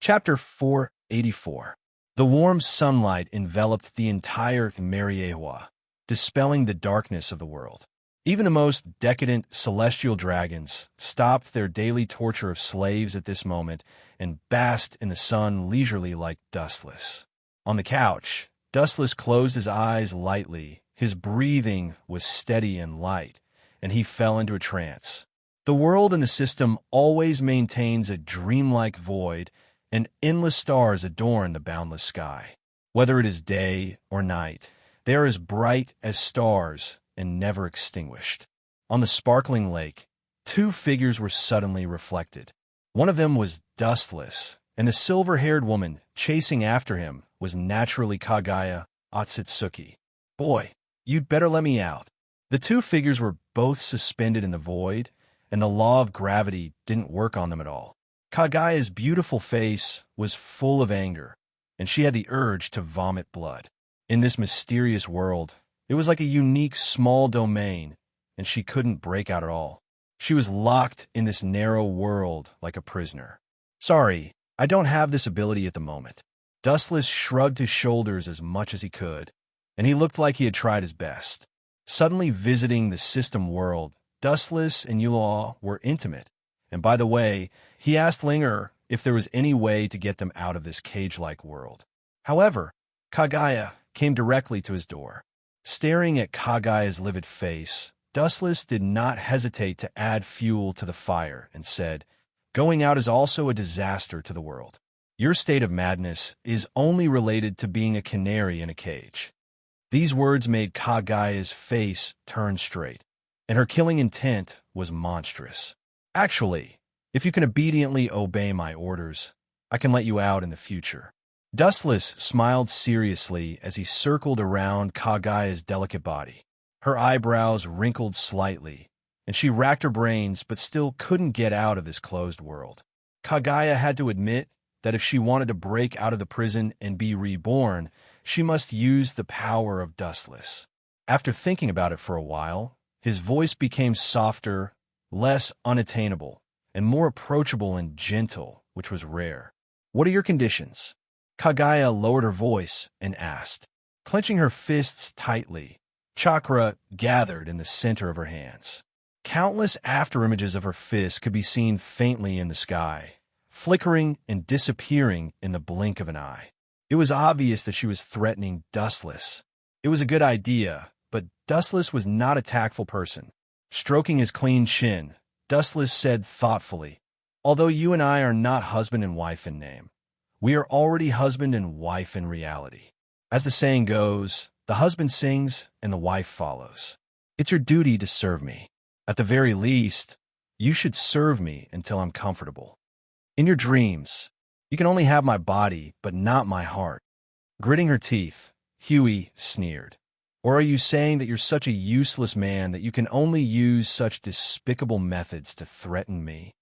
Chapter 484. The warm sunlight enveloped the entire Mariewa, dispelling the darkness of the world. Even the most decadent celestial dragons stopped their daily torture of slaves at this moment and basked in the sun leisurely like Dustless. On the couch, Dustless closed his eyes lightly. His breathing was steady and light, and he fell into a trance. The world and the system always maintains a dreamlike void, and endless stars adorn the boundless sky. Whether it is day or night, they are as bright as stars and never extinguished. On the sparkling lake, two figures were suddenly reflected. One of them was Dustless, and the silver-haired woman chasing after him was naturally Kagaya Otsutsuki. "Boy, you'd better let me out." The two figures were both suspended in the void, and the law of gravity didn't work on them at all. Kagaya's beautiful face was full of anger, and she had the urge to vomit blood. In this mysterious world, it was like a unique small domain, and she couldn't break out at all. She was locked in this narrow world like a prisoner. "Sorry, I don't have this ability at the moment." Dustless shrugged his shoulders as much as he could, and he looked like he had tried his best. Suddenly visiting the system world, Dustless and Yulaw were intimate, and by the way, he asked Linger if there was any way to get them out of this cage-like world. However, Kagaya came directly to his door. Staring at Kagaya's livid face, Dustless did not hesitate to add fuel to the fire and said, "Going out is also a disaster to the world. Your state of madness is only related to being a canary in a cage." These words made Kagaya's face turn straight, and her killing intent was monstrous. "Actually, if you can obediently obey my orders, I can let you out in the future." Dustless smiled seriously as he circled around Kagaya's delicate body. Her eyebrows wrinkled slightly, and she racked her brains but still couldn't get out of this closed world. Kagaya had to admit that if she wanted to break out of the prison and be reborn, she must use the power of Dustless. After thinking about it for a while, his voice became softer, less unattainable, and more approachable and gentle, which was rare. "What are your conditions?" Kagaya lowered her voice and asked. Clenching her fists tightly, chakra gathered in the center of her hands. Countless afterimages of her fists could be seen faintly in the sky, flickering and disappearing in the blink of an eye. It was obvious that she was threatening Dustless. It was a good idea, but Dustless was not a tactful person. Stroking his clean chin, Dustless said thoughtfully, "Although you and I are not husband and wife in name, we are already husband and wife in reality. As the saying goes, the husband sings and the wife follows. It's your duty to serve me. At the very least, you should serve me until I'm comfortable. In your dreams, you can only have my body, but not my heart." Gritting her teeth, Huey sneered. "Or are you saying that you're such a useless man that you can only use such despicable methods to threaten me?"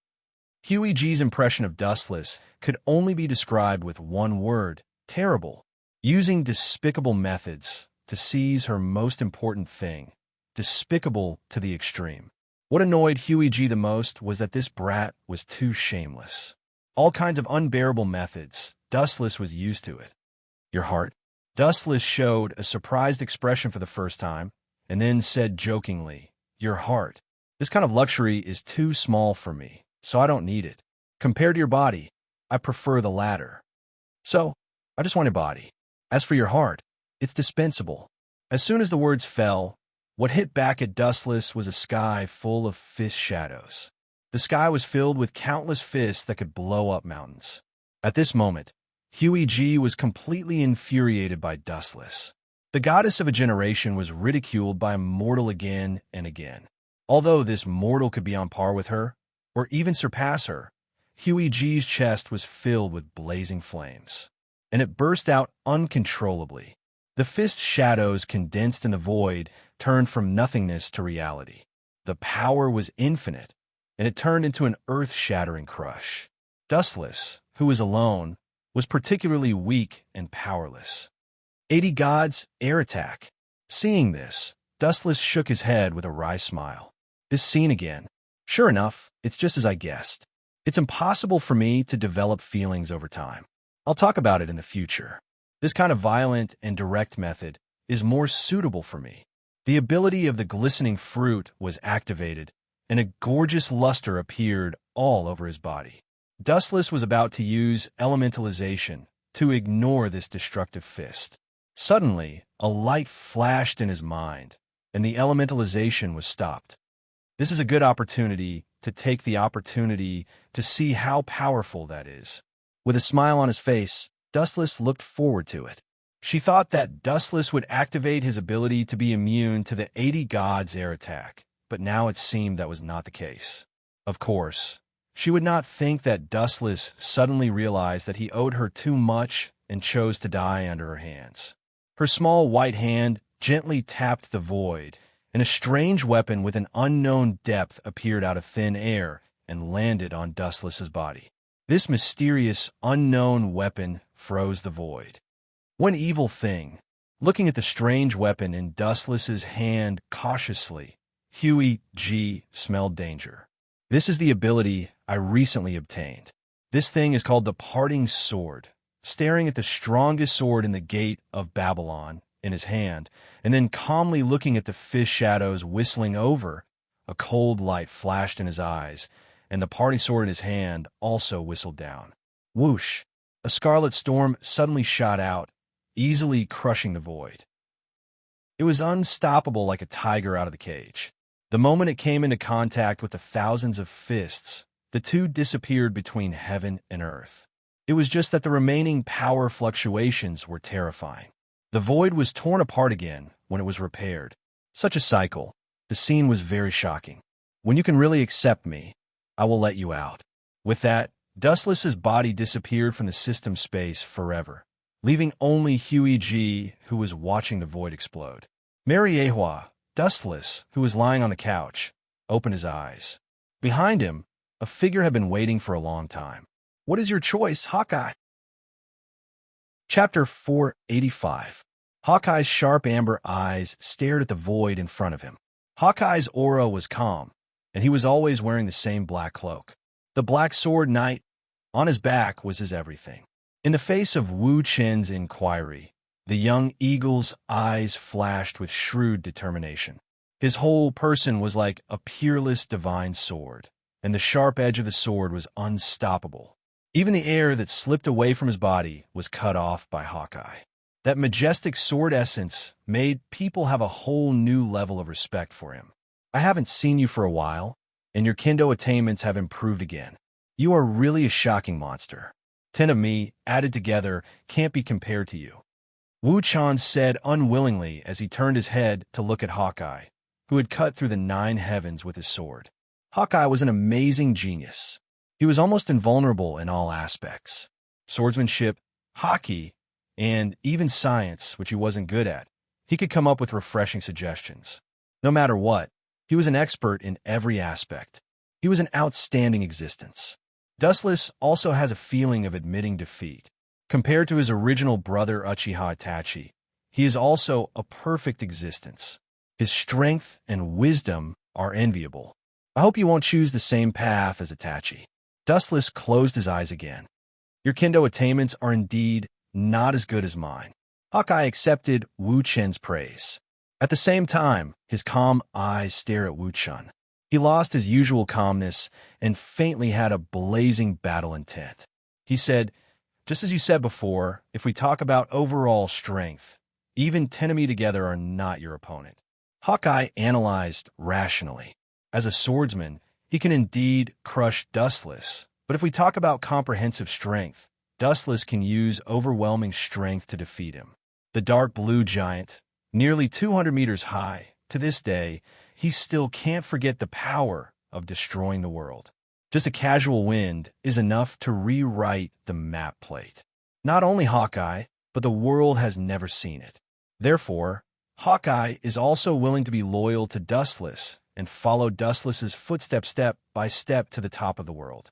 Huey G's impression of Dustless could only be described with one word: terrible. Using despicable methods to seize her most important thing. Despicable to the extreme. What annoyed Huey G the most was that this brat was too shameless. All kinds of unbearable methods. Dustless was used to it. "Your heart?" Dustless showed a surprised expression for the first time, and then said jokingly, "Your heart. This kind of luxury is too small for me, so I don't need it. Compared to your body, I prefer the latter. So, I just want your body. As for your heart, it's dispensable." As soon as the words fell, what hit back at Dustless was a sky full of fist shadows. The sky was filled with countless fists that could blow up mountains. At this moment, Huey G was completely infuriated by Dustless. The goddess of a generation was ridiculed by a mortal again and again. Although this mortal could be on par with her, or even surpass her, Huey G's chest was filled with blazing flames, and it burst out uncontrollably. The fist shadows condensed in the void turned from nothingness to reality. The power was infinite, and it turned into an earth-shattering crush. Dustless, who was alone, was particularly weak and powerless. 80 gods, air attack. Seeing this, Dustless shook his head with a wry smile. "This scene again. Sure enough, it's just as I guessed." It's impossible for me to develop feelings over time. I'll talk about it in the future. This kind of violent and direct method is more suitable for me. The ability of the glistening fruit was activated, and a gorgeous luster appeared all over his body. Dustless was about to use elementalization to ignore this destructive fist. Suddenly, a light flashed in his mind, and the elementalization was stopped. This is a good opportunity to take the opportunity to see how powerful that is. With a smile on his face, Dustless looked forward to it. She thought that Dustless would activate his ability to be immune to the 80 Gods' air attack, but now it seemed that was not the case. Of course, she would not think that Dustless suddenly realized that he owed her too much and chose to die under her hands. Her small white hand gently tapped the void, and a strange weapon with an unknown depth appeared out of thin air and landed on Dustless's body. This mysterious, unknown weapon froze the void. One evil thing. Looking at the strange weapon in Dustless's hand cautiously, Huey G. smelled danger. This is the ability I recently obtained. This thing is called the Parting Sword. Staring at the strongest sword in the gate of Babylon in his hand, and then calmly looking at the fish shadows whistling over, a cold light flashed in his eyes, and the parting sword in his hand also whistled down. Whoosh! A scarlet storm suddenly shot out, easily crushing the void. It was unstoppable like a tiger out of the cage. The moment it came into contact with the thousands of fists, the two disappeared between heaven and earth. It was just that the remaining power fluctuations were terrifying. The void was torn apart again when it was repaired. Such a cycle. The scene was very shocking. When you can really accept me, I will let you out. With that, Dustless's body disappeared from the system space forever, leaving only Huey G., who was watching the void explode. Mariehua, Dustless, who was lying on the couch, opened his eyes. Behind him, a figure had been waiting for a long time. What is your choice, Hawkeye? Chapter 485. Hawkeye's sharp amber eyes stared at the void in front of him. Hawkeye's aura was calm, and he was always wearing the same black cloak. The Black Sword Knight on his back was his everything. In the face of Wu Chen's inquiry, the young eagle's eyes flashed with shrewd determination. His whole person was like a peerless divine sword, and the sharp edge of the sword was unstoppable. Even the air that slipped away from his body was cut off by Hawkeye. That majestic sword essence made people have a whole new level of respect for him. I haven't seen you for a while, and your kendo attainments have improved again. You are really a shocking monster. 10 of me, added together, can't be compared to you. Wu Chan said unwillingly as he turned his head to look at Hawkeye, who had cut through the 9 heavens with his sword. Hawkeye was an amazing genius. He was almost invulnerable in all aspects. Swordsmanship, hockey, and even science, which he wasn't good at. He could come up with refreshing suggestions. No matter what, he was an expert in every aspect. He was an outstanding existence. Dustless also has a feeling of admitting defeat. Compared to his original brother Uchiha Itachi, he is also a perfect existence. His strength and wisdom are enviable. I hope you won't choose the same path as Itachi. Dustless closed his eyes again. Your kendo attainments are indeed not as good as mine. Hawkeye accepted Wu Chen's praise. At the same time, his calm eyes stare at Wu Chen. He lost his usual calmness and faintly had a blazing battle intent. He said, just as you said before, if we talk about overall strength, even 10 of me together are not your opponent. Hawkeye analyzed rationally. As a swordsman, he can indeed crush Dustless, but if we talk about comprehensive strength, Dustless can use overwhelming strength to defeat him. The dark blue giant, nearly 200 meters high, to this day, he still can't forget the power of destroying the world. Just a casual wind is enough to rewrite the map plate. Not only Hawkeye, but the world has never seen it. Therefore, Hawkeye is also willing to be loyal to Dustless and follow Dustless's footsteps step by step to the top of the world.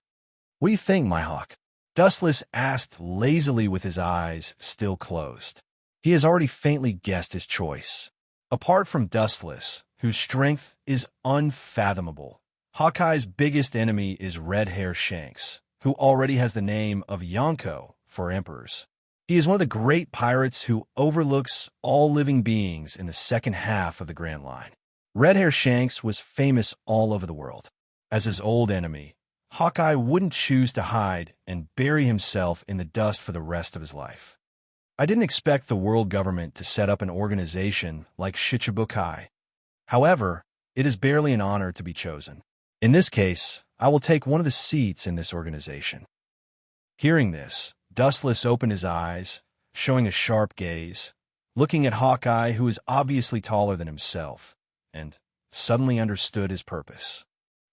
What do you think, my hawk? Dustless asked lazily with his eyes still closed. He has already faintly guessed his choice. Apart from Dustless, whose strength is unfathomable, Hawkeye's biggest enemy is Red Hair Shanks, who already has the name of Yonko for emperors. He is one of the great pirates who overlooks all living beings in the second half of the Grand Line. Red Hair Shanks was famous all over the world. As his old enemy, Hawkeye wouldn't choose to hide and bury himself in the dust for the rest of his life. I didn't expect the world government to set up an organization like Shichibukai. However, it is barely an honor to be chosen. In this case, I will take one of the seats in this organization. Hearing this, Dustless opened his eyes, showing a sharp gaze, looking at Hawkeye, who is obviously taller than himself, and suddenly understood his purpose.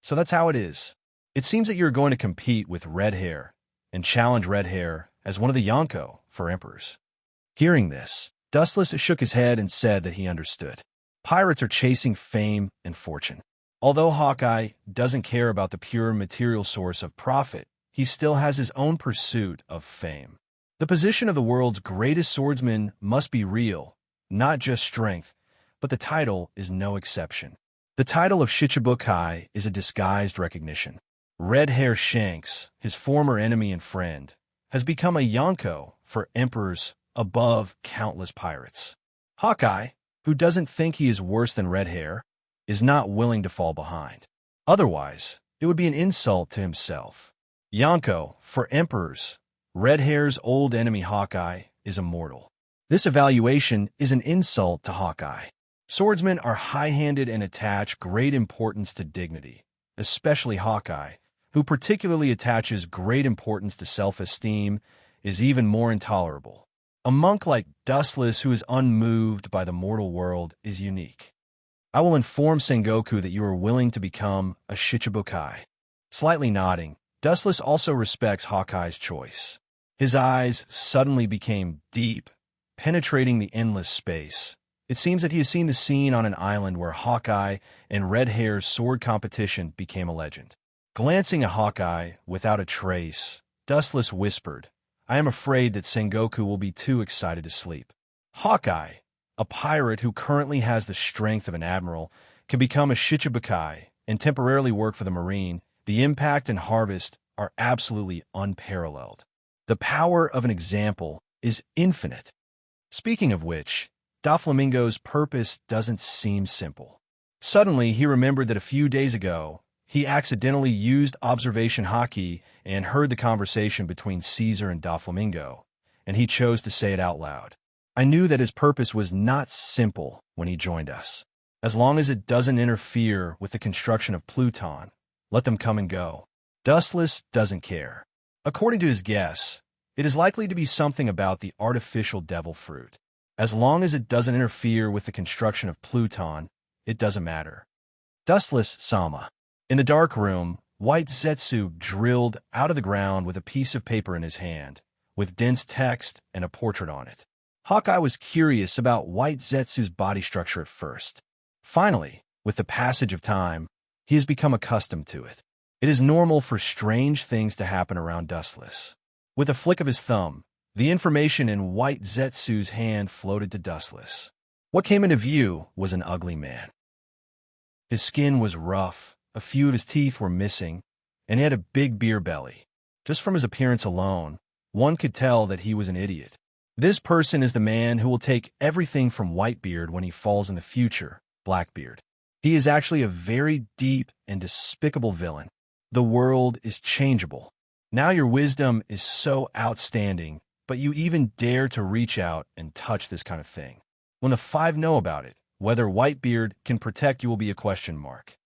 So that's how it is. It seems that you're going to compete with Red Hair and challenge Red Hair as one of the Yonko for emperors. Hearing this, Dustless shook his head and said that he understood. Pirates are chasing fame and fortune. Although Hawkeye doesn't care about the pure material source of profit, he still has his own pursuit of fame. The position of the world's greatest swordsman must be real, not just strength, but the title is no exception. The title of Shichibukai is a disguised recognition. Red Hair Shanks, his former enemy and friend, has become a Yonko for emperors above countless pirates. Hawkeye, who doesn't think he is worse than Red Hair, is not willing to fall behind. Otherwise, it would be an insult to himself. Yonko, for emperors, Red Hair's old enemy Hawkeye, is immortal. This evaluation is an insult to Hawkeye. Swordsmen are high-handed and attach great importance to dignity, especially Hawkeye, who particularly attaches great importance to self-esteem, is even more intolerable. A monk like Dustless, who is unmoved by the mortal world, is unique. I will inform Sengoku that you are willing to become a Shichibukai. Slightly nodding, Dustless also respects Hawkeye's choice. His eyes suddenly became deep, penetrating the endless space. It seems that he has seen the scene on an island where Hawkeye and Red Hair's sword competition became a legend. Glancing at Hawkeye without a trace, Dustless whispered, "I am afraid that Sengoku will be too excited to sleep." Hawkeye, a pirate who currently has the strength of an admiral, can become a Shichibukai and temporarily work for the Marine. The impact and harvest are absolutely unparalleled. The power of an example is infinite. Speaking of which, Doflamingo's purpose doesn't seem simple. Suddenly, he remembered that a few days ago, he accidentally used observation haki and heard the conversation between Caesar and Doflamingo, and he chose to say it out loud. I knew that his purpose was not simple when he joined us. As long as it doesn't interfere with the construction of Pluton, let them come and go. Dustless doesn't care. According to his guess, it is likely to be something about the artificial devil fruit. As long as it doesn't interfere with the construction of Pluton, it doesn't matter. Dustless-sama. In the dark room, White Zetsu drilled out of the ground with a piece of paper in his hand, with dense text and a portrait on it. Hawkeye was curious about White Zetsu's body structure at first. Finally, with the passage of time, he has become accustomed to it. It is normal for strange things to happen around Dustless. With a flick of his thumb, the information in White Zetsu's hand floated to Dustless. What came into view was an ugly man. His skin was rough, a few of his teeth were missing, and he had a big beer belly. Just from his appearance alone, one could tell that he was an idiot. This person is the man who will take everything from Whitebeard when he falls in the future, Blackbeard. He is actually a very deep and despicable villain. The world is changeable. Now your wisdom is so outstanding, but you even dare to reach out and touch this kind of thing. When the five know about it, whether Whitebeard can protect you will be a question mark.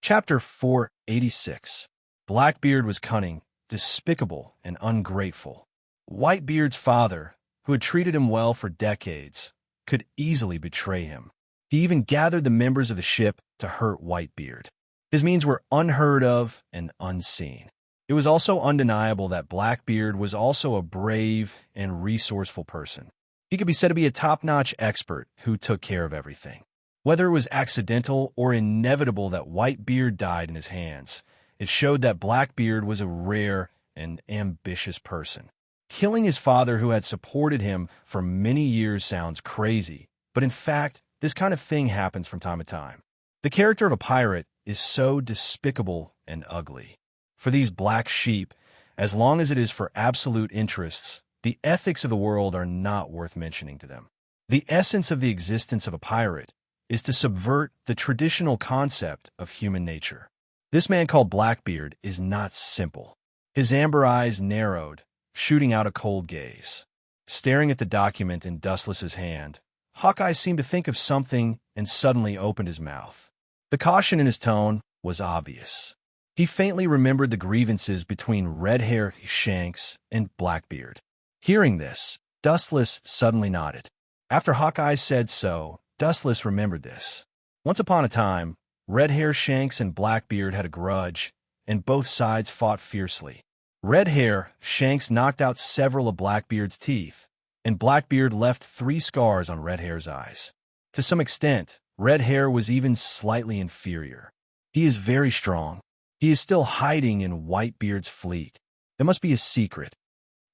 Chapter 486. Blackbeard was cunning, despicable, and ungrateful. Whitebeard's father, who had treated him well for decades, could easily betray him. He even gathered the members of the ship to hurt Whitebeard. His means were unheard of and unseen. It was also undeniable that Blackbeard was also a brave and resourceful person. He could be said to be a top-notch expert who took care of everything. Whether it was accidental or inevitable that Whitebeard died in his hands, it showed that Blackbeard was a rare and ambitious person. Killing his father, who had supported him for many years, sounds crazy, but in fact, this kind of thing happens from time to time. The character of a pirate is so despicable and ugly. For these black sheep, as long as it is for absolute interests, the ethics of the world are not worth mentioning to them. The essence of the existence of a pirate is to subvert the traditional concept of human nature. This man called Blackbeard is not simple. His amber eyes narrowed, shooting out a cold gaze. Staring at the document in Dustless's hand, Hawkeye seemed to think of something and suddenly opened his mouth. The caution in his tone was obvious. He faintly remembered the grievances between Redhair Shanks and Blackbeard. Hearing this, Dustless suddenly nodded. After Hawkeye said so, Dustless remembered this. Once upon a time, Redhair Shanks and Blackbeard had a grudge, and both sides fought fiercely. Redhair Shanks knocked out several of Blackbeard's teeth, and Blackbeard left 3 scars on Redhair's eyes. To some extent, Redhair was even slightly inferior. He is very strong. He is still hiding in Whitebeard's fleet. There must be a secret.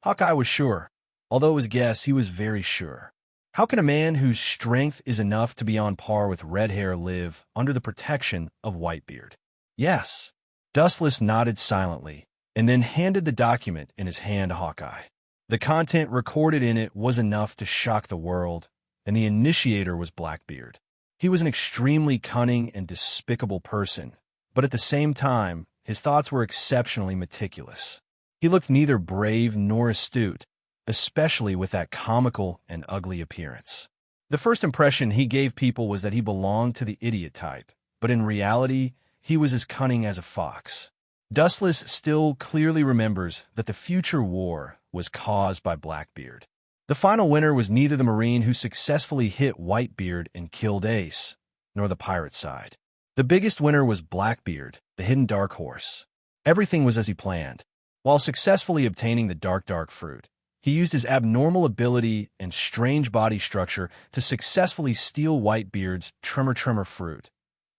Hawkeye was sure. Although it was a guess, he was very sure. How can a man whose strength is enough to be on par with Redhair live under the protection of Whitebeard? Yes. Dustless nodded silently, and then handed the document in his hand to Hawkeye. The content recorded in it was enough to shock the world, and the initiator was Blackbeard. He was an extremely cunning and despicable person, but at the same time, his thoughts were exceptionally meticulous. He looked neither brave nor astute, especially with that comical and ugly appearance. The first impression he gave people was that he belonged to the idiot type, but in reality, he was as cunning as a fox. Dustless still clearly remembers that the future war was caused by Blackbeard. The final winner was neither the Marine who successfully hit Whitebeard and killed Ace, nor the pirate side. The biggest winner was Blackbeard, the hidden dark horse. Everything was as he planned. While successfully obtaining the dark fruit, he used his abnormal ability and strange body structure to successfully steal Whitebeard's tremor fruit.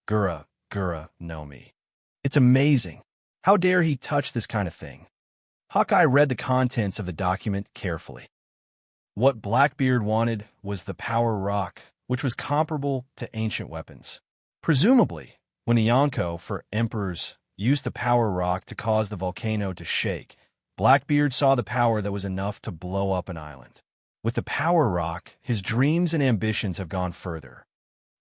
Gura no mi. It's amazing. How dare he touch this kind of thing? Hawkeye read the contents of the document carefully. What Blackbeard wanted was the power rock, which was comparable to ancient weapons. Presumably, when Yonko, for emperors, used the power rock to cause the volcano to shake, Blackbeard saw the power that was enough to blow up an island. With the power rock, his dreams and ambitions have gone further.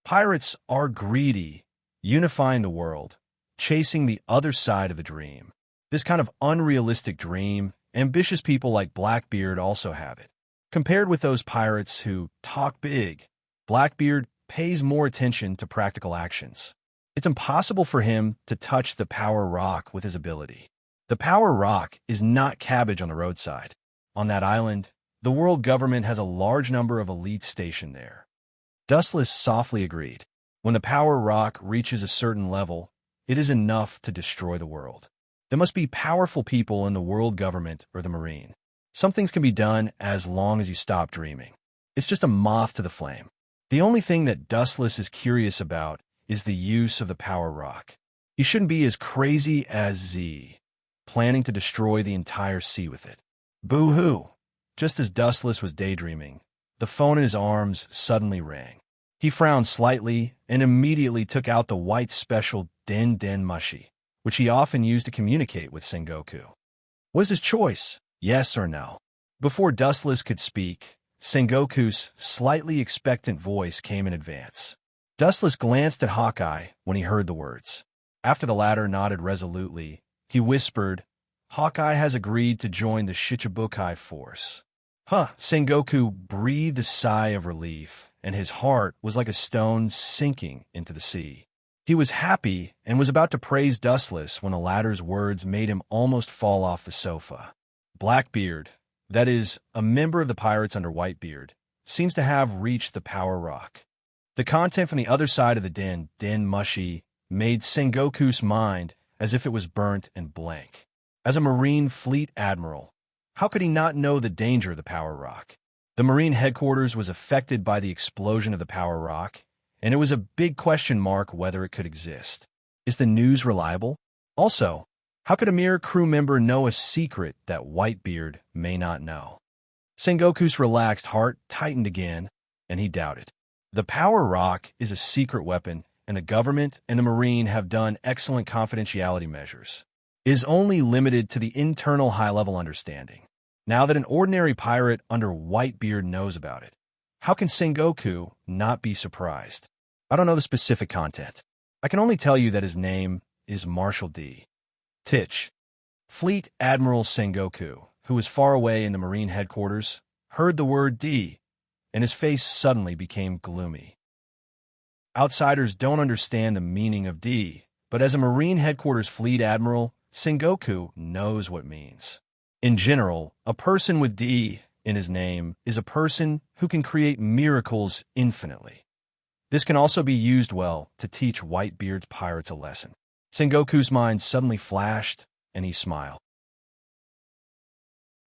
Pirates are greedy, unifying the world, chasing the other side of the dream. This kind of unrealistic dream, ambitious people like Blackbeard also have it. Compared with those pirates who talk big, Blackbeard pays more attention to practical actions. It's impossible for him to touch the power rock with his ability. The power rock is not cabbage on the roadside. On that island, the world government has a large number of elites stationed there. Dustless softly agreed. When the power rock reaches a certain level, it is enough to destroy the world. There must be powerful people in the world government or the Marine. Some things can be done as long as you stop dreaming. It's just a moth to the flame. The only thing that Dustless is curious about is the use of the power rock. He shouldn't be as crazy as Z, planning to destroy the entire sea with it. Boo-hoo! Just as Dustless was daydreaming, the phone in his arms suddenly rang. He frowned slightly and immediately took out the white special Den Mushi, which he often used to communicate with Sengoku. Was his choice, yes or no? Before Dustless could speak, Sengoku's slightly expectant voice came in advance. Dustless glanced at Hawkeye when he heard the words. After the latter nodded resolutely, he whispered, Hawkeye has agreed to join the Shichibukai force. Sengoku breathed a sigh of relief, and his heart was like a stone sinking into the sea. He was happy and was about to praise Dustless when the latter's words made him almost fall off the sofa. Blackbeard, that is, a member of the pirates under Whitebeard, seems to have reached the power rock. The content from the other side of the Den Mushi, made Sengoku's mind as if it was burnt and blank. As a Marine fleet admiral, how could he not know the danger of the power rock? The Marine headquarters was affected by the explosion of the power rock, and it was a big question mark whether it could exist. Is the news reliable? Also, how could a mere crew member know a secret that Whitebeard may not know? Sengoku's relaxed heart tightened again, and he doubted. The power rock is a secret weapon and the government and the Marine have done excellent confidentiality measures. It is only limited to the internal high-level understanding. Now that an ordinary pirate under Whitebeard knows about it, how can Sengoku not be surprised? I don't know the specific content. I can only tell you that his name is Marshal D. Titch. Fleet Admiral Sengoku, who was far away in the Marine headquarters, heard the word D, and his face suddenly became gloomy. Outsiders don't understand the meaning of D, but as a Marine headquarters fleet admiral, Sengoku knows what it means. In general, a person with D in his name is a person who can create miracles infinitely. This can also be used well to teach Whitebeard's pirates a lesson. Sengoku's mind suddenly flashed, and he smiled.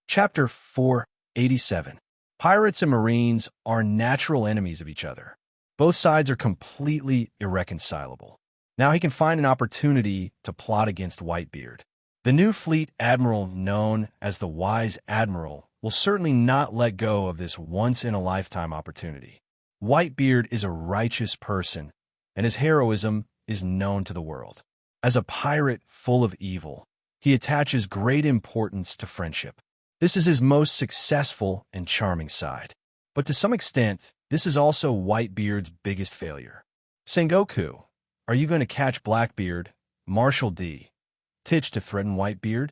Chapter 487. Pirates and Marines are natural enemies of each other. Both sides are completely irreconcilable. Now he can find an opportunity to plot against Whitebeard. The new fleet admiral, known as the Wise Admiral, will certainly not let go of this once-in-a-lifetime opportunity. Whitebeard is a righteous person, and his heroism is known to the world. As a pirate full of evil, he attaches great importance to friendship. This is his most successful and charming side. But to some extent, this is also Whitebeard's biggest failure. Sengoku, are you going to catch Blackbeard, Marshal D. Titch to threaten Whitebeard?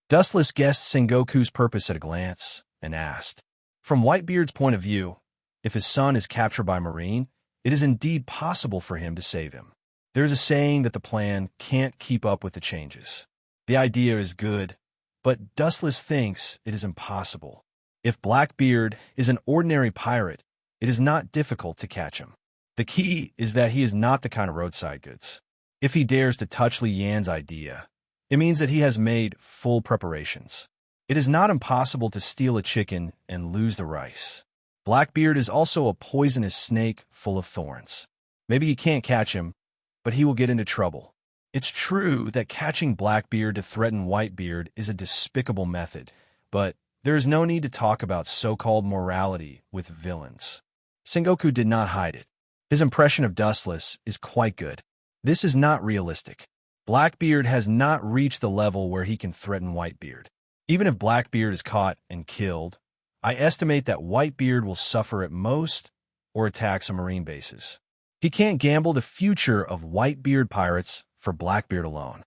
Dustless guessed Sengoku's purpose at a glance and asked. From Whitebeard's point of view, if his son is captured by Marine, it is indeed possible for him to save him. There is a saying that the plan can't keep up with the changes. The idea is good, but Dustless thinks it is impossible. If Blackbeard is an ordinary pirate, it is not difficult to catch him. The key is that he is not the kind of roadside goods. If he dares to touch Li Yan's idea, it means that he has made full preparations. It is not impossible to steal a chicken and lose the rice. Blackbeard is also a poisonous snake full of thorns. Maybe he can't catch him, but he will get into trouble. It's true that catching Blackbeard to threaten Whitebeard is a despicable method, but there is no need to talk about so-called morality with villains. Sengoku did not hide it. His impression of Dustless is quite good. This is not realistic. Blackbeard has not reached the level where he can threaten Whitebeard. Even if Blackbeard is caught and killed, I estimate that Whitebeard will suffer at most or attack some Marine bases. He can't gamble the future of Whitebeard pirates for Blackbeard alone.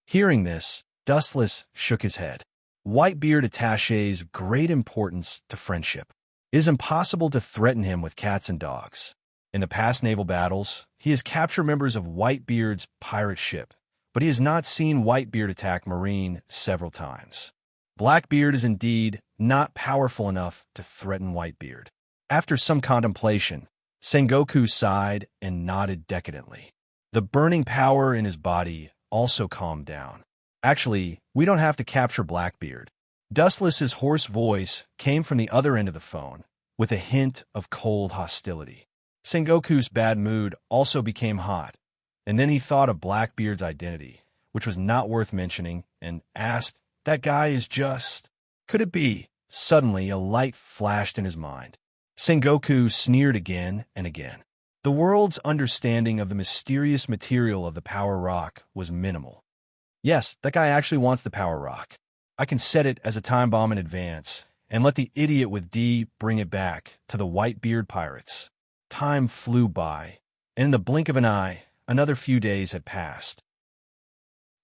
Hearing this, Dustless shook his head. Whitebeard attaches great importance to friendship. It is impossible to threaten him with cats and dogs. In the past naval battles, he has captured members of Whitebeard's pirate ship, but he has not seen Whitebeard attack Marine several times. Blackbeard is indeed not powerful enough to threaten Whitebeard. After some contemplation, Sengoku sighed and nodded decadently. The burning power in his body also calmed down. Actually, we don't have to capture Blackbeard. Dustless's hoarse voice came from the other end of the phone, with a hint of cold hostility. Sengoku's bad mood also became hot, and then he thought of Blackbeard's identity, which was not worth mentioning, and asked, "That guy is just... Could it be?" Suddenly, a light flashed in his mind. Sengoku sneered again and again. The world's understanding of the mysterious material of the Power Rock was minimal. Yes, that guy actually wants the Power Rock. I can set it as a time bomb in advance, and let the idiot with D bring it back to the Whitebeard pirates. Time flew by, and in the blink of an eye, another few days had passed.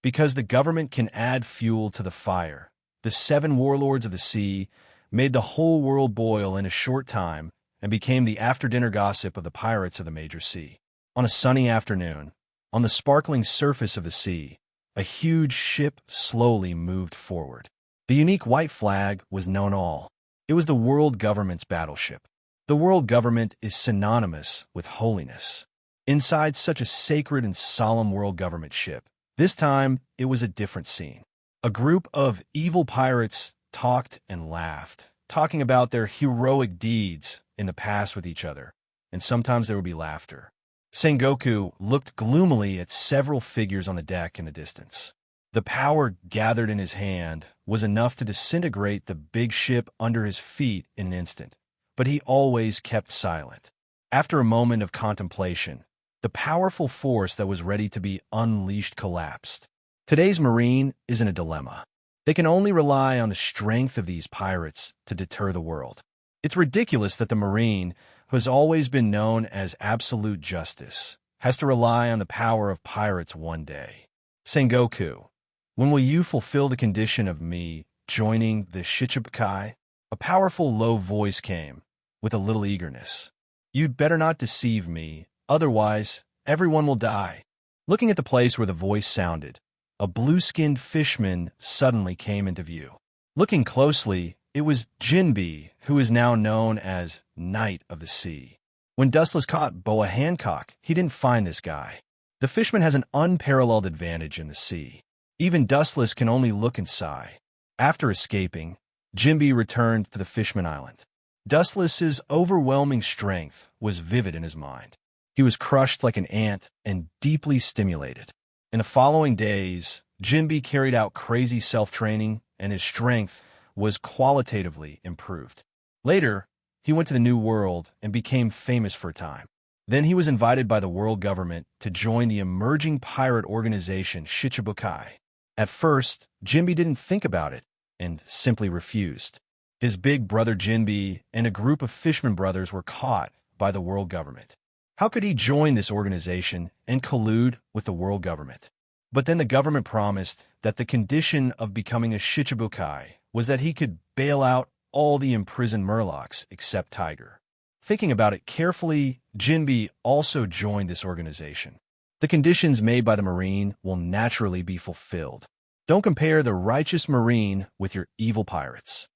Because the government can add fuel to the fire, the 7 warlords of the sea made the whole world boil in a short time and became the after-dinner gossip of the pirates of the major sea. On a sunny afternoon, on the sparkling surface of the sea, a huge ship slowly moved forward. The unique white flag was known all. It was the world government's battleship. The world government is synonymous with holiness. Inside such a sacred and solemn world government ship, this time it was a different scene. A group of evil pirates talked and laughed, talking about their heroic deeds in the past with each other, and sometimes there would be laughter. Sengoku looked gloomily at several figures on the deck in the distance. The power gathered in his hand was enough to disintegrate the big ship under his feet in an instant, but he always kept silent. After a moment of contemplation, the The powerful force that was ready to be unleashed collapsed. Today's Marine is in a dilemma. They can only rely on the strength of these pirates to deter the world. It's ridiculous that the Marine, who has always been known as absolute justice, has to rely on the power of pirates one day. Sengoku, when will you fulfill the condition of me joining the Shichibukai? A powerful low voice came, with a little eagerness. You'd better not deceive me, otherwise everyone will die. Looking at the place where the voice sounded, a blue-skinned fishman suddenly came into view. Looking closely, it was Jinbe, who is now known as Knight of the Sea. When Dustless caught Boa Hancock, he didn't find this guy. The fishman has an unparalleled advantage in the sea. Even Dustless can only look and sigh. After escaping, Jinbe returned to the Fishman Island. Dustless's overwhelming strength was vivid in his mind. He was crushed like an ant and deeply stimulated. In the following days, Jinbe carried out crazy self-training, and his strength was qualitatively improved. Later, he went to the New World and became famous for a time. Then he was invited by the world government to join the emerging pirate organization Shichibukai. At first, Jinbe didn't think about it and simply refused. His big brother Jinbe and a group of fisherman brothers were caught by the world government. How could he join this organization and collude with the world government? But then the government promised that the condition of becoming a Shichibukai was that he could bail out all the imprisoned Murlocs except Tiger. Thinking about it carefully, Jinbe also joined this organization. The conditions made by the Marine will naturally be fulfilled. Don't compare the righteous Marine with your evil pirates.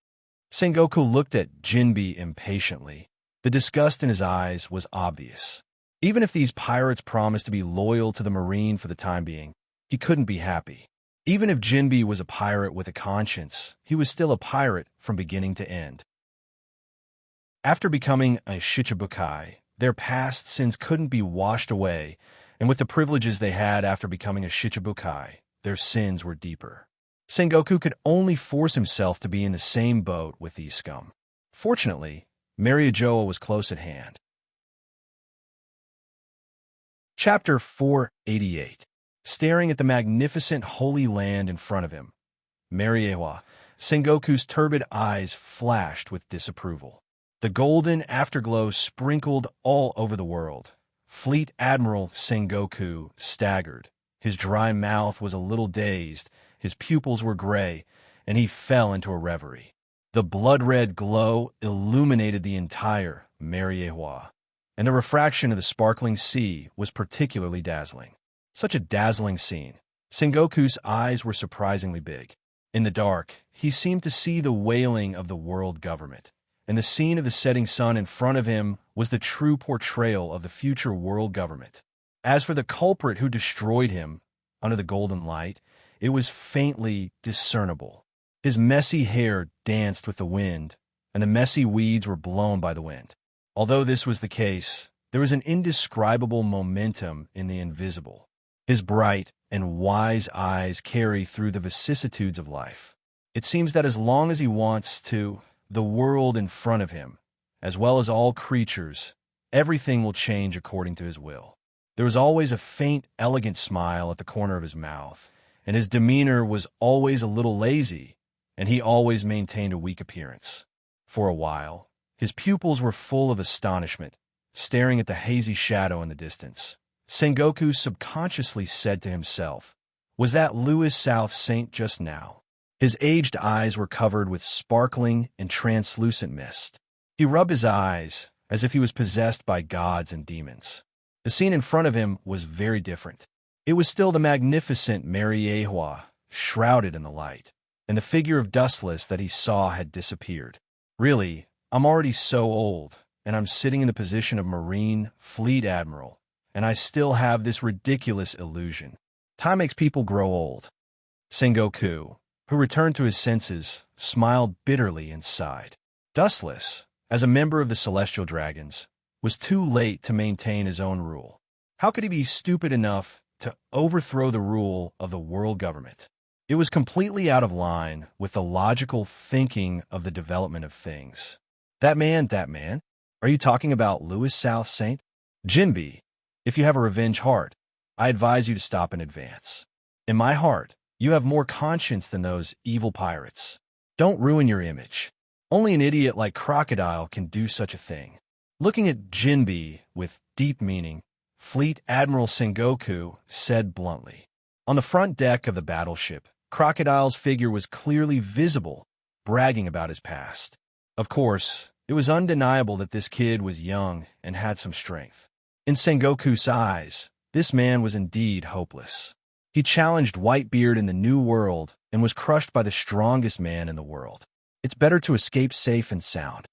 Sengoku looked at Jinbe impatiently. The disgust in his eyes was obvious. Even if these pirates promised to be loyal to the Marine for the time being, he couldn't be happy. Even if Jinbe was a pirate with a conscience, he was still a pirate from beginning to end. After becoming a Shichibukai, their past sins couldn't be washed away, and with the privileges they had after becoming a Shichibukai, their sins were deeper. Sengoku could only force himself to be in the same boat with these scum. Fortunately, Mariajoa was close at hand. Chapter 488. Staring at the magnificent holy land in front of him, Mariewa, Sengoku's turbid eyes flashed with disapproval. The golden afterglow sprinkled all over the world. Fleet Admiral Sengoku staggered. His dry mouth was a little dazed, his pupils were gray, and he fell into a reverie. The blood-red glow illuminated the entire Mariewa, and the refraction of the sparkling sea was particularly dazzling. Such a dazzling scene. Sengoku's eyes were surprisingly big. In the dark, he seemed to see the wailing of the world government, and the scene of the setting sun in front of him was the true portrayal of the future world government. As for the culprit who destroyed him, under the golden light, it was faintly discernible. His messy hair danced with the wind, and the messy weeds were blown by the wind. Although this was the case, there was an indescribable momentum in the invisible. His bright and wise eyes carry through the vicissitudes of life. It seems that as long as he wants to, the world in front of him, as well as all creatures, everything will change according to his will. There was always a faint, elegant smile at the corner of his mouth, and his demeanor was always a little lazy, and he always maintained a weak appearance. For a while, his pupils were full of astonishment, staring at the hazy shadow in the distance. Sengoku subconsciously said to himself, "Was that Louis South Saint just now?" His aged eyes were covered with sparkling and translucent mist. He rubbed his eyes as if he was possessed by gods and demons. The scene in front of him was very different. It was still the magnificent Mariewa, shrouded in the light, and the figure of Dustless that he saw had disappeared. Really, I'm already so old, and I'm sitting in the position of Marine Fleet Admiral, and I still have this ridiculous illusion. Time makes people grow old. Sengoku, who returned to his senses, smiled bitterly and sighed. Dustless, as a member of the Celestial Dragons, was too late to maintain his own rule. How could he be stupid enough to overthrow the rule of the world government? It was completely out of line with the logical thinking of the development of things. That man? Are you talking about Louis South Saint? Jinbe, If you have a revenge heart, I advise you to stop in advance. In my heart, you have more conscience than those evil pirates. Don't ruin your image. Only an idiot like Crocodile can do such a thing. Looking at Jinbe with deep meaning, Fleet Admiral Sengoku said bluntly. On the front deck of the battleship, Crocodile's figure was clearly visible, bragging about his past. Of course, it was undeniable that this kid was young and had some strength. In Sengoku's eyes, this man was indeed hopeless. He challenged Whitebeard in the New World and was crushed by the strongest man in the world. It's better to escape safe and sound.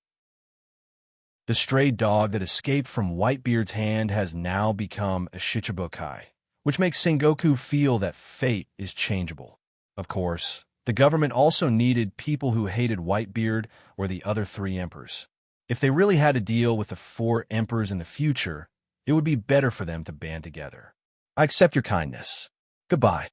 The stray dog that escaped from Whitebeard's hand has now become a Shichibukai, which makes Sengoku feel that fate is changeable. Of course, the government also needed people who hated Whitebeard or the other 3 emperors. If they really had to deal with the 4 emperors in the future, it would be better for them to band together. I accept your kindness. Goodbye.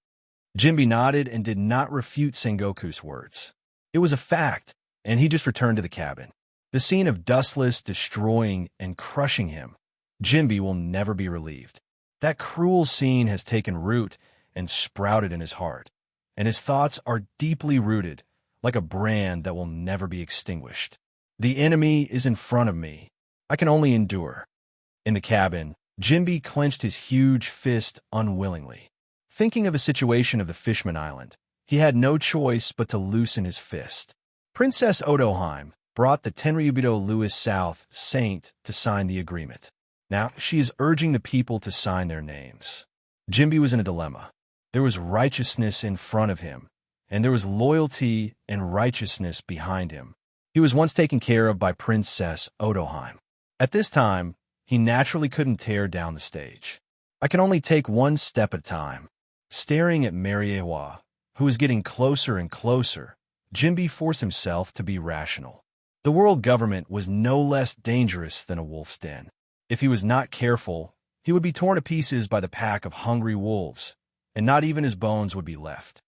Jinbe nodded and did not refute Sengoku's words. It was a fact, and he just returned to the cabin. The scene of Dustless destroying and crushing him, Jinbe will never be relieved. That cruel scene has taken root and sprouted in his heart, and his thoughts are deeply rooted, like a brand that will never be extinguished. The enemy is in front of me. I can only endure. In the cabin, Jinbe clenched his huge fist unwillingly. Thinking of a situation of the Fishman Island, he had no choice but to loosen his fist. Princess Odoheim brought the Tenryubito Louis South Saint to sign the agreement. Now she is urging the people to sign their names. Jinbe was in a dilemma. There was righteousness in front of him, and there was loyalty and righteousness behind him. He was once taken care of by Princess Odoheim. At this time, he naturally couldn't tear down the stage. I can only take one step at a time. Staring at Mariewa, who was getting closer and closer, Jinbe forced himself to be rational. The world government was no less dangerous than a wolf's den. If he was not careful, he would be torn to pieces by the pack of hungry wolves, and not even his bones would be left.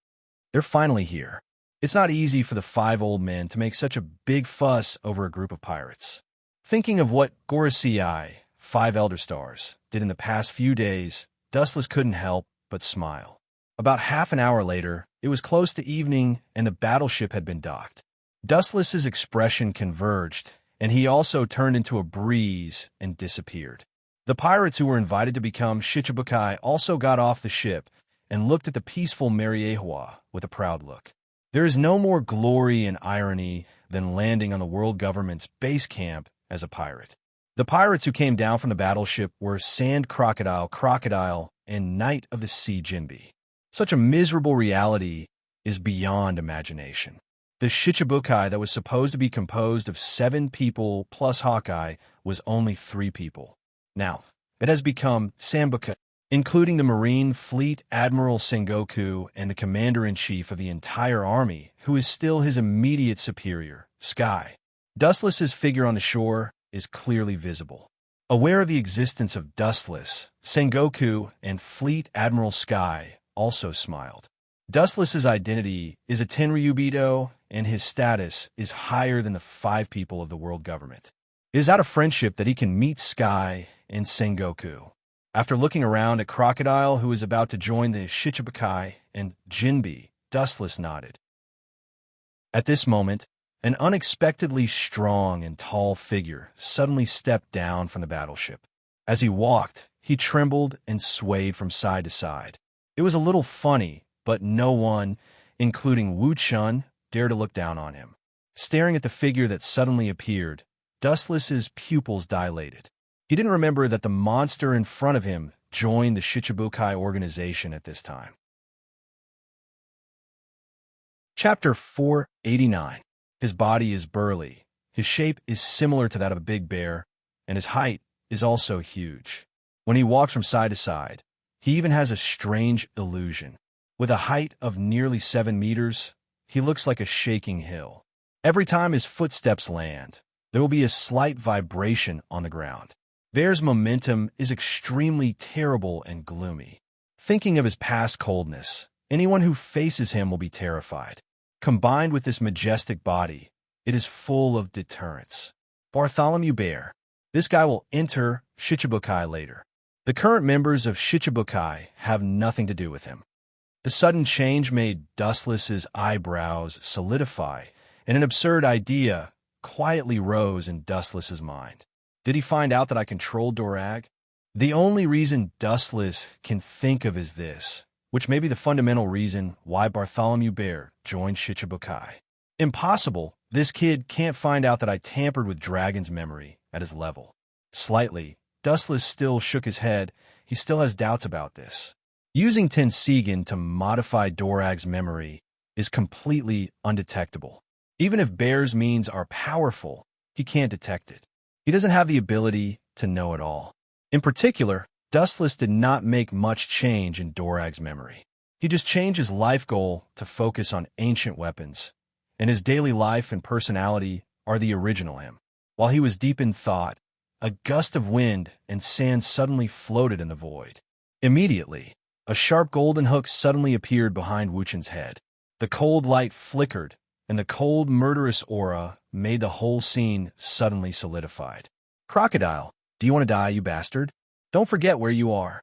They're finally here. It's not easy for the 5 old men to make such a big fuss over a group of pirates. Thinking of what Gorosei, 5 Elder Stars, did in the past few days, Dustless couldn't help but smile. About half an hour later, it was close to evening and the battleship had been docked. Dustless's expression converged, and he also turned into a breeze and disappeared. The pirates who were invited to become Shichibukai also got off the ship and looked at the peaceful Mariewa with a proud look. There is no more glory and irony than landing on the world government's base camp as a pirate. The pirates who came down from the battleship were Sand Crocodile, and Knight of the Sea Jinbe. Such a miserable reality is beyond imagination. The Shichibukai that was supposed to be composed of 7 people plus Hawkeye was only 3 people. Now, it has become Sambuka, including the Marine Fleet Admiral Sengoku and the Commander-in-Chief of the entire army, who is still his immediate superior, Sky. Dustless's figure on the shore is clearly visible. Aware of the existence of Dustless, Sengoku and Fleet Admiral Sky also smiled. Dustless's identity is a Tenryubito, and his status is higher than the 5 people of the world government. It is out of friendship that he can meet Sky and Sengoku. After looking around at Crocodile, who is about to join the Shichibukai, and Jinbe, Dustless nodded. At this moment, an unexpectedly strong and tall figure suddenly stepped down from the battleship. As he walked, he trembled and swayed from side to side. It was a little funny, but no one, including Wu Chun, dared to look down on him. Staring at the figure that suddenly appeared, Dustless's pupils dilated. He didn't remember that the monster in front of him joined the Shichibukai organization at this time. Chapter 489. His body is burly, his shape is similar to that of a big bear, and his height is also huge. When he walks from side to side, he even has a strange illusion. With a height of nearly 7 meters, he looks like a shaking hill. Every time his footsteps land, there will be a slight vibration on the ground. Bear's momentum is extremely terrible and gloomy. Thinking of his past coldness, anyone who faces him will be terrified. Combined with this majestic body, it is full of deterrence. Bartholomew Bear. This guy will enter Shichibukai later. The current members of Shichibukai have nothing to do with him. The sudden change made Dustless's eyebrows solidify, and an absurd idea quietly rose in Dustless's mind. Did he find out that I controlled Dorag? The only reason Dustless can think of is this, which may be the fundamental reason why Bartholomew Bear joined Shichibukai. Impossible. This kid can't find out that I tampered with Dragon's memory at his level. Slightly, Dustless still shook his head. He still has doubts about this. Using Tensigen to modify Dorag's memory is completely undetectable. Even if Bear's means are powerful, he can't detect it. He doesn't have the ability to know it all. In particular, Dustless did not make much change in Dorag's memory. He just changed his life goal to focus on ancient weapons, and his daily life and personality are the original him. While he was deep in thought, a gust of wind and sand suddenly floated in the void. Immediately, a sharp golden hook suddenly appeared behind Wuchen's head. The cold light flickered, and the cold, murderous aura made the whole scene suddenly solidified. Crocodile, do you want to die, you bastard? Don't forget where you are.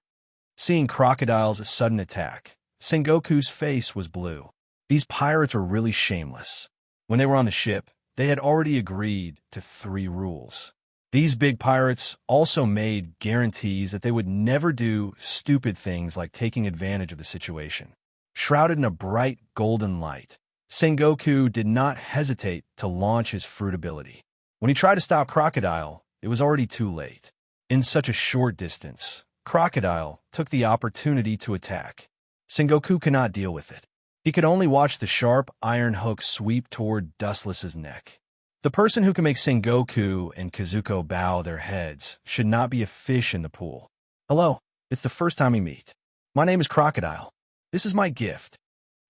Seeing Crocodile's sudden attack, Sengoku's face was blue. These pirates were really shameless. When they were on the ship, they had already agreed to 3 rules. These big pirates also made guarantees that they would never do stupid things like taking advantage of the situation. Shrouded in a bright golden light, Sengoku did not hesitate to launch his fruit ability. When he tried to stop Crocodile, it was already too late. In such a short distance, Crocodile took the opportunity to attack. Sengoku could not deal with it. He could only watch the sharp iron hook sweep toward Dustless's neck. The person who can make Sengoku and Kazuko bow their heads should not be a fish in the pool. Hello, it's the first time we meet. My name is Crocodile. This is my gift.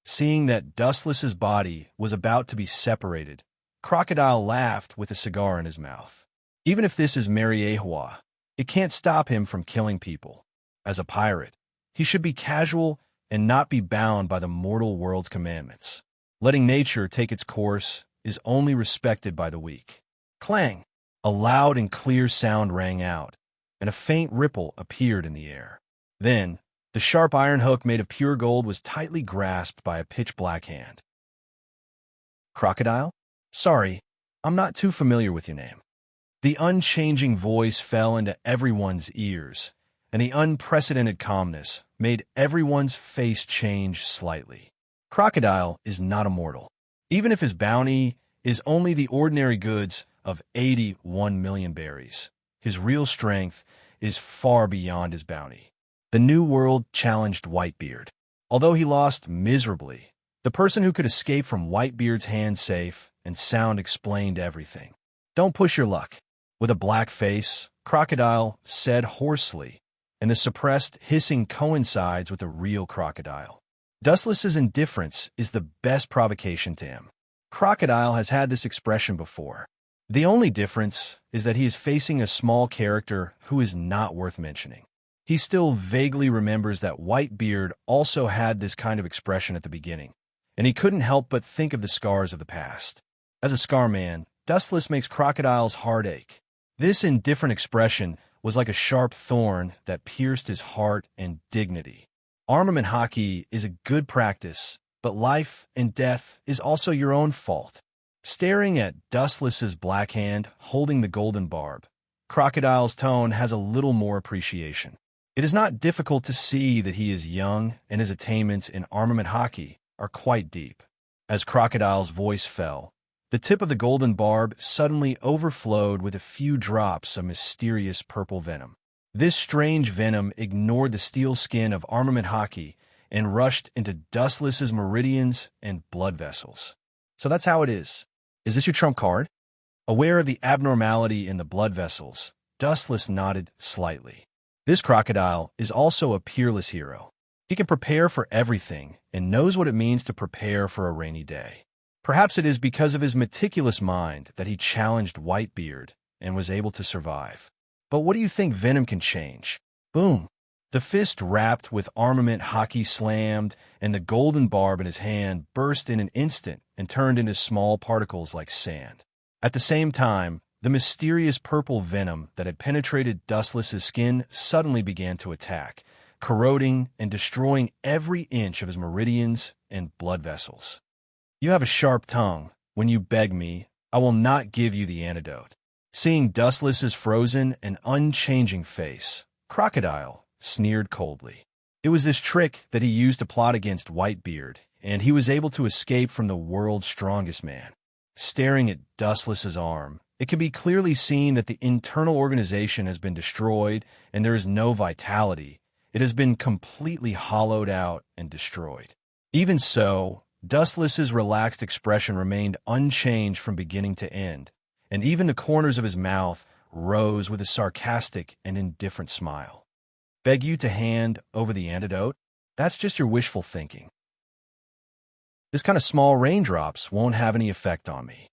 Seeing that Dustless's body was about to be separated, Crocodile laughed with a cigar in his mouth. Even if this is Mariehua, it can't stop him from killing people. As a pirate, he should be casual and not be bound by the mortal world's commandments. Letting nature take its course is only respected by the weak. Clang! A loud and clear sound rang out, and a faint ripple appeared in the air. Then, the sharp iron hook made of pure gold was tightly grasped by a pitch-black hand. Crocodile? Sorry, I'm not too familiar with your name. The unchanging voice fell into everyone's ears, and the unprecedented calmness made everyone's face change slightly. Crocodile is not immortal. Even if his bounty is only the ordinary goods of 81 million berries, his real strength is far beyond his bounty. The New World challenged Whitebeard. Although he lost miserably, the person who could escape from Whitebeard's hand safe and sound explained everything. Don't push your luck. With a black face, Crocodile said hoarsely, and the suppressed hissing coincides with a real crocodile. Dustless's indifference is the best provocation to him. Crocodile has had this expression before. The only difference is that he is facing a small character who is not worth mentioning. He still vaguely remembers that Whitebeard also had this kind of expression at the beginning, and he couldn't help but think of the scars of the past. As a scar man, Dustless makes Crocodile's heart ache. This indifferent expression was like a sharp thorn that pierced his heart and dignity. Armament hockey is a good practice, but life and death is also your own fault. Staring at Dustless's black hand holding the golden barb, Crocodile's tone has a little more appreciation. It is not difficult to see that he is young and his attainments in armament hockey are quite deep. As Crocodile's voice fell, the tip of the golden barb suddenly overflowed with a few drops of mysterious purple venom. This strange venom ignored the steel skin of armament hockey and rushed into Dustless's meridians and blood vessels. So that's how it is. Is this your trump card? Aware of the abnormality in the blood vessels, Dustless nodded slightly. This crocodile is also a peerless hero. He can prepare for everything and knows what it means to prepare for a rainy day. Perhaps it is because of his meticulous mind that he challenged Whitebeard and was able to survive. But what do you think venom can change? Boom! The fist wrapped with armament hockey slammed, and the golden barb in his hand burst in an instant and turned into small particles like sand. At the same time, The mysterious purple venom that had penetrated Dustless's skin suddenly began to attack, corroding and destroying every inch of his meridians and blood vessels. "You have a sharp tongue. When you beg me, I will not give you the antidote." Seeing Dustless's frozen and unchanging face, Crocodile sneered coldly. It was this trick that he used to plot against Whitebeard, and he was able to escape from the world's strongest man. Staring at Dustless's arm, it can be clearly seen that the internal organization has been destroyed and there is no vitality. It has been completely hollowed out and destroyed. Even so, Dustless's relaxed expression remained unchanged from beginning to end, and even the corners of his mouth rose with a sarcastic and indifferent smile. "Beg you to hand over the antidote? That's just your wishful thinking. This kind of small raindrops won't have any effect on me."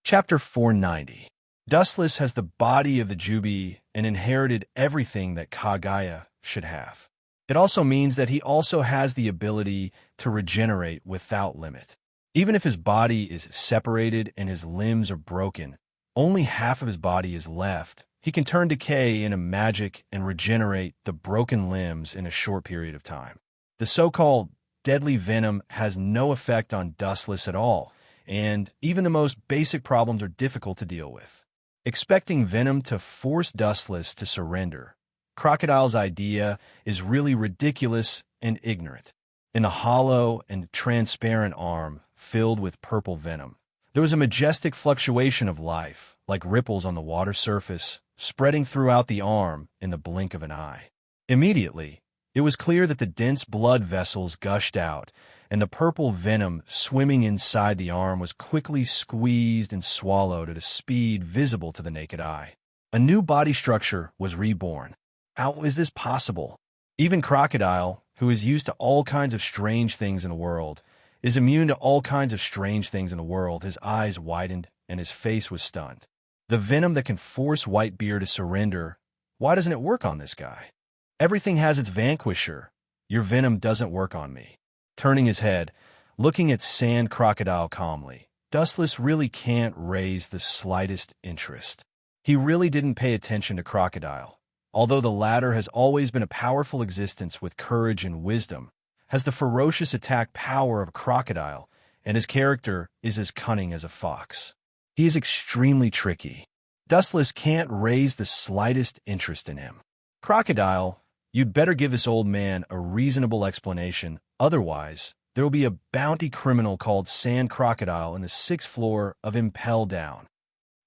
Chapter 490. Dustless has the body of the Jubi and inherited everything that Kagaya should have. It also means that he also has the ability to regenerate without limit. Even if his body is separated and his limbs are broken, only half of his body is left. He can turn decay into magic and regenerate the broken limbs in a short period of time. The so-called deadly venom has no effect on Dustless at all, and even the most basic problems are difficult to deal with. Expecting venom to force Dustless to surrender, Crocodile's idea is really ridiculous and ignorant. In the hollow and transparent arm filled with purple venom, there was a majestic fluctuation of life, like ripples on the water surface, spreading throughout the arm in the blink of an eye. Immediately, it was clear that the dense blood vessels gushed out, and the purple venom swimming inside the arm was quickly squeezed and swallowed at a speed visible to the naked eye. A new body structure was reborn. How is this possible? Even Crocodile, who is used to all kinds of strange things in the world, is immune to all kinds of strange things in the world. His eyes widened, and his face was stunned. The venom that can force Whitebeard to surrender, why doesn't it work on this guy? Everything has its vanquisher. Your venom doesn't work on me. Turning his head, looking at Sand Crocodile calmly, Dustless really can't raise the slightest interest. He really didn't pay attention to Crocodile, although the latter has always been a powerful existence with courage and wisdom, has the ferocious attack power of a crocodile, and his character is as cunning as a fox. He is extremely tricky. Dustless can't raise the slightest interest in him. "Crocodile, you'd better give this old man a reasonable explanation. Otherwise, there will be a bounty criminal called Sand Crocodile in the 6th floor of Impel Down."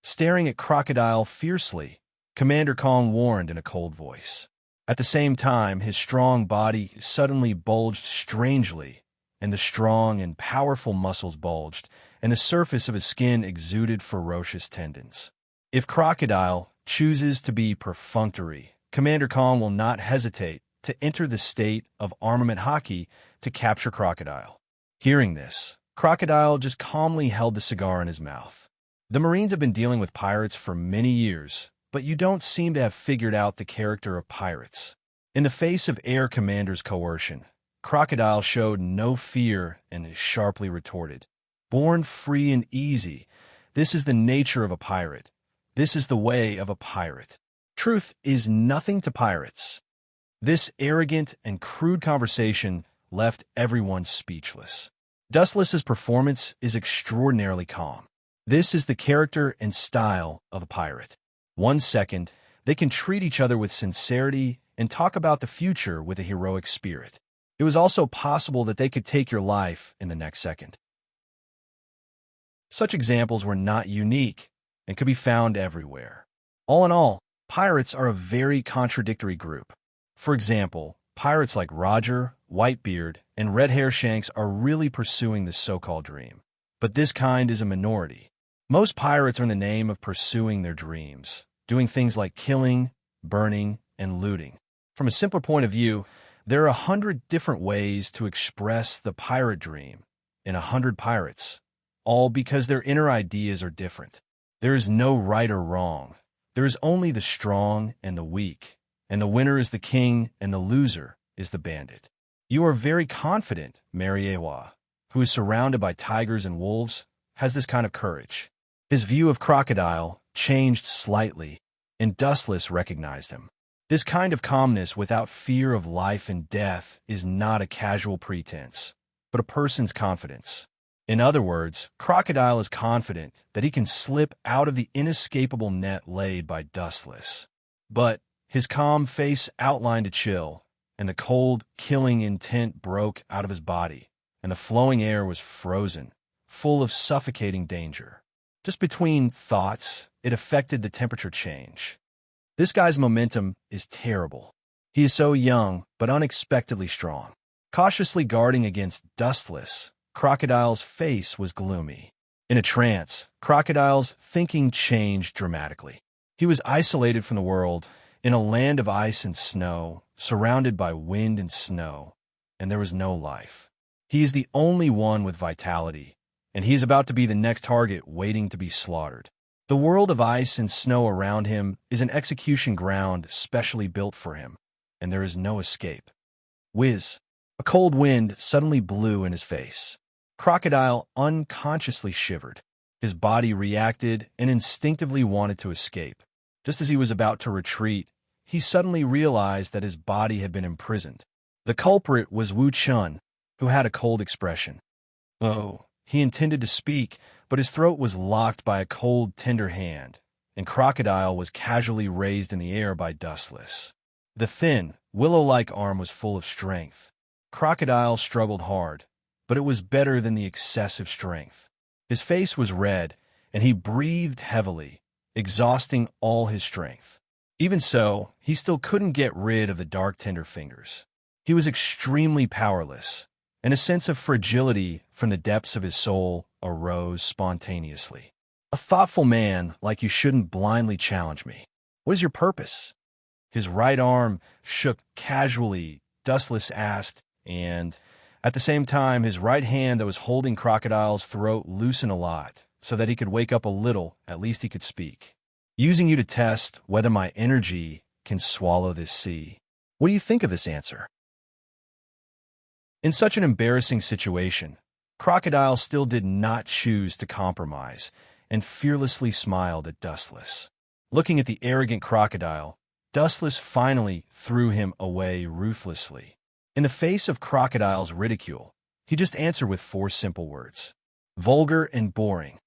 Staring at Crocodile fiercely, Commander Kong warned in a cold voice. At the same time, his strong body suddenly bulged strangely, and the strong and powerful muscles bulged, and the surface of his skin exuded ferocious tendons. If Crocodile chooses to be perfunctory, Commander Kong will not hesitate to enter the state of armament hockey to capture Crocodile. Hearing this, Crocodile just calmly held the cigar in his mouth. The Marines have been dealing with pirates for many years, but you don't seem to have figured out the character of pirates. In the face of Air Commander's coercion, Crocodile showed no fear and sharply retorted, "Born free and easy. This is the nature of a pirate. This is the way of a pirate. Truth is nothing to pirates." This arrogant and crude conversation left everyone speechless. Dustless's performance is extraordinarily calm. This is the character and style of a pirate. 1 second, they can treat each other with sincerity and talk about the future with a heroic spirit. It was also possible that they could take your life in the next second. Such examples were not unique and could be found everywhere. All in all, pirates are a very contradictory group. For example, pirates like Roger, Whitebeard, and Red Hair Shanks are really pursuing the so-called dream. But this kind is a minority. Most pirates are in the name of pursuing their dreams, doing things like killing, burning, and looting. From a simpler point of view, there are 100 different ways to express the pirate dream in 100 pirates, all because their inner ideas are different. There is no right or wrong. There is only the strong and the weak, and the winner is the king and the loser is the bandit. You are very confident, Mariewa, who is surrounded by tigers and wolves. has this kind of courage. His view of Crocodile changed slightly, and Dustless recognized him. This kind of calmness without fear of life and death is not a casual pretense, but a person's confidence. In other words, Crocodile is confident that he can slip out of the inescapable net laid by Dustless. But his calm face outlined a chill, and the cold, killing intent broke out of his body, and the flowing air was frozen, full of suffocating danger. Just between thoughts, it affected the temperature change. This guy's momentum is terrible. He is so young, but unexpectedly strong. Cautiously guarding against Dustless, Crocodile's face was gloomy. In a trance, Crocodile's thinking changed dramatically. He was isolated from the world, in a land of ice and snow, surrounded by wind and snow, and there was no life. He is the only one with vitality, and he is about to be the next target waiting to be slaughtered. The world of ice and snow around him is an execution ground specially built for him, and there is no escape. Whiz! A cold wind suddenly blew in his face. Crocodile unconsciously shivered. His body reacted and instinctively wanted to escape. Just as he was about to retreat, he suddenly realized that his body had been imprisoned. The culprit was Wu Chun, who had a cold expression. Oh, he intended to speak, but his throat was locked by a cold, tender hand, and Crocodile was casually raised in the air by Dustless. The thin, willow-like arm was full of strength. Crocodile struggled hard, but it was better than the excessive strength. His face was red, and he breathed heavily, exhausting all his strength. Even so, he still couldn't get rid of the dark, tender fingers. He was extremely powerless, and a sense of fragility from the depths of his soul arose spontaneously. A thoughtful man like you shouldn't blindly challenge me. What is your purpose? His right arm shook casually, Dustless asked, and at the same time, his right hand that was holding Crocodile's throat loosened a lot, so that he could wake up a little, at least he could speak. Using you to test whether my energy can swallow this sea. What do you think of this answer? In such an embarrassing situation, Crocodile still did not choose to compromise and fearlessly smiled at Dustless. Looking at the arrogant Crocodile, Dustless finally threw him away ruthlessly. In the face of Crocodile's ridicule, he just answered with 4 simple words. Vulgar and boring.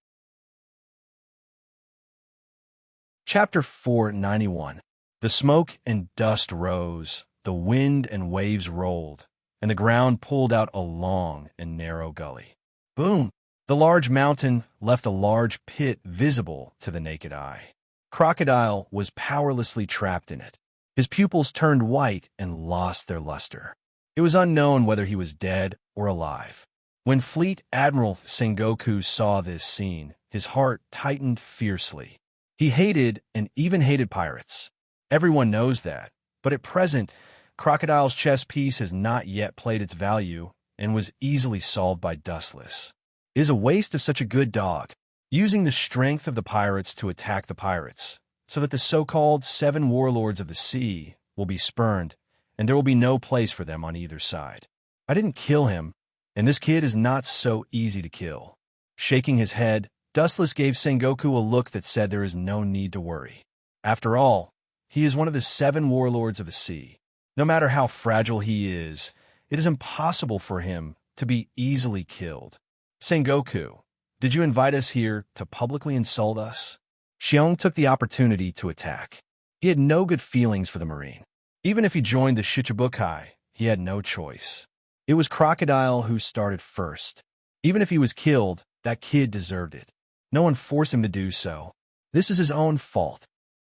Chapter 491. The smoke and dust rose, the wind and waves rolled, and the ground pulled out a long and narrow gully. Boom! The large mountain left a large pit visible to the naked eye. Crocodile was powerlessly trapped in it. His pupils turned white and lost their luster. It was unknown whether he was dead or alive. When Fleet Admiral Sengoku saw this scene, his heart tightened fiercely. He hated and even hated pirates. Everyone knows that, but at present, Crocodile's chess piece has not yet played its value and was easily solved by Dustless. It is a waste of such a good dog, using the strength of the pirates to attack the pirates, so that the so-called 7 warlords of the sea will be spurned, and there will be no place for them on either side. I didn't kill him, and this kid is not so easy to kill. Shaking his head, Dustless gave Sengoku a look that said there is no need to worry. After all, he is one of the 7 warlords of the sea. No matter how fragile he is, it is impossible for him to be easily killed. Sengoku, did you invite us here to publicly insult us? Xiong took the opportunity to attack. He had no good feelings for the Marine. Even if he joined the Shichibukai, he had no choice. It was Crocodile who started first. Even if he was killed, that kid deserved it. No one forced him to do so. This is his own fault.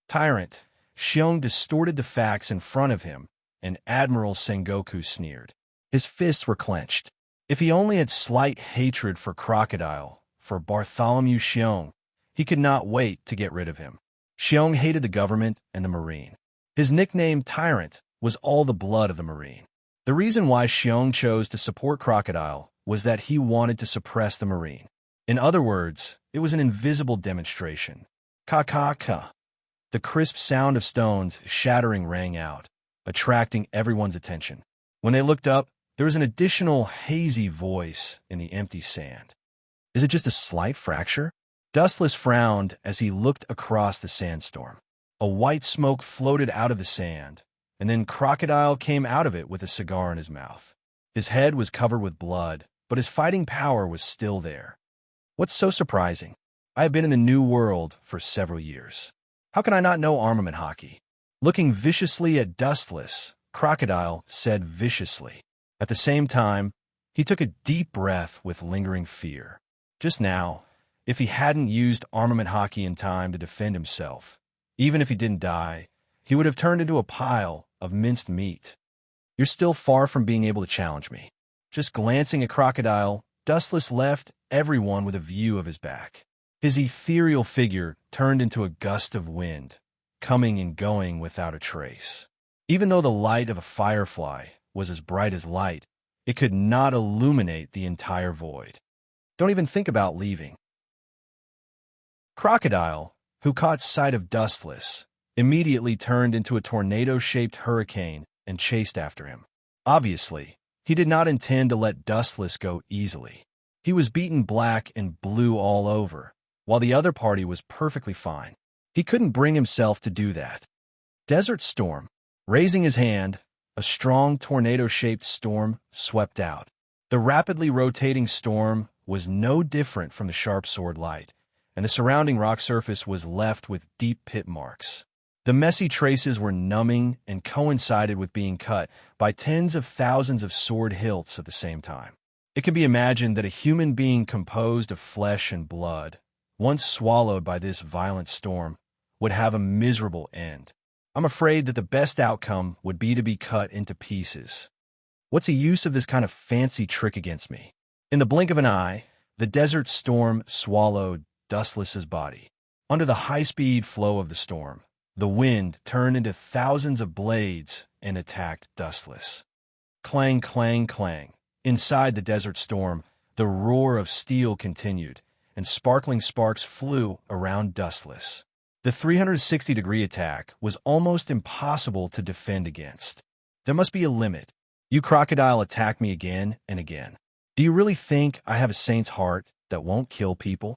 Tyrant, Xiong distorted the facts in front of him, and Admiral Sengoku sneered. His fists were clenched. If he only had slight hatred for Crocodile, for Bartholomew Xiong, he could not wait to get rid of him. Xiong hated the government and the Marine. His nickname Tyrant was all the blood of the Marine. The reason why Xiong chose to support Crocodile was that he wanted to suppress the Marine. In other words, it was an invisible demonstration. Ka-ka-ka. The crisp sound of stones shattering rang out, attracting everyone's attention. When they looked up, there was an additional hazy voice in the empty sand. Is it just a slight fracture? Dustless frowned as he looked across the sandstorm. A white smoke floated out of the sand, and then Crocodile came out of it with a cigar in his mouth. His head was covered with blood, but his fighting power was still there. What's so surprising? I have been in the New World for several years. How can I not know armament hockey? Looking viciously at Dustless, Crocodile said viciously. At the same time, he took a deep breath with lingering fear. Just now, if he hadn't used armament hockey in time to defend himself, even if he didn't die, he would have turned into a pile of minced meat. You're still far from being able to challenge me. Just glancing at Crocodile, Dustless left everyone with a view of his back. His ethereal figure turned into a gust of wind, coming and going without a trace. Even though the light of a firefly was as bright as light, it could not illuminate the entire void. Don't even think about leaving. Crocodile, who caught sight of Dustless, immediately turned into a tornado-shaped hurricane and chased after him. Obviously, he did not intend to let Dustless go easily. He was beaten black and blue all over, while the other party was perfectly fine. He couldn't bring himself to do that. Desert Storm. Raising his hand, a strong tornado-shaped storm swept out. The rapidly rotating storm was no different from the sharp sword light, and the surrounding rock surface was left with deep pit marks. The messy traces were numbing and coincided with being cut by tens of thousands of sword hilts at the same time. It can be imagined that a human being composed of flesh and blood, once swallowed by this violent storm, would have a miserable end. I'm afraid that the best outcome would be to be cut into pieces. What's the use of this kind of fancy trick against me? In the blink of an eye, the desert storm swallowed Dustless's body. Under the high-speed flow of the storm, the wind turned into thousands of blades and attacked Dustless. Clang, clang, clang. Inside the desert storm, the roar of steel continued, and sparkling sparks flew around Dustless. The 360-degree attack was almost impossible to defend against. There must be a limit. You Crocodile attack me again and again. Do you really think I have a saint's heart that won't kill people?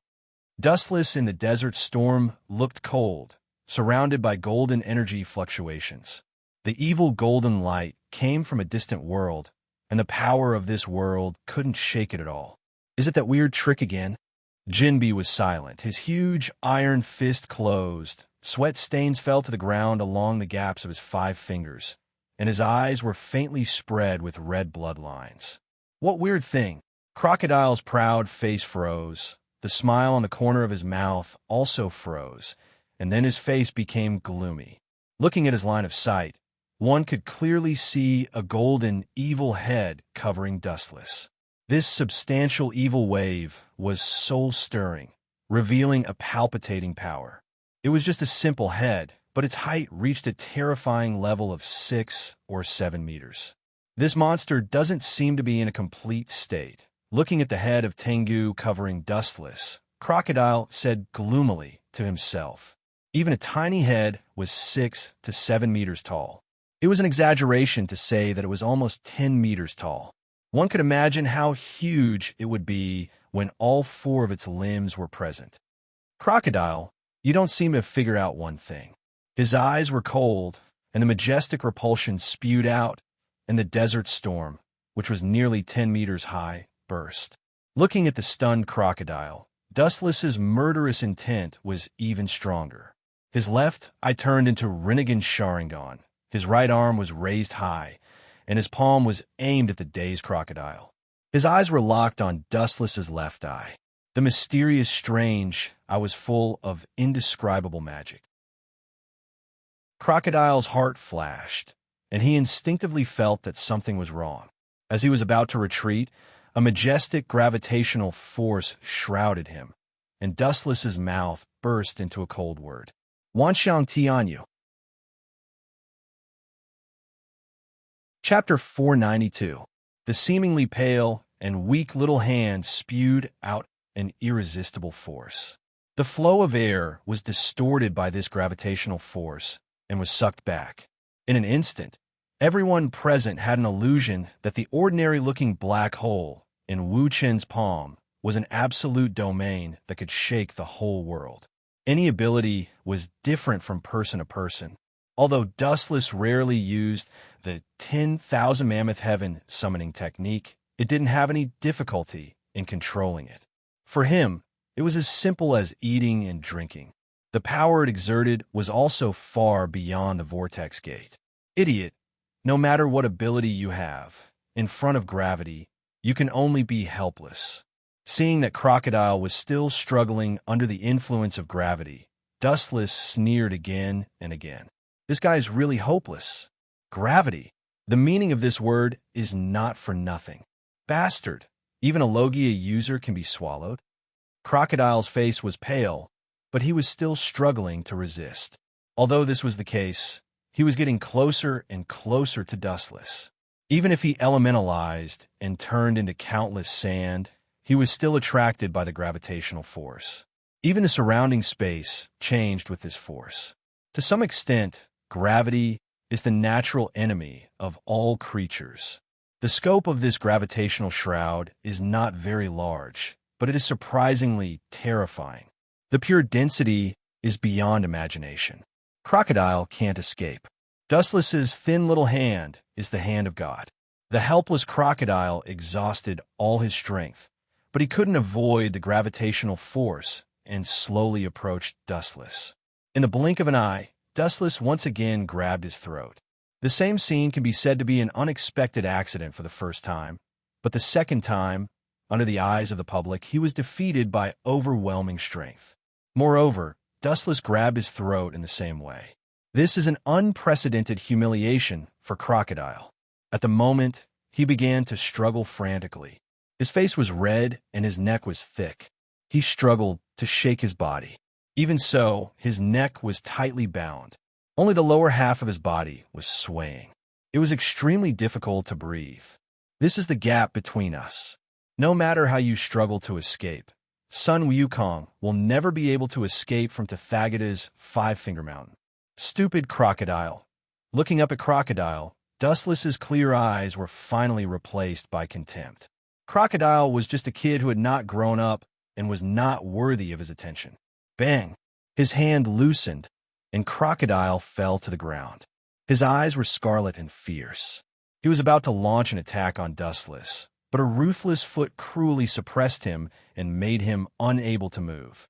Dustless in the desert storm looked cold, surrounded by golden energy fluctuations. The evil golden light came from a distant world, and the power of this world couldn't shake it at all. Is it that weird trick again? Jinbi was silent, his huge iron fist closed. Sweat stains fell to the ground along the gaps of his 5 fingers, and his eyes were faintly spread with red blood lines. What weird thing? Crocodile's proud face froze. The smile on the corner of his mouth also froze, and then his face became gloomy. Looking at his line of sight, one could clearly see a golden, evil head covering Dustless. This substantial evil wave was soul-stirring, revealing a palpitating power. It was just a simple head, but its height reached a terrifying level of 6 or 7 meters. This monster doesn't seem to be in a complete state. Looking at the head of Tengu covering Dustless, Crocodile said gloomily to himself. Even a tiny head was 6 to 7 meters tall. It was an exaggeration to say that it was almost 10 meters tall. One could imagine how huge it would be when all 4 of its limbs were present. Crocodile, you don't seem to figure out one thing. His eyes were cold, and the majestic repulsion spewed out, and the desert storm, which was nearly 10 meters high, burst. Looking at the stunned Crocodile, Dustless's murderous intent was even stronger. His left eye turned into Rinnegan Sharingan. His right arm was raised high, and his palm was aimed at the dazed Crocodile. His eyes were locked on Dustless's left eye. The mysterious, strange eye was full of indescribable magic. Crocodile's heart flashed, and he instinctively felt that something was wrong. As he was about to retreat, a majestic gravitational force shrouded him, and Dustless's mouth burst into a cold word. Wanxiang Tianyu. Chapter 492. The seemingly pale and weak little hand spewed out an irresistible force. The flow of air was distorted by this gravitational force and was sucked back. In an instant, everyone present had an illusion that the ordinary-looking black hole in Wu Chen's palm was an absolute domain that could shake the whole world. Any ability was different from person to person. Although Dustless rarely used the 10,000 Mammoth Heaven summoning technique, it didn't have any difficulty in controlling it. For him, it was as simple as eating and drinking. The power it exerted was also far beyond the Vortex Gate. Idiot, no matter what ability you have, in front of gravity, you can only be helpless. Seeing that Crocodile was still struggling under the influence of gravity, Dustless sneered again and again. This guy is really hopeless. Gravity. The meaning of this word is not for nothing. Bastard. Even a Logia user can be swallowed. Crocodile's face was pale, but he was still struggling to resist. Although this was the case, he was getting closer and closer to Dustless. Even if he elementalized and turned into countless sand, he was still attracted by the gravitational force. Even the surrounding space changed with this force. To some extent, gravity is the natural enemy of all creatures. The scope of this gravitational shroud is not very large, but it is surprisingly terrifying. The pure density is beyond imagination. Crocodile can't escape. Dustless's thin little hand is the hand of God. The helpless Crocodile exhausted all his strength, but he couldn't avoid the gravitational force and slowly approached Dustless. In the blink of an eye, Dustless once again grabbed his throat. The same scene can be said to be an unexpected accident for the first time, but the second time, under the eyes of the public, he was defeated by overwhelming strength. Moreover, Dustless grabbed his throat in the same way. This is an unprecedented humiliation for Crocodile. At the moment, he began to struggle frantically. His face was red and his neck was thick. He struggled to shake his body. Even so, his neck was tightly bound. Only the lower half of his body was swaying. It was extremely difficult to breathe. This is the gap between us. No matter how you struggle to escape, Sun Wukong will never be able to escape from Tathagata's Five-Finger Mountain. Stupid Crocodile. Looking up at Crocodile, Dustless's clear eyes were finally replaced by contempt. Crocodile was just a kid who had not grown up and was not worthy of his attention. Bang! His hand loosened, and Crocodile fell to the ground. His eyes were scarlet and fierce. He was about to launch an attack on Dustless, but a ruthless foot cruelly suppressed him and made him unable to move.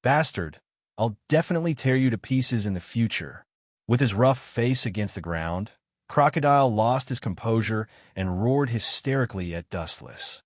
Bastard, I'll definitely tear you to pieces in the future. With his rough face against the ground, Crocodile lost his composure and roared hysterically at Dustless.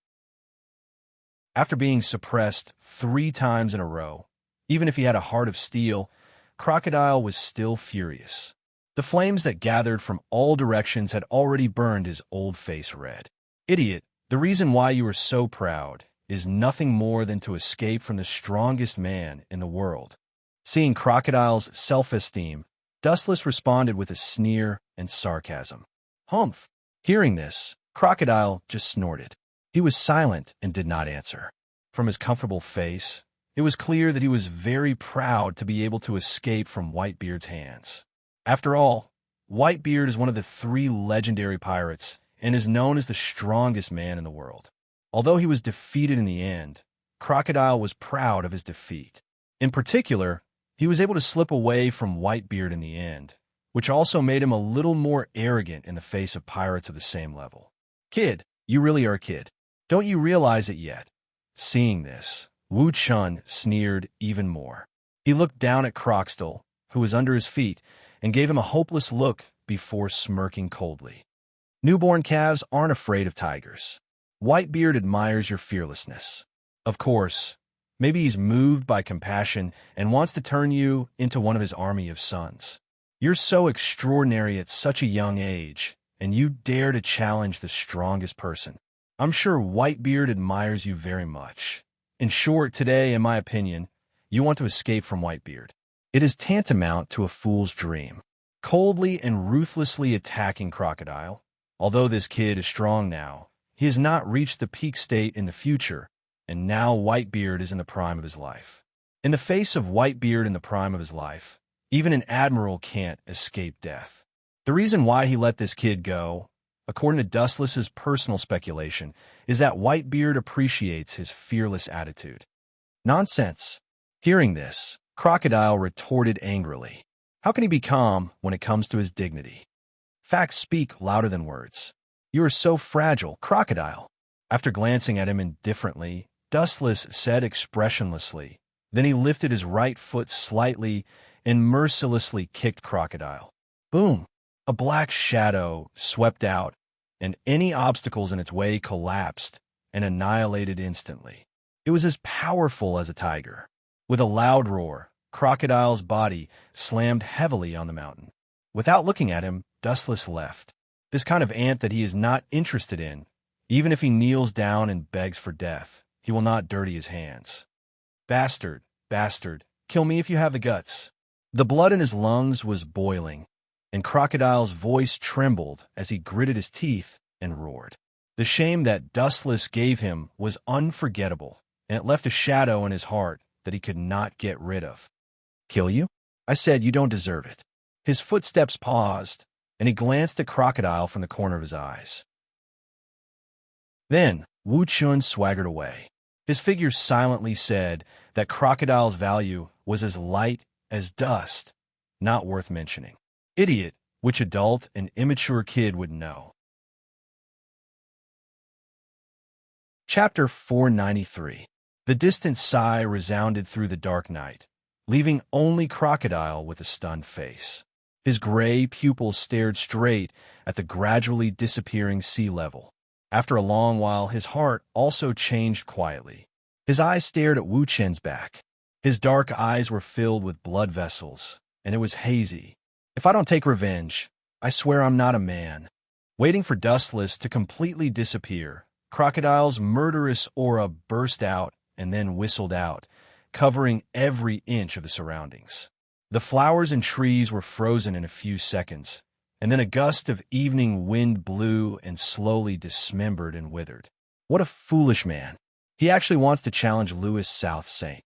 After being suppressed 3 times in a row, even if he had a heart of steel, Crocodile was still furious. The flames that gathered from all directions had already burned his old face red. Idiot, the reason why you are so proud is nothing more than to escape from the strongest man in the world. Seeing Crocodile's self-esteem, Dustless responded with a sneer and sarcasm. Humph! Hearing this, Crocodile just snorted. He was silent and did not answer. From his comfortable face, it was clear that he was very proud to be able to escape from Whitebeard's hands. After all, Whitebeard is one of the 3 legendary pirates and is known as the strongest man in the world. Although he was defeated in the end, Crocodile was proud of his defeat. In particular, he was able to slip away from Whitebeard in the end, which also made him a little more arrogant in the face of pirates of the same level. Kid, you really are a kid. Don't you realize it yet? Seeing this, Wu Chun sneered even more. He looked down at Croxtel, who was under his feet, and gave him a hopeless look before smirking coldly. Newborn calves aren't afraid of tigers. Whitebeard admires your fearlessness. Of course, maybe he's moved by compassion and wants to turn you into one of his army of sons. You're so extraordinary at such a young age, and you dare to challenge the strongest person. I'm sure Whitebeard admires you very much. In short, today, in my opinion, you want to escape from Whitebeard. It is tantamount to a fool's dream. Coldly and ruthlessly attacking Crocodile. Although this kid is strong now, he has not reached the peak state in the future, and now Whitebeard is in the prime of his life. In the face of Whitebeard in the prime of his life, even an admiral can't escape death. The reason why he let this kid go according to Dustless's personal speculation, is that Whitebeard appreciates his fearless attitude. Nonsense. Hearing this, Crocodile retorted angrily. How can he be calm when it comes to his dignity? Facts speak louder than words. You are so fragile, Crocodile. After glancing at him indifferently, Dustless said expressionlessly. Then he lifted his right foot slightly and mercilessly kicked Crocodile. Boom! A black shadow swept out, and any obstacles in its way collapsed and annihilated instantly. It was as powerful as a tiger. With a loud roar, Crocodile's body slammed heavily on the mountain. Without looking at him, Dustless left. This kind of ant that he is not interested in. Even if he kneels down and begs for death, he will not dirty his hands. Bastard, bastard, kill me if you have the guts. The blood in his lungs was boiling, and Crocodile's voice trembled as he gritted his teeth and roared. The shame that Dustless gave him was unforgettable, and it left a shadow in his heart that he could not get rid of. Kill you? I said you don't deserve it. His footsteps paused, and he glanced at Crocodile from the corner of his eyes. Then Wu Chun swaggered away. His figure silently said that Crocodile's value was as light as dust, not worth mentioning. Idiot, which adult and immature kid would know? Chapter 493. The distant sigh resounded through the dark night, leaving only Crocodile with a stunned face. His gray pupils stared straight at the gradually disappearing sea level. After a long while, his heart also changed quietly. His eyes stared at Wu Chen's back. His dark eyes were filled with blood vessels, and it was hazy. If I don't take revenge, I swear I'm not a man. Waiting for Dustless to completely disappear, Crocodile's murderous aura burst out and then whistled out, covering every inch of the surroundings. The flowers and trees were frozen in a few seconds, and then a gust of evening wind blew and slowly dismembered and withered. What a foolish man. He actually wants to challenge Louis South Saint.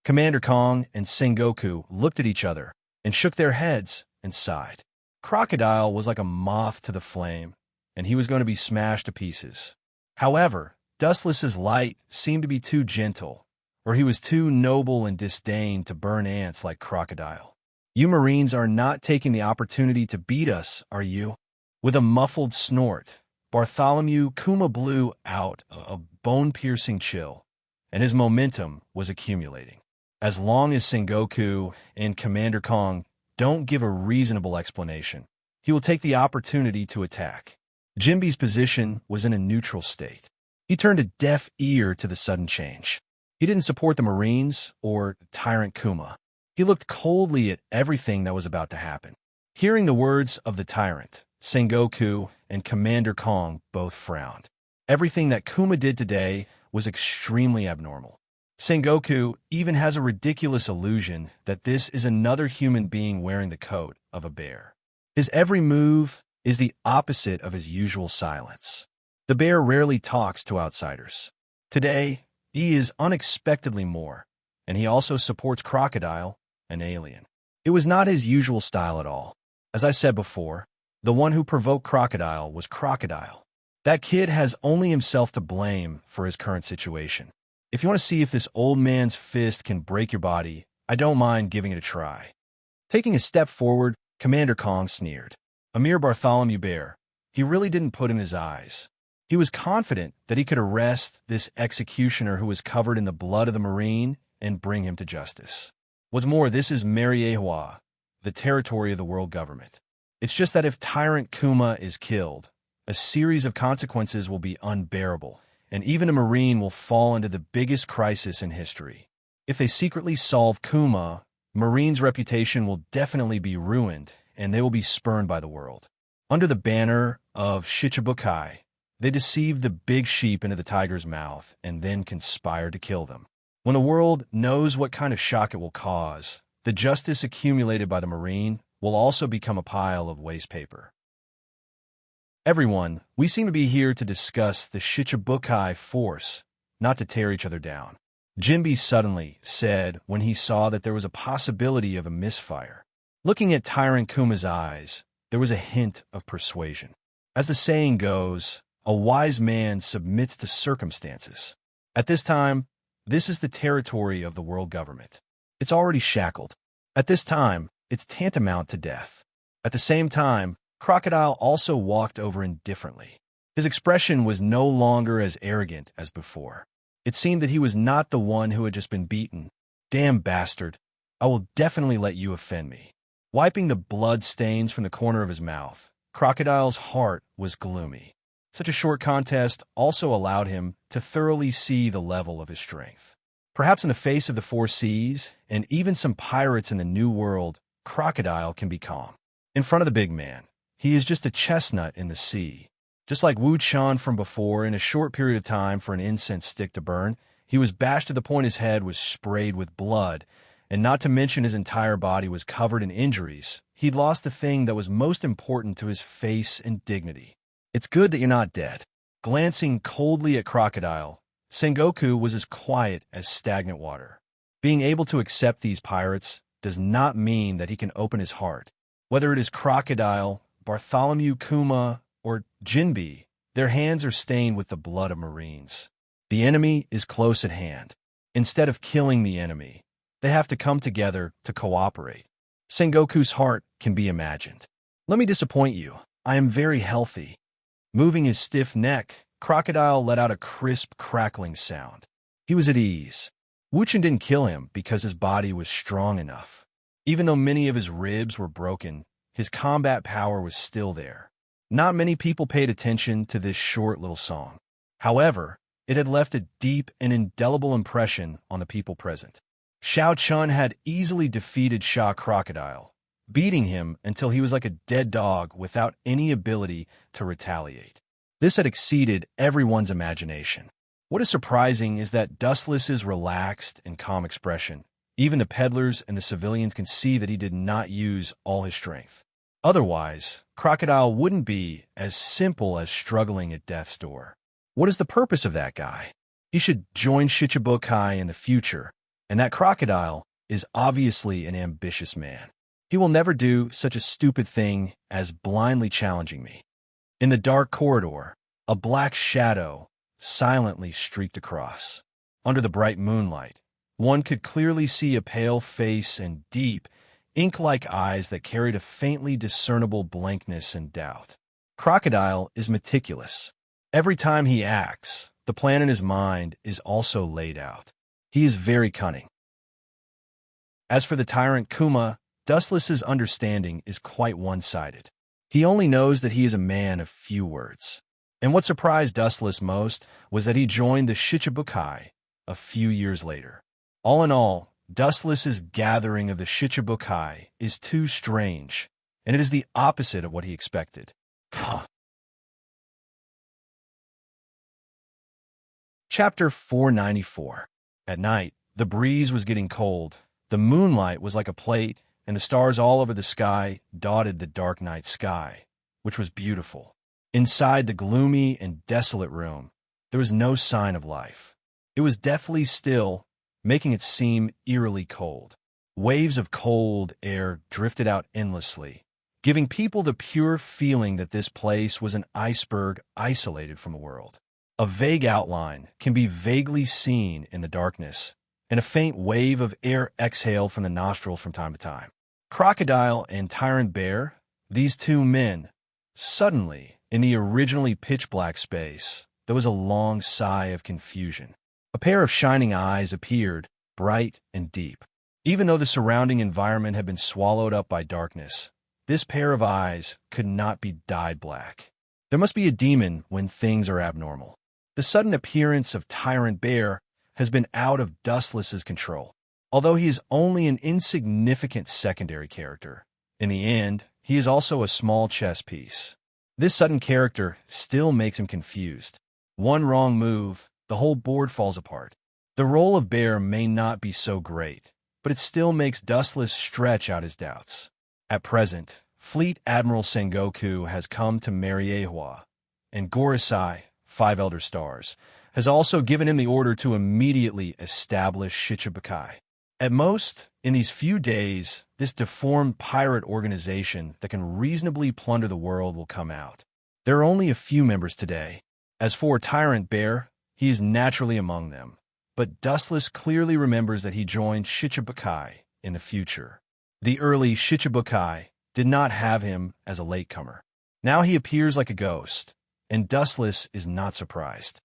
Commander Kong and Sengoku looked at each other and shook their heads and sighed. Crocodile was like a moth to the flame, and he was going to be smashed to pieces. However, Dustless's light seemed to be too gentle, or he was too noble and disdain to burn ants like Crocodile. You Marines are not taking the opportunity to beat us, are you? With a muffled snort, Bartholomew Kuma blew out a bone-piercing chill, and his momentum was accumulating. As long as Sengoku and Commander Kong don't give a reasonable explanation, he will take the opportunity to attack. Jinbe's position was in a neutral state. He turned a deaf ear to the sudden change. He didn't support the Marines or Tyrant Kuma. He looked coldly at everything that was about to happen. Hearing the words of the Tyrant, Sengoku and Commander Kong both frowned. Everything that Kuma did today was extremely abnormal. Sengoku even has a ridiculous illusion that this is another human being wearing the coat of a bear. His every move is the opposite of his usual silence. The bear rarely talks to outsiders. Today, he is unexpectedly more, and he also supports Crocodile, an alien. It was not his usual style at all. As I said before, the one who provoked Crocodile was Crocodile. That kid has only himself to blame for his current situation. If you want to see if this old man's fist can break your body, I don't mind giving it a try. Taking a step forward, Commander Kong sneered. A mere Bartholomew Bear. He really didn't put in his eyes. He was confident that he could arrest this executioner who was covered in the blood of the Marine and bring him to justice. What's more, this is Mariewa, the territory of the world government. It's just that if Tyrant Kuma is killed, a series of consequences will be unbearable, and even a Marine will fall into the biggest crisis in history. If they secretly solve Kuma, Marine's reputation will definitely be ruined, and they will be spurned by the world. Under the banner of Shichibukai, they deceive the big sheep into the tiger's mouth and then conspire to kill them. When the world knows what kind of shock it will cause, the justice accumulated by the Marine will also become a pile of waste paper. Everyone, we seem to be here to discuss the Shichibukai force, not to tear each other down. Jinbe suddenly said when he saw that there was a possibility of a misfire. Looking at Tyrant Kuma's eyes, there was a hint of persuasion. As the saying goes, a wise man submits to circumstances. At this time, this is the territory of the world government. It's already shackled. At this time, it's tantamount to death. At the same time, Crocodile also walked over indifferently. His expression was no longer as arrogant as before. It seemed that he was not the one who had just been beaten. Damn bastard, I will definitely let you offend me. Wiping the blood stains from the corner of his mouth, Crocodile's heart was gloomy. Such a short contest also allowed him to thoroughly see the level of his strength. Perhaps in the face of the four seas, and even some pirates in the New World, Crocodile can be calm. In front of the big man, he is just a chestnut in the sea. Just like Wu Chan from before, in a short period of time for an incense stick to burn, he was bashed to the point his head was sprayed with blood, and not to mention his entire body was covered in injuries. He'd lost the thing that was most important to his face and dignity. It's good that you're not dead. Glancing coldly at Crocodile, Sengoku was as quiet as stagnant water. Being able to accept these pirates does not mean that he can open his heart. Whether it is Crocodile, Bartholomew Kuma, or Jinbe, their hands are stained with the blood of Marines. The enemy is close at hand. Instead of killing the enemy, they have to come together to cooperate. Sengoku's heart can be imagined. Let me disappoint you. I am very healthy. Moving his stiff neck, Crocodile let out a crisp, crackling sound. He was at ease. Wuchen didn't kill him because his body was strong enough. Even though many of his ribs were broken, his combat power was still there. Not many people paid attention to this short little song. However, it had left a deep and indelible impression on the people present. Xiao Chun had easily defeated Sha Crocodile, beating him until he was like a dead dog without any ability to retaliate. This had exceeded everyone's imagination. What is surprising is that Dustless's relaxed and calm expression. Even the peddlers and the civilians can see that he did not use all his strength. Otherwise, Crocodile wouldn't be as simple as struggling at death's door. What is the purpose of that guy? He should join Shichibukai in the future, and that Crocodile is obviously an ambitious man. He will never do such a stupid thing as blindly challenging me. In the dark corridor, a black shadow silently streaked across. Under the bright moonlight, one could clearly see a pale face and deep, ink-like eyes that carried a faintly discernible blankness and doubt. Crocodile is meticulous. Every time he acts, the plan in his mind is also laid out. He is very cunning. As for the tyrant Kuma, Dustless's understanding is quite one-sided. He only knows that he is a man of few words. And what surprised Dustless most was that he joined the Shichibukai a few years later. All in all, Dustless's gathering of the Shichibukai is too strange, and it is the opposite of what he expected. Chapter 494. At night, the breeze was getting cold. The moonlight was like a plate, and the stars all over the sky dotted the dark night sky, which was beautiful. Inside the gloomy and desolate room, there was no sign of life. It was deathly still, making it seem eerily cold. Waves of cold air drifted out endlessly, giving people the pure feeling that this place was an iceberg isolated from the world. A vague outline can be vaguely seen in the darkness, and a faint wave of air exhaled from the nostrils from time to time. Crocodile and Tyrant Bear, these two men, suddenly, in the originally pitch-black space, there was a long sigh of confusion. A pair of shining eyes appeared, bright and deep. Even though the surrounding environment had been swallowed up by darkness, this pair of eyes could not be dyed black. There must be a demon when things are abnormal. The sudden appearance of Tyrant Bear has been out of Dustless's control. Although he is only an insignificant secondary character, in the end, he is also a small chess piece. This sudden character still makes him confused. One wrong move, the whole board falls apart. The role of Bear may not be so great, but it still makes Dustless stretch out his doubts. At present, Fleet Admiral Sengoku has come to Mariehua, and Gorisai, 5 Elder Stars, has also given him the order to immediately establish Shichibukai. At most, in these few days, this deformed pirate organization that can reasonably plunder the world will come out. There are only a few members today. As for Tyrant Bear, he is naturally among them. But Dustless clearly remembers that he joined Shichibukai in the future. The early Shichibukai did not have him as a latecomer. Now he appears like a ghost, and Dustless is not surprised.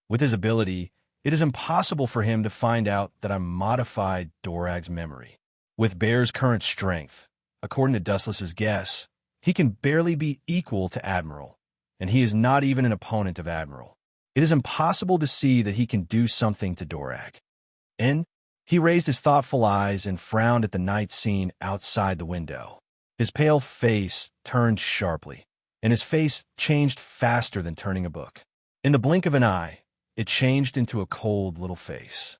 With his ability, it is impossible for him to find out that I modified Dorag's memory. With Bear's current strength, according to Dustless's guess, he can barely be equal to Admiral, and he is not even an opponent of Admiral. It is impossible to see that he can do something to Dorag. And he raised his thoughtful eyes and frowned at the night scene outside the window. His pale face turned sharply, and his face changed faster than turning a book. In the blink of an eye, it changed into a cold little face.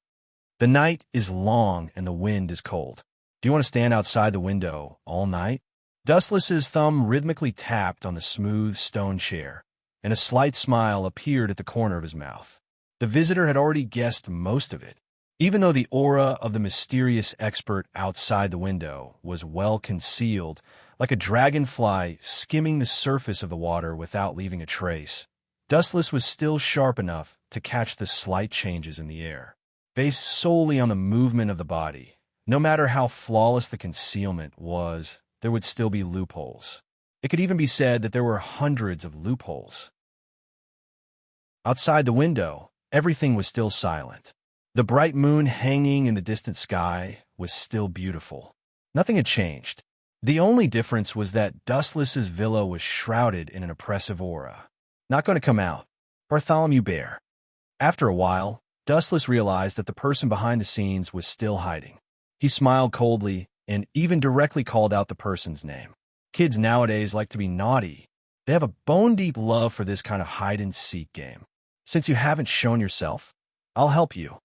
The night is long and the wind is cold. Do you want to stand outside the window all night? Dustless's thumb rhythmically tapped on the smooth stone chair, and a slight smile appeared at the corner of his mouth. The visitor had already guessed most of it. Even though the aura of the mysterious expert outside the window was well concealed, like a dragonfly skimming the surface of the water without leaving a trace, Dustless was still sharp enough to catch the slight changes in the air. Based solely on the movement of the body, no matter how flawless the concealment was, there would still be loopholes. It could even be said that there were hundreds of loopholes. Outside the window, everything was still silent. The bright moon hanging in the distant sky was still beautiful. Nothing had changed. The only difference was that Dustless's villa was shrouded in an oppressive aura. Not going to come out. Bartholomew Bear. After a while, Dustless realized that the person behind the scenes was still hiding. He smiled coldly and even directly called out the person's name. Kids nowadays like to be naughty. They have a bone-deep love for this kind of hide-and-seek game. Since you haven't shown yourself, I'll help you.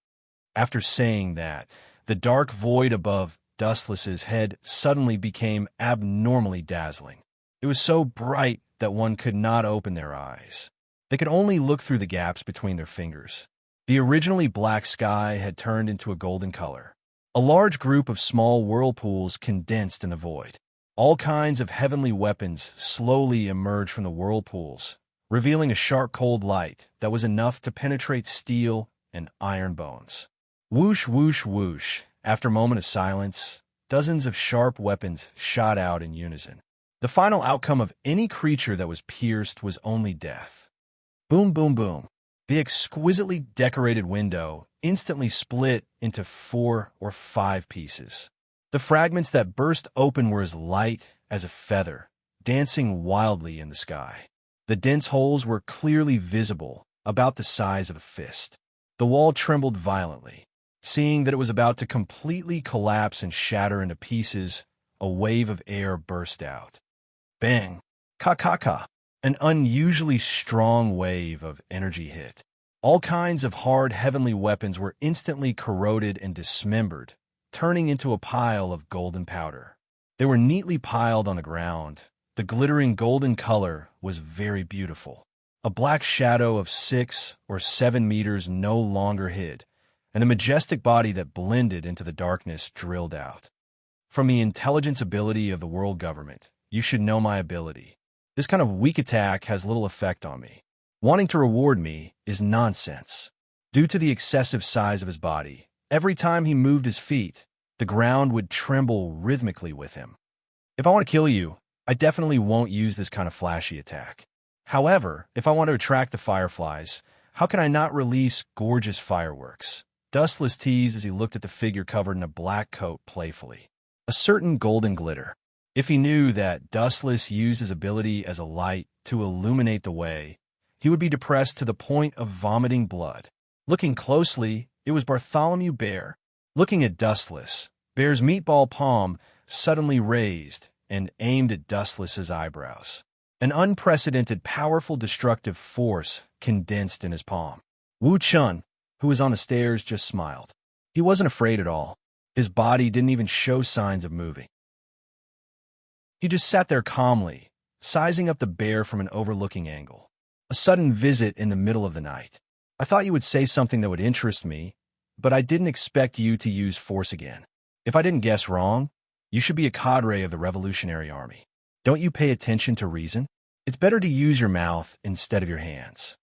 After saying that, the dark void above Dustless's head suddenly became abnormally dazzling. It was so bright that one could not open their eyes. They could only look through the gaps between their fingers. The originally black sky had turned into a golden color. A large group of small whirlpools condensed in the void. All kinds of heavenly weapons slowly emerged from the whirlpools, revealing a sharp cold light that was enough to penetrate steel and iron bones. Whoosh, whoosh, whoosh. After a moment of silence, dozens of sharp weapons shot out in unison. The final outcome of any creature that was pierced was only death. Boom, boom, boom. The exquisitely decorated window instantly split into 4 or 5 pieces. The fragments that burst open were as light as a feather, dancing wildly in the sky. The dense holes were clearly visible, about the size of a fist. The wall trembled violently. Seeing that it was about to completely collapse and shatter into pieces, a wave of air burst out. Bang! Ka-ka-ka! An unusually strong wave of energy hit. All kinds of hard heavenly weapons were instantly corroded and dismembered, turning into a pile of golden powder. They were neatly piled on the ground. The glittering golden color was very beautiful. A black shadow of 6 or 7 meters no longer hid, and a majestic body that blended into the darkness drilled out. From the intelligence ability of the world government, you should know my ability. This kind of weak attack has little effect on me. Wanting to reward me is nonsense. Due to the excessive size of his body, every time he moved his feet, the ground would tremble rhythmically with him. If I want to kill you, I definitely won't use this kind of flashy attack. However, if I want to attract the fireflies, how can I not release gorgeous fireworks? Dustless teased as he looked at the figure covered in a black coat playfully. A certain golden glitter. If he knew that Dustless used his ability as a light to illuminate the way, he would be depressed to the point of vomiting blood. Looking closely, it was Bartholomew Bear. Looking at Dustless, Bear's meatball palm suddenly raised and aimed at Dustless's eyebrows. An unprecedented, powerful, destructive force condensed in his palm. Wu Chun, who was on the stairs, just smiled. He wasn't afraid at all. His body didn't even show signs of moving. He just sat there calmly, sizing up the bear from an overlooking angle. A sudden visit in the middle of the night. I thought you would say something that would interest me, but I didn't expect you to use force again. If I didn't guess wrong, you should be a cadre of the Revolutionary Army. Don't you pay attention to reason? It's better to use your mouth instead of your hands.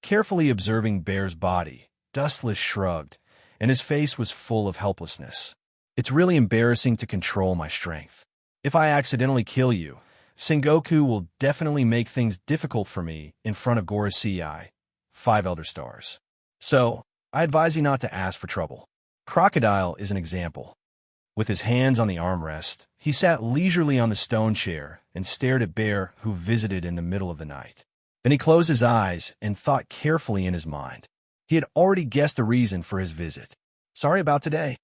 Carefully observing Bear's body, Dustless shrugged, and his face was full of helplessness. It's really embarrassing to control my strength. If I accidentally kill you, Sengoku will definitely make things difficult for me in front of Gorosei, 5 Elder Stars. So, I advise you not to ask for trouble. Crocodile is an example. With his hands on the armrest, he sat leisurely on the stone chair and stared at Bear, who visited in the middle of the night. Then he closed his eyes and thought carefully in his mind. He had already guessed the reason for his visit. Sorry about today.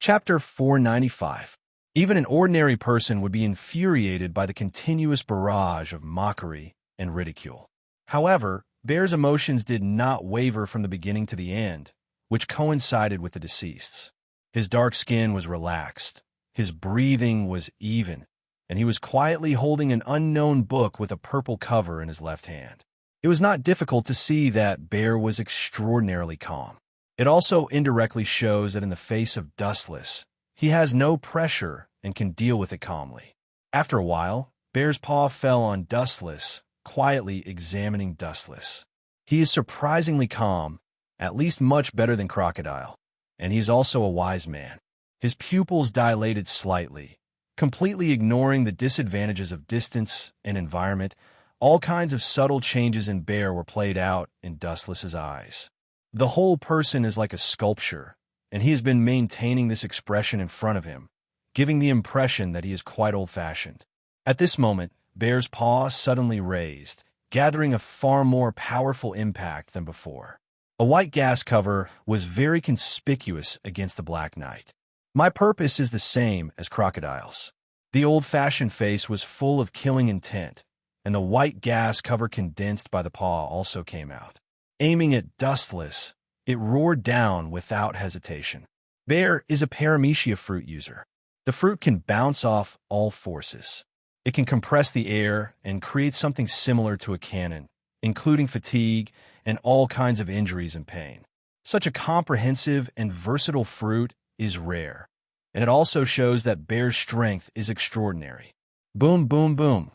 Chapter 495. Even an ordinary person would be infuriated by the continuous barrage of mockery and ridicule. However, Bear's emotions did not waver from the beginning to the end, which coincided with the deceased's. His dark skin was relaxed, his breathing was even, and he was quietly holding an unknown book with a purple cover in his left hand. It was not difficult to see that Bear was extraordinarily calm. It also indirectly shows that in the face of Dustless, he has no pressure and can deal with it calmly. After a while, Bear's paw fell on Dustless, quietly examining Dustless. He is surprisingly calm, at least much better than Crocodile, and he is also a wise man. His pupils dilated slightly, completely ignoring the disadvantages of distance and environment. All kinds of subtle changes in Bear were played out in Dustless's eyes. The whole person is like a sculpture, and he has been maintaining this expression in front of him, giving the impression that he is quite old-fashioned. At this moment, Bear's paw suddenly raised, gathering a far more powerful impact than before. A white gas cover was very conspicuous against the black night. My purpose is the same as Crocodile's. The old-fashioned face was full of killing intent, and the white gas cover condensed by the paw also came out. Aiming at Dustless, it roared down without hesitation. Bear is a paramecia fruit user. The fruit can bounce off all forces. It can compress the air and create something similar to a cannon, including fatigue and all kinds of injuries and pain. Such a comprehensive and versatile fruit is rare, and it also shows that Bear's strength is extraordinary. Boom, boom, boom.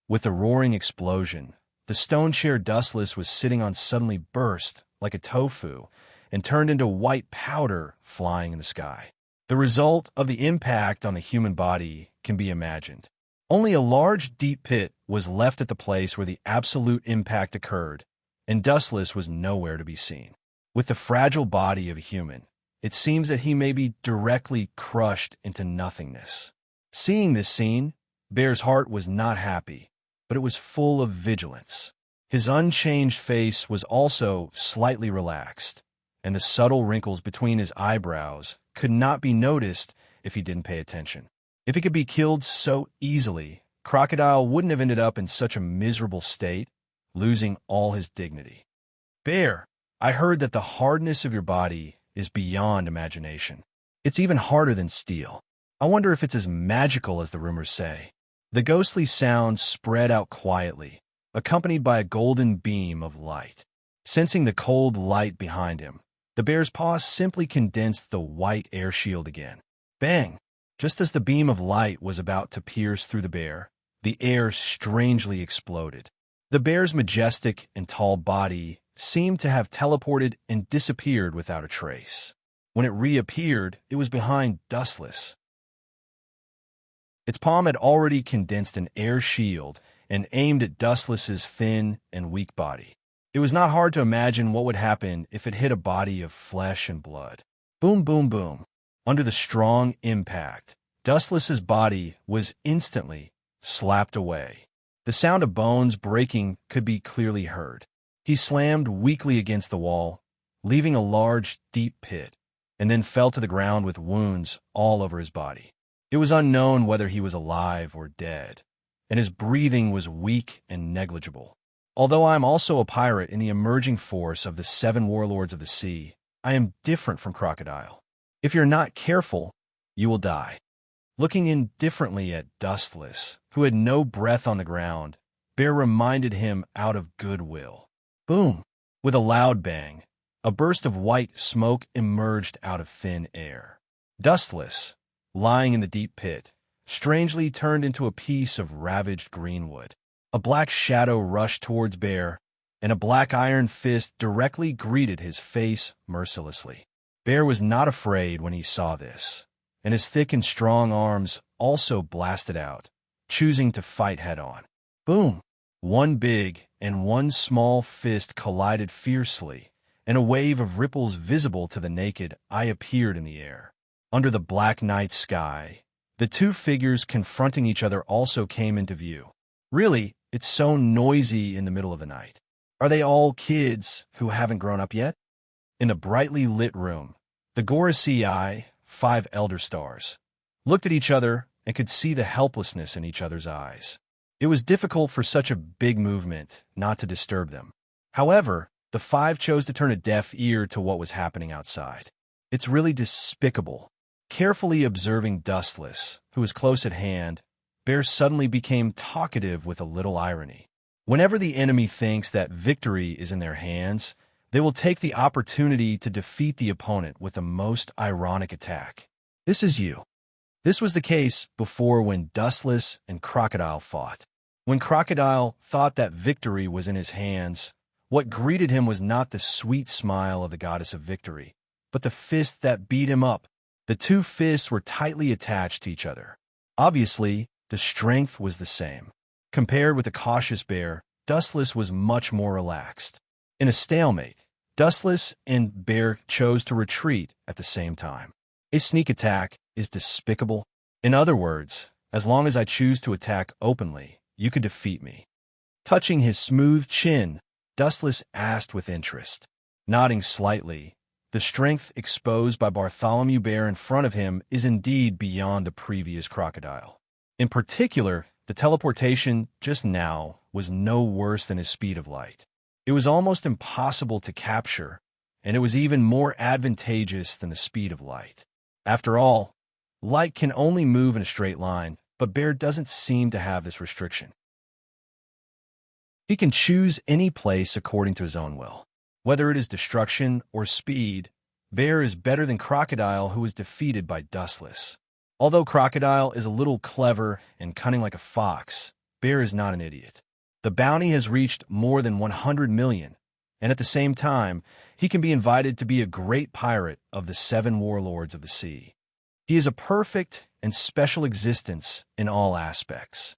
With a roaring explosion, the stone chair Dustless was sitting on suddenly burst like a tofu and turned into white powder flying in the sky. The result of the impact on the human body can be imagined. Only a large, deep pit was left at the place where the absolute impact occurred, and Dustless was nowhere to be seen. With the fragile body of a human, it seems that he may be directly crushed into nothingness. Seeing this scene, Bear's heart was not happy, but it was full of vigilance. His unchanged face was also slightly relaxed, and the subtle wrinkles between his eyebrows could not be noticed if he didn't pay attention. If he could be killed so easily, Crocodile wouldn't have ended up in such a miserable state, losing all his dignity. Bear, I heard that the hardness of your body is beyond imagination. It's even harder than steel. I wonder if it's as magical as the rumors say. The ghostly sound spread out quietly, accompanied by a golden beam of light. Sensing the cold light behind him, the bear's paw simply condensed the white air shield again. Bang! Just as the beam of light was about to pierce through the bear, the air strangely exploded. The bear's majestic and tall body seemed to have teleported and disappeared without a trace. When it reappeared, it was behind Dustless. Its palm had already condensed an air shield and aimed at Dustless's thin and weak body. It was not hard to imagine what would happen if it hit a body of flesh and blood. Boom, boom, boom. Under the strong impact, Dustless's body was instantly slapped away. The sound of bones breaking could be clearly heard. He slammed weakly against the wall, leaving a large, deep pit, and then fell to the ground with wounds all over his body. It was unknown whether he was alive or dead, and his breathing was weak and negligible. Although I am also a pirate in the emerging force of the 7 warlords of the sea, I am different from Crocodile. If you're not careful, you will die. Looking indifferently at Dustless, who had no breath on the ground, Bear reminded him out of goodwill. Boom! With a loud bang, a burst of white smoke emerged out of thin air. Dustless, lying in the deep pit, strangely turned into a piece of ravaged greenwood. A black shadow rushed towards Bear, and a black iron fist directly greeted his face mercilessly. Bear was not afraid when he saw this, and his thick and strong arms also blasted out, choosing to fight head-on. Boom! One big and one small fist collided fiercely, and a wave of ripples visible to the naked eye appeared in the air. Under the black night sky, the two figures confronting each other also came into view. Really, it's so noisy in the middle of the night. Are they all kids who haven't grown up yet? In a brightly lit room, the Gorosei, 5 elder stars, looked at each other and could see the helplessness in each other's eyes. It was difficult for such a big movement not to disturb them. However, the 5 chose to turn a deaf ear to what was happening outside. It's really despicable. Carefully observing Dustless, who was close at hand, Bear suddenly became talkative with a little irony. Whenever the enemy thinks that victory is in their hands, they will take the opportunity to defeat the opponent with the most ironic attack. This is you. This was the case before when Dustless and Crocodile fought. When Crocodile thought that victory was in his hands, what greeted him was not the sweet smile of the goddess of victory, but the fist that beat him up. The two fists were tightly attached to each other. Obviously, the strength was the same. Compared with the cautious Bear, Dustless was much more relaxed. In a stalemate, Dustless and Bear chose to retreat at the same time. A sneak attack is despicable. In other words, as long as I choose to attack openly, you can defeat me. Touching his smooth chin, Dustless asked with interest. Nodding slightly, the strength exposed by Bartholomew Bear in front of him is indeed beyond the previous Crocodile. In particular, the teleportation just now was no worse than his speed of light. It was almost impossible to capture, and it was even more advantageous than the speed of light. After all, light can only move in a straight line, but Bear doesn't seem to have this restriction. He can choose any place according to his own will. Whether it is destruction or speed, Bear is better than Crocodile, who was defeated by Dustless. Although Crocodile is a little clever and cunning like a fox, Bear is not an idiot. The bounty has reached more than 100 million, and at the same time, he can be invited to be a great pirate of the 7 warlords of the sea. He is a perfect and special existence in all aspects.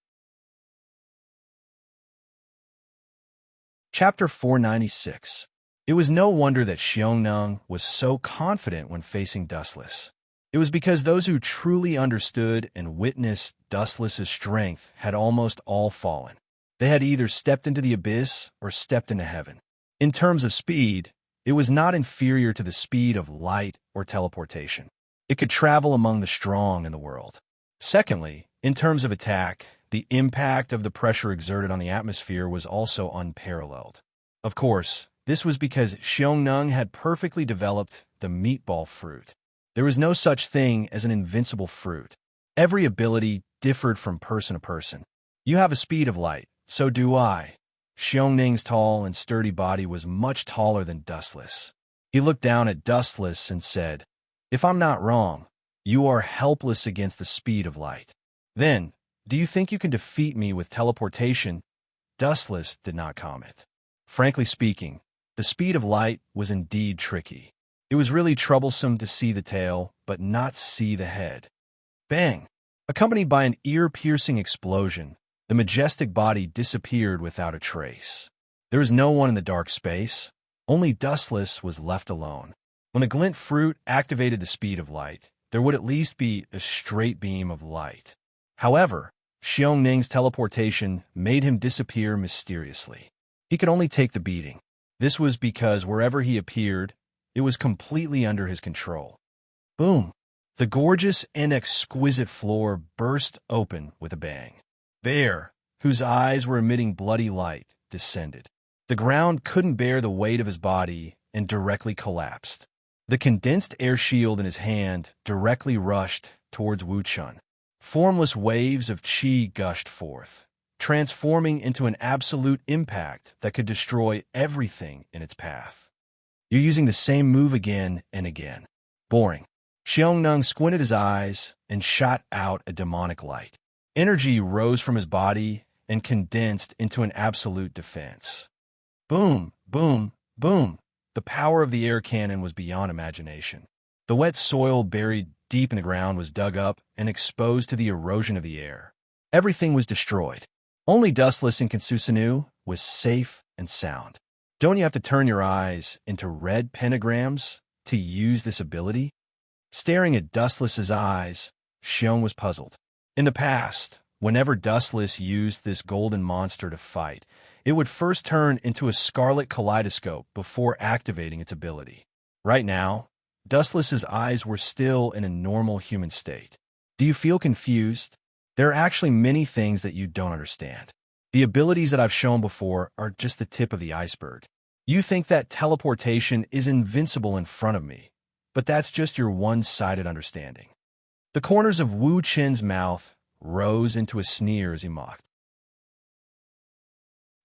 Chapter 496. It was no wonder that Xiongnu was so confident when facing Dustless. It was because those who truly understood and witnessed Dustless's strength had almost all fallen. They had either stepped into the abyss or stepped into heaven. In terms of speed, it was not inferior to the speed of light or teleportation. It could travel among the strong in the world. Secondly, in terms of attack, the impact of the pressure exerted on the atmosphere was also unparalleled. Of course, this was because Xiongnu had perfectly developed the meatball fruit. There was no such thing as an invincible fruit. Every ability differed from person to person. You have a speed of light, so do I. Xiongnu's tall and sturdy body was much taller than Dustless. He looked down at Dustless and said, "If I'm not wrong, you are helpless against the speed of light. Then, do you think you can defeat me with teleportation?" Dustless did not comment. Frankly speaking, the speed of light was indeed tricky. It was really troublesome to see the tail, but not see the head. Bang! Accompanied by an ear-piercing explosion, the majestic body disappeared without a trace. There was no one in the dark space. Only Dustless was left alone. When the glint fruit activated the speed of light, there would at least be a straight beam of light. However, Xiongnu's teleportation made him disappear mysteriously. He could only take the beating. This was because wherever he appeared, it was completely under his control. Boom! The gorgeous and exquisite floor burst open with a bang. Bear, whose eyes were emitting bloody light, descended. The ground couldn't bear the weight of his body and directly collapsed. The condensed air shield in his hand directly rushed towards Wuchun. Formless waves of qi gushed forth, transforming into an absolute impact that could destroy everything in its path. "You're using the same move again and again. Boring." Xiongnu squinted his eyes and shot out a demonic light. Energy rose from his body and condensed into an absolute defense. Boom, boom, boom. The power of the air cannon was beyond imagination. The wet soil buried deep in the ground was dug up and exposed to the erosion of the air. Everything was destroyed. Only Dustless and Kinsusanu was safe and sound. Don't you have to turn your eyes into red pentagrams to use this ability? Staring at Dustless's eyes, Xiong was puzzled. In the past, whenever Dustless used this golden monster to fight, it would first turn into a scarlet kaleidoscope before activating its ability. Right now, Dustless's eyes were still in a normal human state. Do you feel confused? There are actually many things that you don't understand. The abilities that I've shown before are just the tip of the iceberg. You think that teleportation is invincible in front of me, but that's just your one-sided understanding. The corners of Wu Chen's mouth rose into a sneer as he mocked.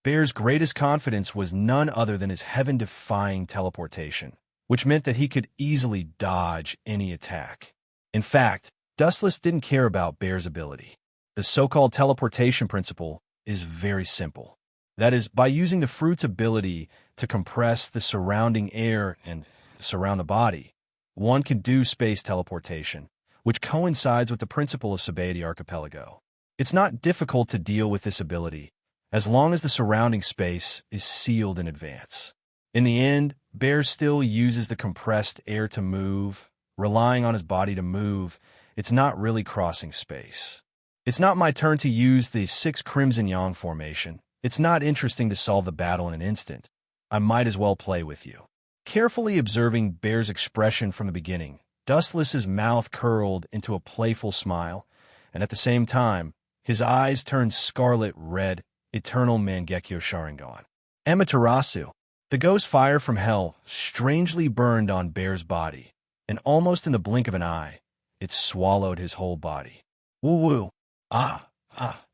Bear's greatest confidence was none other than his heaven-defying teleportation, which meant that he could easily dodge any attack. In fact, Dustless didn't care about Bear's ability. The so-called teleportation principle is very simple. That is, by using the fruit's ability to compress the surrounding air and surround the body, one can do space teleportation, which coincides with the principle of Sabaody Archipelago. It's not difficult to deal with this ability, as long as the surrounding space is sealed in advance. In the end, Bear still uses the compressed air to move, relying on his body to move. It's not really crossing space. It's not my turn to use the 6 Crimson Yang formation. It's not interesting to solve the battle in an instant. I might as well play with you. Carefully observing Bear's expression from the beginning, Dustless's mouth curled into a playful smile, and at the same time, his eyes turned scarlet red, eternal Mangekyo Sharingan. Amaterasu. The ghost fire from hell strangely burned on Bear's body, and almost in the blink of an eye, it swallowed his whole body. Woo-woo.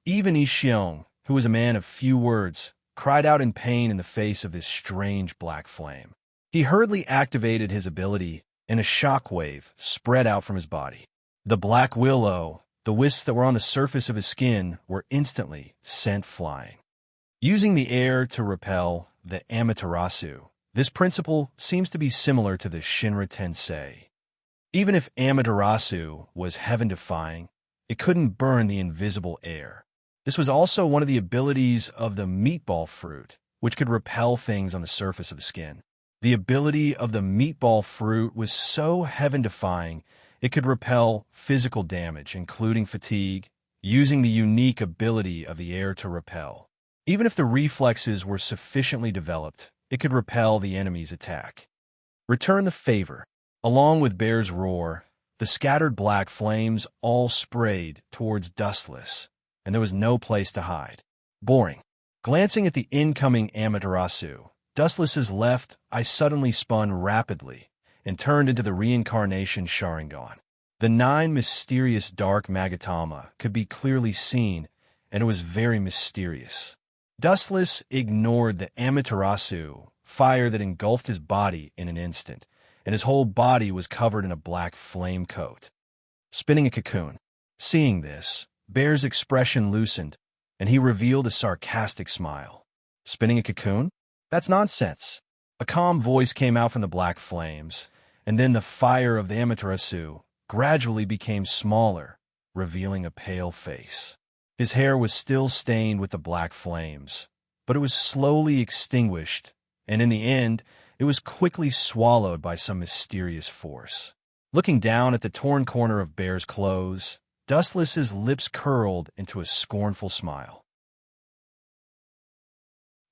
Even Xiong, who was a man of few words, cried out in pain in the face of this strange black flame. He hurriedly activated his ability, and a shockwave spread out from his body. The black willow, the wisps that were on the surface of his skin, were instantly sent flying. Using the air to repel the Amaterasu, this principle seems to be similar to the Shinra Tensei. Even if Amaterasu was heaven-defying, it couldn't burn the invisible air. This was also one of the abilities of the meatball fruit, which could repel things on the surface of the skin. The ability of the meatball fruit was so heaven-defying, it could repel physical damage, including fatigue, using the unique ability of the air to repel. Even if the reflexes were sufficiently developed, it could repel the enemy's attack. Return the favor. Along with Bear's roar, the scattered black flames all sprayed towards Dustless, and there was no place to hide. Boring. Glancing at the incoming Amaterasu, Dustless's left eye suddenly spun rapidly and turned into the reincarnation Sharingan. The 9 mysterious dark Magatama could be clearly seen, and it was very mysterious. Dustless ignored the Amaterasu fire that engulfed his body in an instant, and his whole body was covered in a black flame coat. Spinning a cocoon. Seeing this, Bear's expression loosened, and he revealed a sarcastic smile. Spinning a cocoon? That's nonsense. A calm voice came out from the black flames, and then the fire of the Amaterasu gradually became smaller, revealing a pale face. His hair was still stained with the black flames, but it was slowly extinguished, and in the end, it was quickly swallowed by some mysterious force. Looking down at the torn corner of Bear's clothes, Dustless's lips curled into a scornful smile.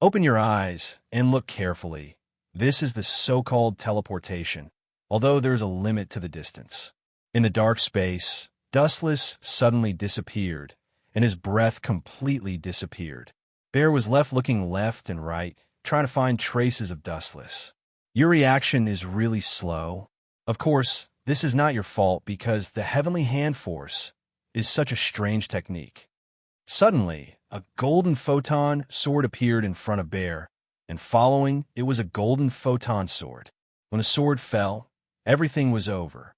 Open your eyes and look carefully. This is the so-called teleportation, although there is a limit to the distance. In the dark space, Dustless suddenly disappeared, and his breath completely disappeared. Bear was left looking left and right, trying to find traces of Dustless. Your reaction is really slow. Of course, this is not your fault because the Heavenly Hand Force is such a strange technique. Suddenly, a golden photon sword appeared in front of Bear, and following it was a golden photon sword. When the sword fell, everything was over.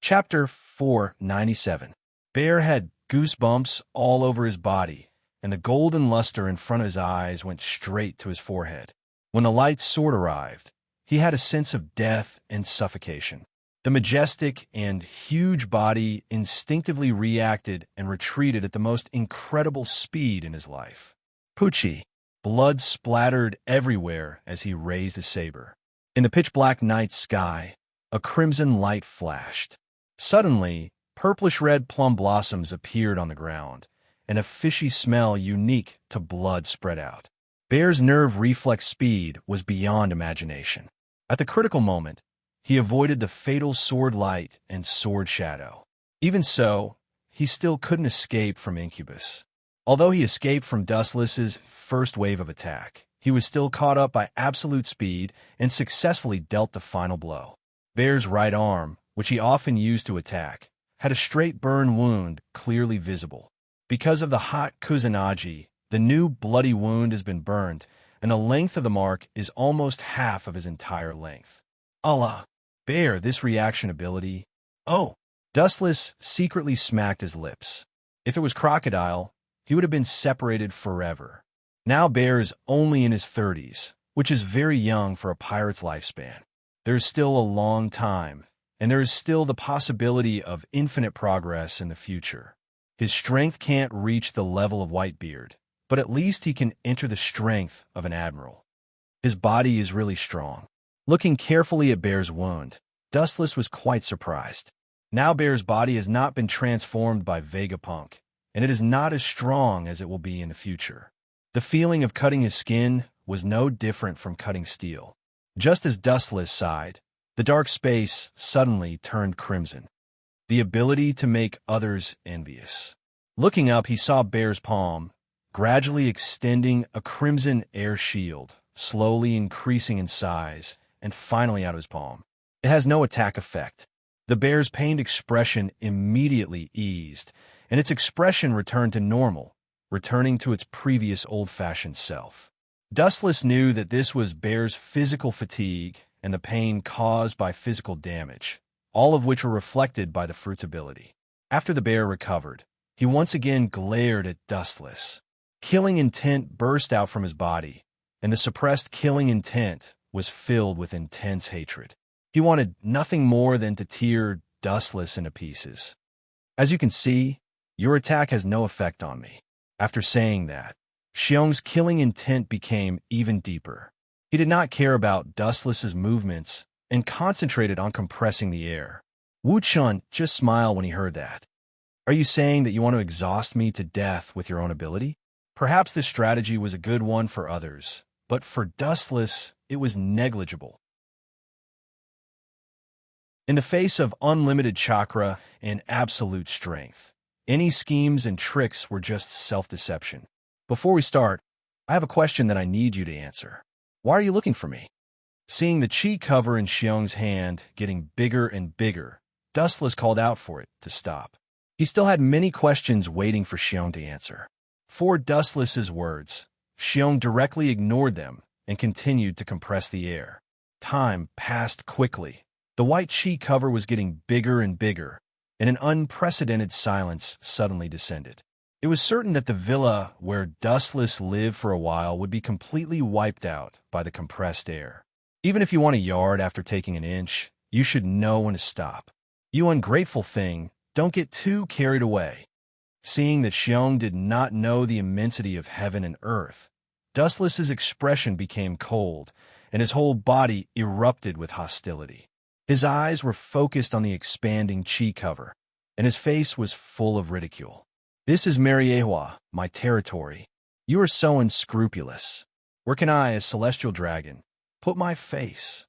Chapter 497. Bear had goosebumps all over his body, and the golden luster in front of his eyes went straight to his forehead. When the light sword arrived, he had a sense of death and suffocation. The majestic and huge body instinctively reacted and retreated at the most incredible speed in his life. Poochie. Blood splattered everywhere as he raised his saber. In the pitch-black night sky, a crimson light flashed. Suddenly, purplish-red plum blossoms appeared on the ground, and a fishy smell unique to blood spread out. Bear's nerve reflex speed was beyond imagination. At the critical moment, he avoided the fatal sword light and sword shadow. Even so, he still couldn't escape from Incubus. Although he escaped from Dustless's first wave of attack, he was still caught up by absolute speed and successfully dealt the final blow. Bear's right arm, which he often used to attack, had a straight burn wound clearly visible. Because of the hot Kusanagi, the new bloody wound has been burned, and the length of the mark is almost half of his entire length. Allah! Bear, this reaction ability. Oh! Dustless secretly smacked his lips. If it was Crocodile, he would have been separated forever. Now Bear is only in his 30s, which is very young for a pirate's lifespan. There is still a long time, and there is still the possibility of infinite progress in the future. His strength can't reach the level of Whitebeard, but at least he can enter the strength of an admiral. His body is really strong. Looking carefully at Bear's wound, Dustless was quite surprised. Now Bear's body has not been transformed by Vegapunk, and it is not as strong as it will be in the future. The feeling of cutting his skin was no different from cutting steel. Just as Dustless sighed, the dark space suddenly turned crimson. The ability to make others envious. Looking up, he saw Bear's palm, gradually extending a crimson air shield, slowly increasing in size, and finally out of his palm. It has no attack effect. The bear's pained expression immediately eased, and its expression returned to normal, returning to its previous old-fashioned self. Dustless knew that this was Bear's physical fatigue and the pain caused by physical damage, all of which were reflected by the fruit's ability. After the bear recovered, he once again glared at Dustless. Killing intent burst out from his body, and the suppressed killing intent was filled with intense hatred. He wanted nothing more than to tear Dustless into pieces. As you can see, your attack has no effect on me. After saying that, Xiong's killing intent became even deeper. He did not care about Dustless's movements and concentrated on compressing the air. Wu Chun just smiled when he heard that. Are you saying that you want to exhaust me to death with your own ability? Perhaps this strategy was a good one for others, but for Dustless, it was negligible. In the face of unlimited chakra and absolute strength, any schemes and tricks were just self-deception. Before we start, I have a question that I need you to answer. Why are you looking for me? Seeing the chi cover in Xiong's hand getting bigger and bigger, Dustless called out for it to stop. He still had many questions waiting for Xiong to answer. For Dustless's words, Xiong directly ignored them and continued to compress the air. Time passed quickly. The white chi cover was getting bigger and bigger, and an unprecedented silence suddenly descended. It was certain that the villa where Dustless lived for a while would be completely wiped out by the compressed air. Even if you want a yard after taking an inch, you should know when to stop. You ungrateful thing, don't get too carried away. Seeing that Xiong did not know the immensity of heaven and earth, Dustless's expression became cold, and his whole body erupted with hostility. His eyes were focused on the expanding chi cover, and his face was full of ridicule. This is Mariehua, my territory. You are so unscrupulous. Where can I, as celestial dragon, put my face?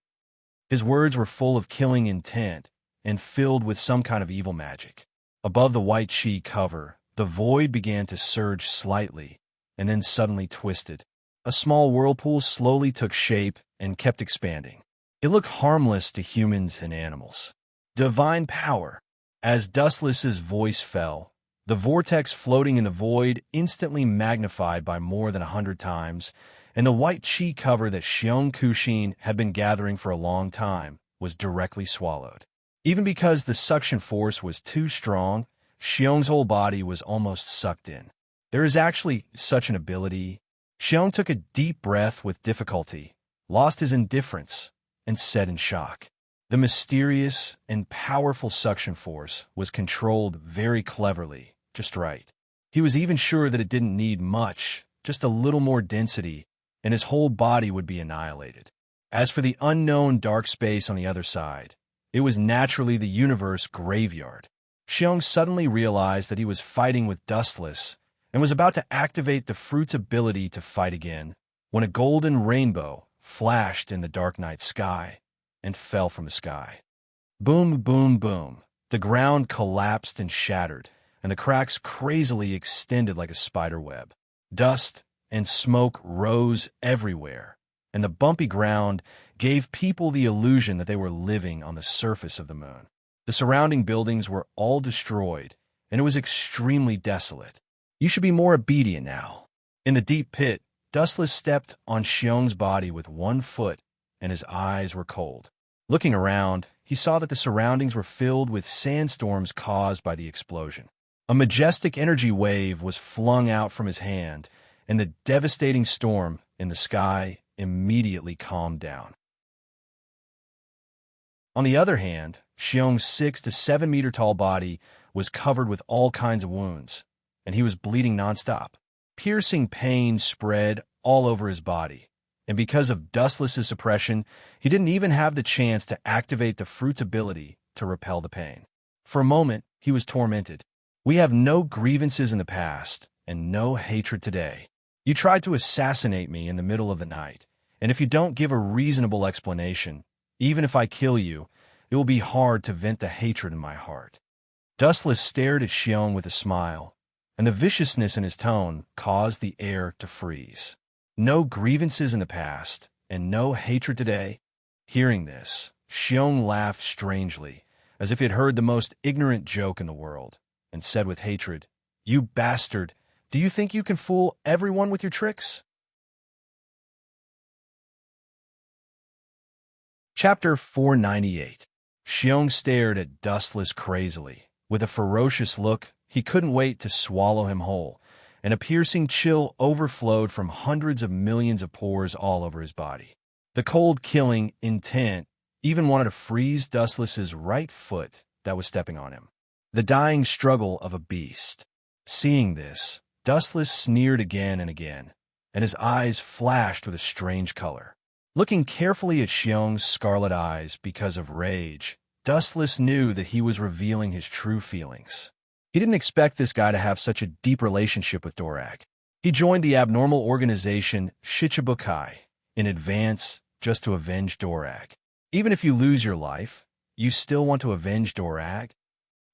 His words were full of killing intent and filled with some kind of evil magic. Above the white chi cover, the void began to surge slightly, and then suddenly twisted. A small whirlpool slowly took shape and kept expanding. It looked harmless to humans and animals. Divine power. As Dustless's voice fell, the vortex floating in the void instantly magnified by more than 100 times, and the white chi cover that Xiong Kushin had been gathering for a long time was directly swallowed. Even because the suction force was too strong, Xiong's whole body was almost sucked in. There is actually such an ability. Xiong took a deep breath with difficulty, lost his indifference, and said in shock. The mysterious and powerful suction force was controlled very cleverly, just right. He was even sure that it didn't need much, just a little more density, and his whole body would be annihilated. As for the unknown dark space on the other side, it was naturally the universe graveyard. Xiong suddenly realized that he was fighting with Dustless and was about to activate the fruit's ability to fight again when a golden rainbow flashed in the dark night sky and fell from the sky. Boom, boom, boom. The ground collapsed and shattered, and the cracks crazily extended like a spider web. Dust and smoke rose everywhere, and the bumpy ground gave people the illusion that they were living on the surface of the moon. The surrounding buildings were all destroyed, and it was extremely desolate. You should be more obedient now. In the deep pit, Dustless stepped on Xiong's body with one foot, and his eyes were cold. Looking around, he saw that the surroundings were filled with sandstorms caused by the explosion. A majestic energy wave was flung out from his hand, and the devastating storm in the sky immediately calmed down. On the other hand, Xiong's 6 to 7 meter tall body was covered with all kinds of wounds, and he was bleeding nonstop. Piercing pain spread all over his body, and because of Dustless's suppression, he didn't even have the chance to activate the fruit's ability to repel the pain. For a moment, he was tormented. We have no grievances in the past and no hatred today. You tried to assassinate me in the middle of the night, and if you don't give a reasonable explanation, even if I kill you, it will be hard to vent the hatred in my heart. Dustless stared at Xiong with a smile, and the viciousness in his tone caused the air to freeze. No grievances in the past, and no hatred today. Hearing this, Xiong laughed strangely, as if he had heard the most ignorant joke in the world, and said with hatred, "You bastard, do you think you can fool everyone with your tricks?" Chapter 498. Xiong stared at Dustless crazily. With a ferocious look, he couldn't wait to swallow him whole, and a piercing chill overflowed from hundreds of millions of pores all over his body. The cold, killing intent even wanted to freeze Dustless's right foot that was stepping on him. The dying struggle of a beast. Seeing this, Dustless sneered again and again, and his eyes flashed with a strange color. Looking carefully at Xiong's scarlet eyes because of rage, Dustless knew that he was revealing his true feelings. He didn't expect this guy to have such a deep relationship with Dorag. He joined the abnormal organization Shichibukai in advance just to avenge Dorag. Even if you lose your life, you still want to avenge Dorag?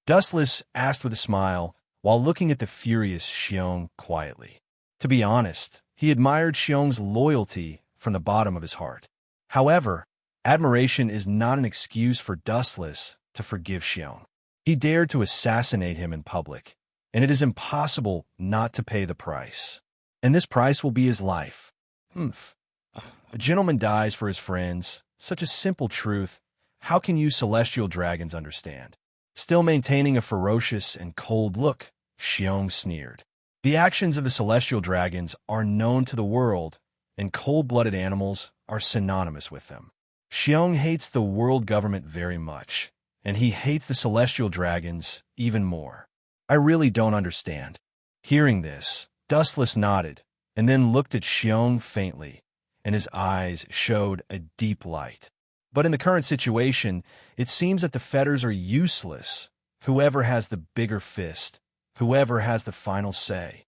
Dustless asked with a smile while looking at the furious Xiong quietly. To be honest, he admired Xiong's loyalty from the bottom of his heart. However, admiration is not an excuse for Dustless to forgive Xiong. He dared to assassinate him in public, and it is impossible not to pay the price. And this price will be his life. A gentleman dies for his friends. Such a simple truth. How can you celestial dragons understand? Still maintaining a ferocious and cold look, Xiong sneered. The actions of the celestial dragons are known to the world, and cold-blooded animals are synonymous with them. Xiong hates the world government very much, and he hates the celestial dragons even more. I really don't understand. Hearing this, Dustless nodded, and then looked at Xiong faintly, and his eyes showed a deep light. But in the current situation, it seems that the fetters are useless. Whoever has the bigger fist, whoever has the final say.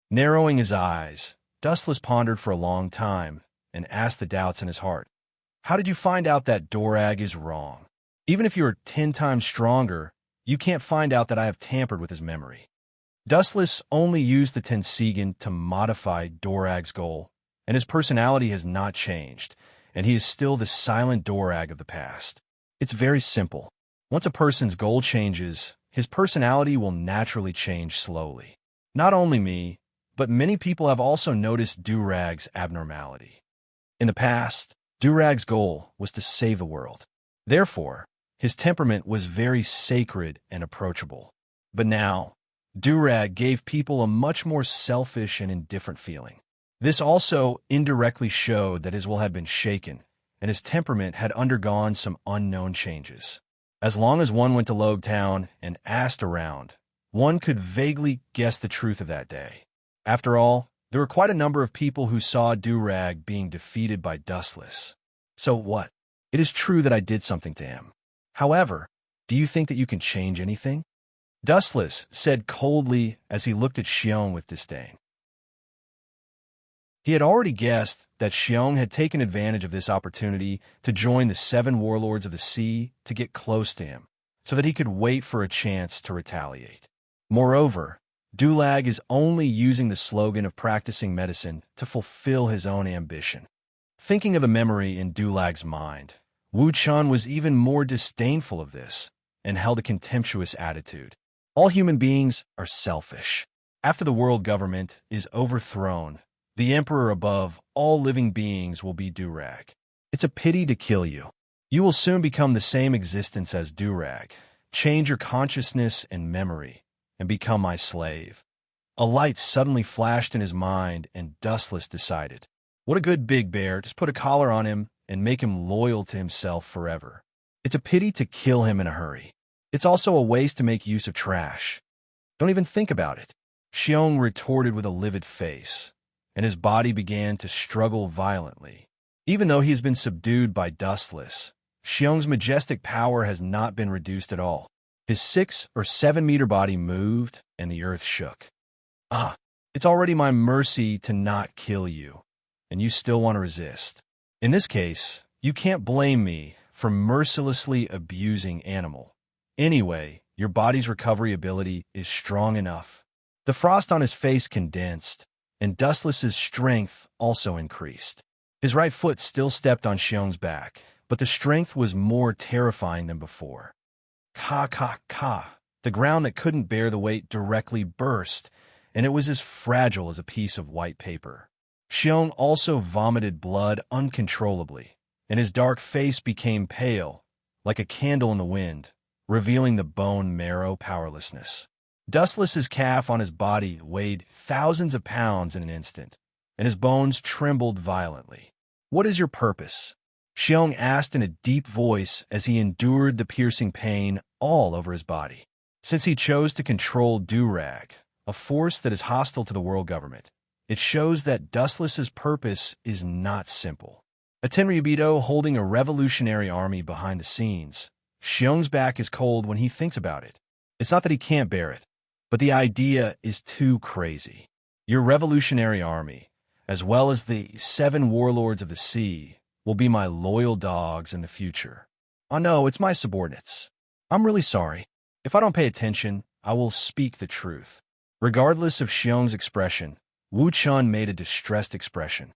Narrowing his eyes, Dustless pondered for a long time and asked the doubts in his heart. How did you find out that Dorag is wrong? Even if you are 10 times stronger, you can't find out that I have tampered with his memory. Dustless only used the Tensigan to modify Dorag's goal, and his personality has not changed, and he is still the silent Dorag of the past. It's very simple. Once a person's goal changes, his personality will naturally change slowly. Not only me, but many people have also noticed Dorag's abnormality. In the past, Dorag's goal was to save the world. Therefore, His temperament was very sacred and approachable. But now, Durag gave people a much more selfish and indifferent feeling. This also indirectly showed that his will had been shaken, and his temperament had undergone some unknown changes. As long as one went to Logue Town and asked around, one could vaguely guess the truth of that day. After all, there were quite a number of people who saw Durag being defeated by Dustless. So what? It is true that I did something to him. However, do you think that you can change anything? Dustless said coldly as he looked at Xiong with disdain. He had already guessed that Xiong had taken advantage of this opportunity to join the 7 warlords of the sea to get close to him, so that he could wait for a chance to retaliate. Moreover, Dulag is only using the slogan of practicing medicine to fulfill his own ambition. Thinking of the memory in Dulag's mind, Wu Chun was even more disdainful of this and held a contemptuous attitude. All human beings are selfish. After the world government is overthrown, the emperor above all living beings will be Durag. It's a pity to kill you. You will soon become the same existence as Durag. Change your consciousness and memory, and become my slave. A light suddenly flashed in his mind, and Dustless decided, what a good big bear, just put a collar on him and make him loyal to himself forever. It's a pity to kill him in a hurry. It's also a waste to make use of trash. Don't even think about it. Xiong retorted with a livid face, and his body began to struggle violently. Even though he has been subdued by Dustless, Xiong's majestic power has not been reduced at all. His 6 or 7 meter body moved, and the earth shook. It's already my mercy to not kill you, and you still want to resist. In this case, you can't blame me for mercilessly abusing animal. Anyway, your body's recovery ability is strong enough. The frost on his face condensed, and Dustless's strength also increased. His right foot still stepped on Xiong's back, but the strength was more terrifying than before. Ka, ka, ka. The ground that couldn't bear the weight directly burst, and it was as fragile as a piece of white paper. Xiong also vomited blood uncontrollably, and his dark face became pale, like a candle in the wind, revealing the bone marrow powerlessness. Dustless's calf on his body weighed thousands of pounds in an instant, and his bones trembled violently. What is your purpose? Xiong asked in a deep voice as he endured the piercing pain all over his body. Since he chose to control Durag, a force that is hostile to the world government, it shows that Dustless's purpose is not simple. A Tenryubido holding a revolutionary army behind the scenes, Xiong's back is cold when he thinks about it. It's not that he can't bear it, but the idea is too crazy. Your revolutionary army, as well as the 7 warlords of the sea, will be my loyal dogs in the future. Oh no, it's my subordinates. I'm really sorry. If I don't pay attention, I will speak the truth. Regardless of Xiong's expression, Wu Chun made a distressed expression.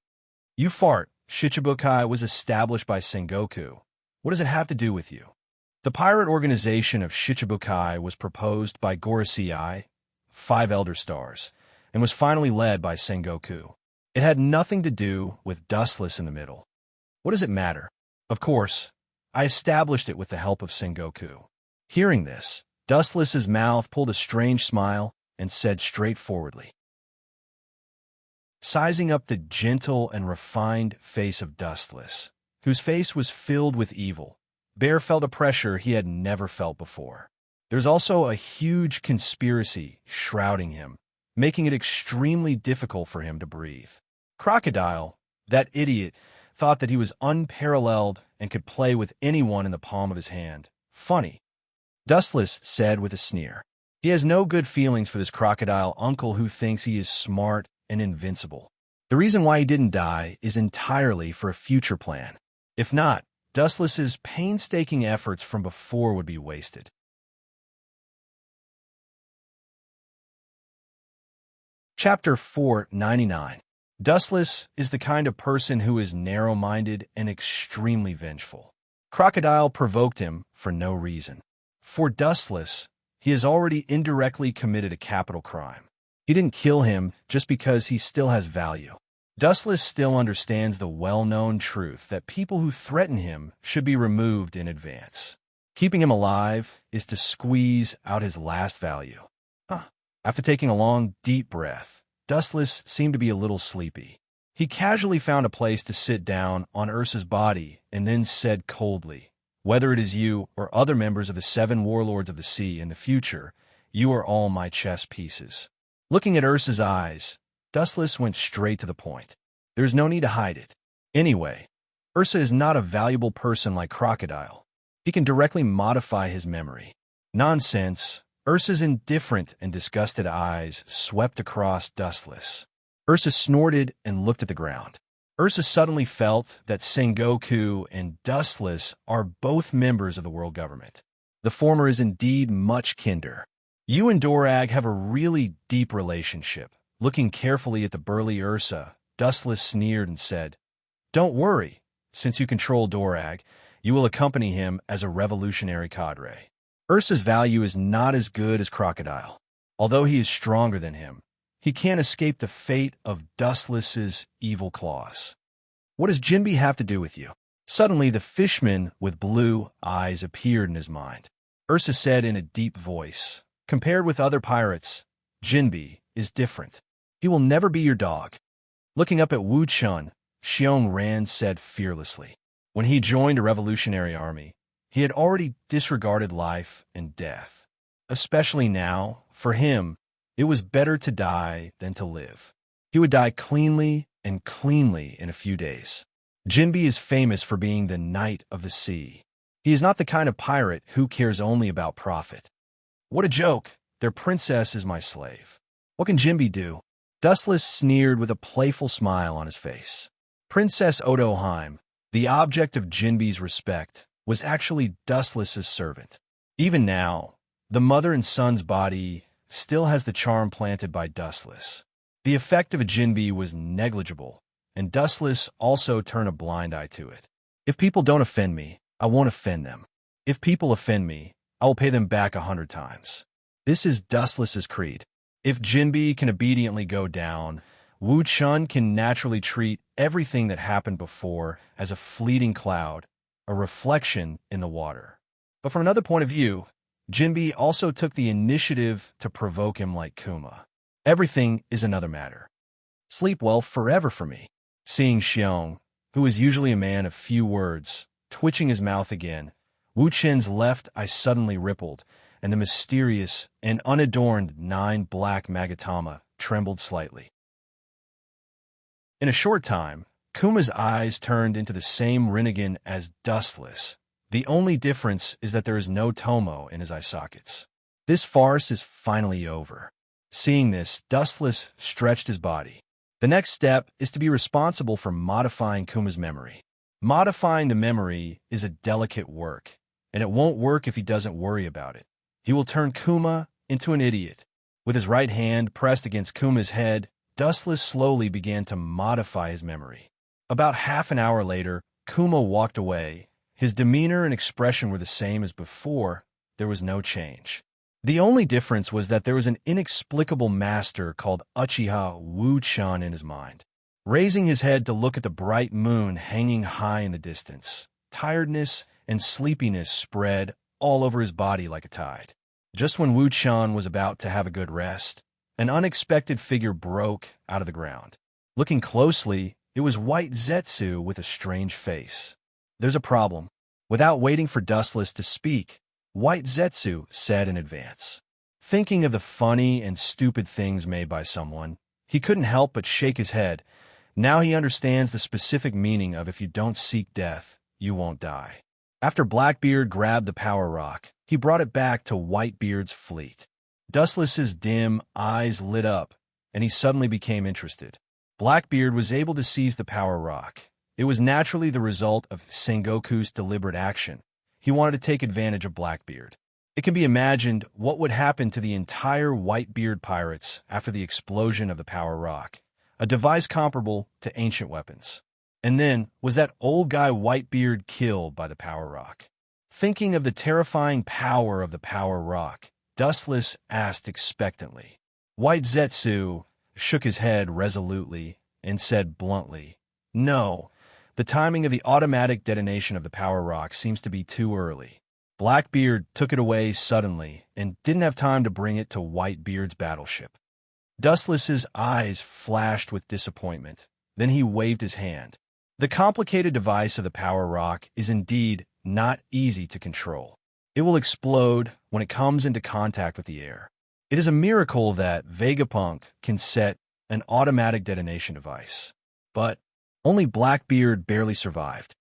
You fart. Shichibukai was established by Sengoku. What does it have to do with you? The pirate organization of Shichibukai was proposed by Gorosei, 5 Elder Stars, and was finally led by Sengoku. It had nothing to do with Dustless in the middle. What does it matter? Of course, I established it with the help of Sengoku. Hearing this, Dustless's mouth pulled a strange smile and said straightforwardly. Sizing up the gentle and refined face of Dustless, whose face was filled with evil, Bear felt a pressure he had never felt before. There's also a huge conspiracy shrouding him, making it extremely difficult for him to breathe. Crocodile, that idiot, thought that he was unparalleled and could play with anyone in the palm of his hand. Funny. Dustless said with a sneer. He has no good feelings for this crocodile uncle who thinks he is smart and invincible. The reason why he didn't die is entirely for a future plan. If not, Dustless's painstaking efforts from before would be wasted. Chapter 499. Dustless is the kind of person who is narrow-minded and extremely vengeful. Crocodile provoked him for no reason. For Dustless, he has already indirectly committed a capital crime. He didn't kill him just because he still has value. Dustless still understands the well-known truth that people who threaten him should be removed in advance. Keeping him alive is to squeeze out his last value. Huh. After taking a long, deep breath, Dustless seemed to be a little sleepy. He casually found a place to sit down on Ursa's body and then said coldly, "Whether it is you or other members of the 7 warlords of the sea in the future, you are all my chess pieces." Looking at Ursa's eyes, Dustless went straight to the point. There is no need to hide it. Anyway, Ursa is not a valuable person like Crocodile. He can directly modify his memory. Nonsense. Ursa's indifferent and disgusted eyes swept across Dustless. Ursa snorted and looked at the ground. Ursa suddenly felt that Sengoku and Dustless are both members of the world government. The former is indeed much kinder. You and Dorag have a really deep relationship. Looking carefully at the burly Ursa, Dustless sneered and said, "Don't worry. Since you control Dorag, you will accompany him as a revolutionary cadre." Ursa's value is not as good as Crocodile. Although he is stronger than him, he can't escape the fate of Dustless's evil claws. What does Jinbe have to do with you? Suddenly, the fishman with blue eyes appeared in his mind. Ursa said in a deep voice, "Compared with other pirates, Jinbe is different. He will never be your dog." Looking up at Wu Chun, Xiong Ran said fearlessly. When he joined a revolutionary army, he had already disregarded life and death. Especially now, for him, it was better to die than to live. He would die cleanly and cleanly in a few days. Jinbe is famous for being the knight of the sea. He is not the kind of pirate who cares only about profit. What a joke! Their princess is my slave. What can Jinbe do? Dustless sneered with a playful smile on his face. Princess Odoheim, the object of Jinbe's respect, was actually Dustless's servant. Even now, the mother and son's body still has the charm planted by Dustless. The effect of a Jinbe was negligible, and Dustless also turned a blind eye to it. If people don't offend me, I won't offend them. If people offend me, I will pay them back 100 times. This is Dustless's creed. If Jinbe can obediently go down, Wu Chun can naturally treat everything that happened before as a fleeting cloud, a reflection in the water. But from another point of view, Jinbe also took the initiative to provoke him like Kuma. Everything is another matter. Sleep well forever for me. Seeing Xiong, who is usually a man of few words, twitching his mouth again, Wu Chen's left eye suddenly rippled, and the mysterious and unadorned 9 black Magatama trembled slightly. In a short time, Kuma's eyes turned into the same Rinnegan as Dustless. The only difference is that there is no Tomo in his eye sockets. This farce is finally over. Seeing this, Dustless stretched his body. The next step is to be responsible for modifying Kuma's memory. Modifying the memory is a delicate work, and it won't work if he doesn't worry about it. He will turn Kuma into an idiot. With his right hand pressed against Kuma's head, Dustless slowly began to modify his memory. About half an hour later, Kuma walked away. His demeanor and expression were the same as before. There was no change. The only difference was that there was an inexplicable master called Uchiha Wu Chun in his mind. Raising his head to look at the bright moon hanging high in the distance, tiredness and sleepiness spread all over his body like a tide. Just when Wu Chun was about to have a good rest, an unexpected figure broke out of the ground. Looking closely, it was White Zetsu with a strange face. "There's a problem." Without waiting for Dustless to speak, White Zetsu said in advance. Thinking of the funny and stupid things made by someone, he couldn't help but shake his head. Now he understands the specific meaning of "if you don't seek death, you won't die." After Blackbeard grabbed the power rock, he brought it back to Whitebeard's fleet. Dustless's dim eyes lit up, and he suddenly became interested. Blackbeard was able to seize the power rock. It was naturally the result of Sengoku's deliberate action. He wanted to take advantage of Blackbeard. It can be imagined what would happen to the entire Whitebeard pirates after the explosion of the power rock, a device comparable to ancient weapons. And then, was that old guy Whitebeard killed by the power rock? Thinking of the terrifying power of the power rock, Dustless asked expectantly. White Zetsu shook his head resolutely and said bluntly, "No, the timing of the automatic detonation of the power rock seems to be too early. Blackbeard took it away suddenly and didn't have time to bring it to Whitebeard's battleship. Dustless's eyes flashed with disappointment. Then he waved his hand. The complicated device of the power rock is indeed not easy to control. It will explode when it comes into contact with the air. It is a miracle that Vegapunk can set an automatic detonation device. But only Blackbeard barely survived.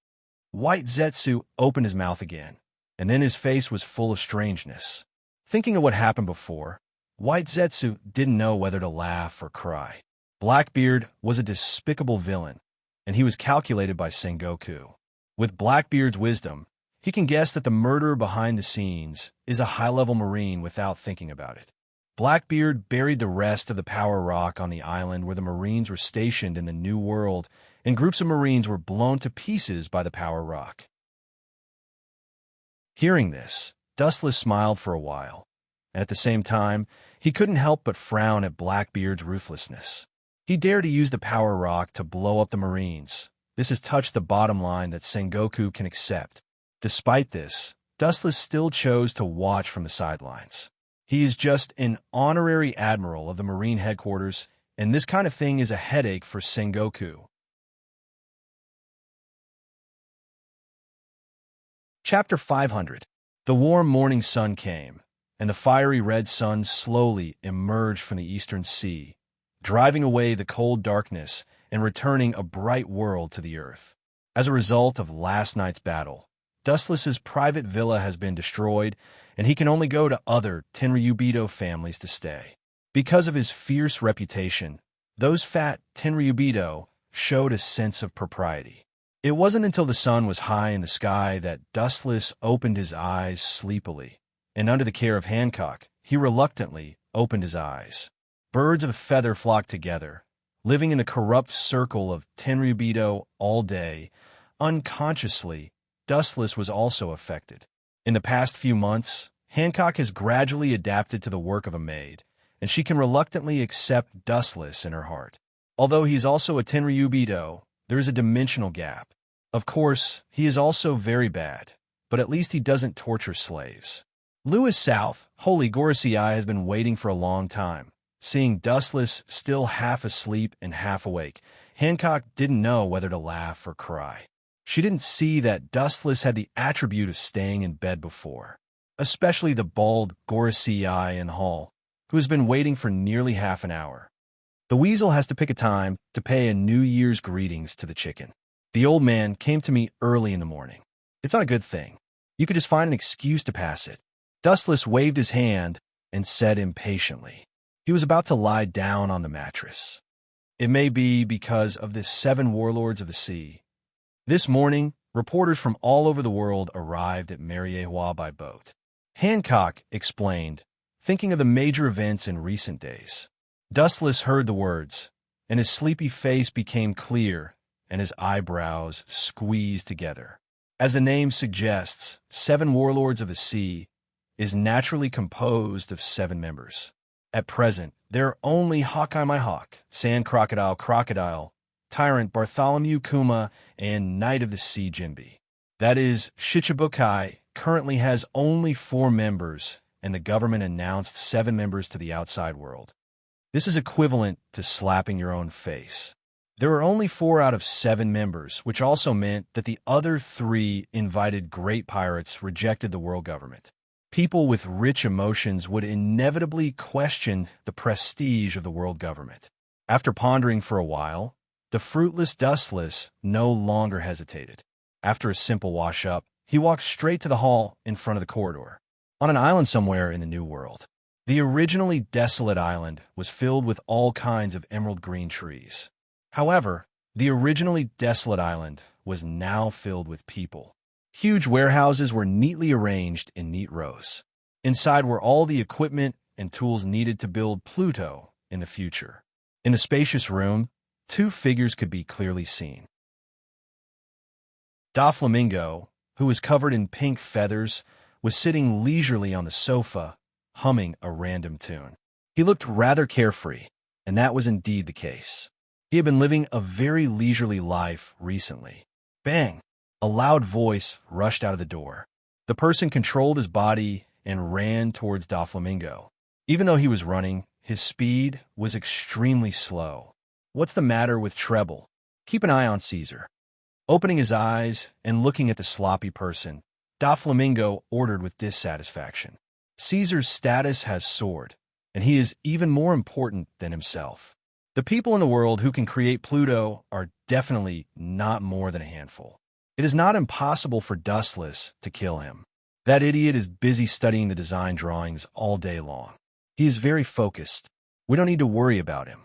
White Zetsu opened his mouth again, and then his face was full of strangeness. Thinking of what happened before, White Zetsu didn't know whether to laugh or cry. Blackbeard was a despicable villain, and he was calculated by Sengoku. With Blackbeard's wisdom, he can guess that the murderer behind the scenes is a high-level Marine without thinking about it. Blackbeard buried the rest of the power rock on the island where the Marines were stationed in the New World, and groups of Marines were blown to pieces by the power rock. Hearing this, Dustless smiled for a while, and at the same time, he couldn't help but frown at Blackbeard's ruthlessness. He dared to use the power rock to blow up the Marines. This has touched the bottom line that Sengoku can accept. Despite this, Dustless still chose to watch from the sidelines. He is just an honorary admiral of the Marine headquarters, and this kind of thing is a headache for Sengoku. Chapter 500. The warm morning sun came, and the fiery red sun slowly emerged from the eastern sea, driving away the cold darkness and returning a bright world to the earth. As a result of last night's battle, Dustless's private villa has been destroyed, and he can only go to other Tenryubido families to stay. Because of his fierce reputation, those fat Tenryubido showed a sense of propriety. It wasn't until the sun was high in the sky that Dustless opened his eyes sleepily, and under the care of Hancock, he reluctantly opened his eyes. Birds of a feather flocked together, living in the corrupt circle of Tenryubido all day. Unconsciously, Dustless was also affected. In the past few months, Hancock has gradually adapted to the work of a maid, and she can reluctantly accept Dustless in her heart. Although he is also a Tenryubido, there is a dimensional gap. Of course, he is also very bad, but at least he doesn't torture slaves. Lewis South, Holy Gorosei, has been waiting for a long time. Seeing Dustless still half asleep and half awake, Hancock didn't know whether to laugh or cry. She didn't see that Dustless had the attribute of staying in bed before, especially the bald Gorosei in the hall, who has been waiting for nearly half an hour. The weasel has to pick a time to pay a New Year's greetings to the chicken. The old man came to me early in the morning. It's not a good thing. You could just find an excuse to pass it. Dustless waved his hand and said impatiently. He was about to lie down on the mattress. It may be because of the 7 warlords of the sea. This morning, reporters from all over the world arrived at Mariewa by boat. Hancock explained, thinking of the major events in recent days. Dustless heard the words, and his sleepy face became clear, and his eyebrows squeezed together. As the name suggests, 7 warlords of the sea is naturally composed of 7 members. At present, there are only Hawkeye my Hawk, Sand Crocodile, Tyrant Bartholomew Kuma, and Knight of the Sea Jinbe. That is, Shichibukai currently has only 4 members, and the government announced 7 members to the outside world. This is equivalent to slapping your own face. There are only 4 out of 7 members, which also meant that the other 3 invited great pirates rejected the world government. People with rich emotions would inevitably question the prestige of the world government. After pondering for a while, the fruitless Dustless no longer hesitated. After a simple wash-up, he walked straight to the hall in front of the corridor. On an island somewhere in the New World, the originally desolate island was filled with all kinds of emerald green trees. However, the originally desolate island was now filled with people. Huge warehouses were neatly arranged in neat rows. Inside were all the equipment and tools needed to build Pluto in the future. In the spacious room, 2 figures could be clearly seen. Doflamingo, who was covered in pink feathers, was sitting leisurely on the sofa, humming a random tune. He looked rather carefree, and that was indeed the case. He had been living a very leisurely life recently. Bang! A loud voice rushed out of the door. The person controlled his body and ran towards Doflamingo. Even though he was running, his speed was extremely slow. What's the matter with Treble? Keep an eye on Caesar. Opening his eyes and looking at the sloppy person, Doflamingo ordered with dissatisfaction. Caesar's status has soared, and he is even more important than himself. The people in the world who can create Pluto are definitely not more than a handful. It is not impossible for Dustless to kill him. That idiot is busy studying the design drawings all day long. He is very focused. We don't need to worry about him.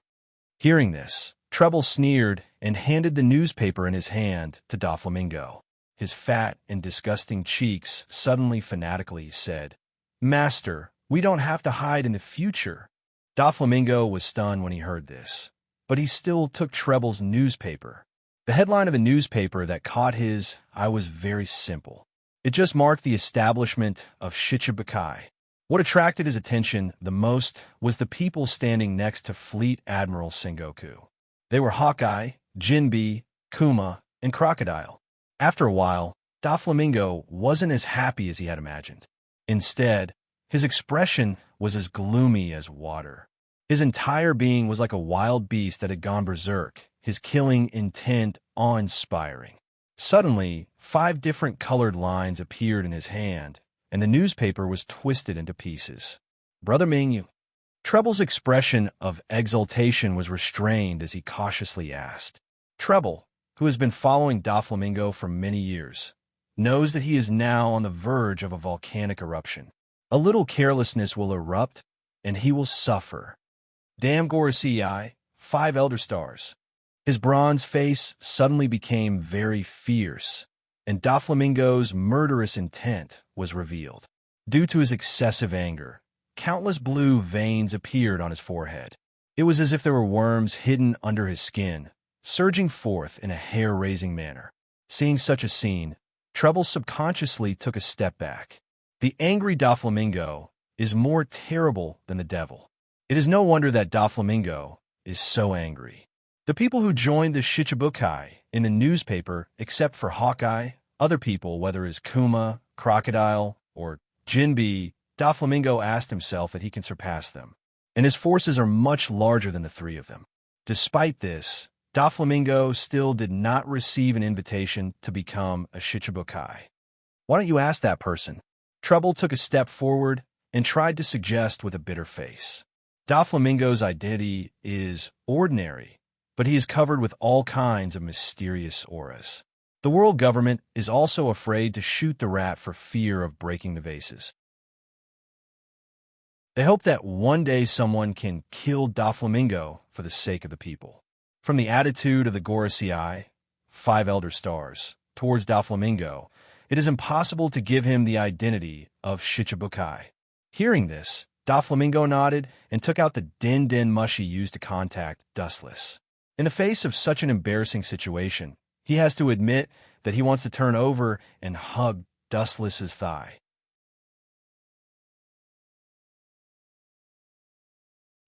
Hearing this, Treble sneered and handed the newspaper in his hand to Doflamingo. His fat and disgusting cheeks suddenly fanatically said, "Master, we don't have to hide in the future." Doflamingo was stunned when he heard this, but he still took Treble's newspaper. The headline of a newspaper that caught his eye was very simple. It just marked the establishment of Shichibukai. What attracted his attention the most was the people standing next to Fleet Admiral Sengoku. They were Hawkeye, Jinbe, Kuma, and Crocodile. After a while, Doflamingo wasn't as happy as he had imagined. Instead, his expression was as gloomy as water. His entire being was like a wild beast that had gone berserk, his killing intent awe-inspiring. Suddenly, 5 different colored lines appeared in his hand, and the newspaper was twisted into pieces. "Brother Mingyu." Treble's expression of exultation was restrained as he cautiously asked. Treble, who has been following Doflamingo for many years, knows that he is now on the verge of a volcanic eruption. A little carelessness will erupt, and he will suffer. Damn Gorosei, 5 elder stars. His bronze face suddenly became very fierce, and Doflamingo's murderous intent was revealed. Due to his excessive anger, countless blue veins appeared on his forehead. It was as if there were worms hidden under his skin, surging forth in a hair-raising manner. Seeing such a scene, Treble subconsciously took a step back. The angry Doflamingo is more terrible than the devil. It is no wonder that Doflamingo is so angry. The people who joined the Shichibukai in the newspaper, except for Hawkeye, other people, whether it's Kuma, Crocodile, or Jinbe, Doflamingo asked himself that he can surpass them, and his forces are much larger than the 3 of them. Despite this, Doflamingo still did not receive an invitation to become a Shichibukai. "Why don't you ask that person?" Treble took a step forward and tried to suggest with a bitter face. Doflamingo's identity is ordinary, but he is covered with all kinds of mysterious auras. The world government is also afraid to shoot the rat for fear of breaking the vases. They hope that one day someone can kill Doflamingo for the sake of the people. From the attitude of the Gorosei, 5 elder stars, towards Doflamingo, it is impossible to give him the identity of Shichibukai. Hearing this, Doflamingo nodded and took out the din mushi used to contact Dustless. In the face of such an embarrassing situation, he has to admit that he wants to turn over and hug Dustless's thigh.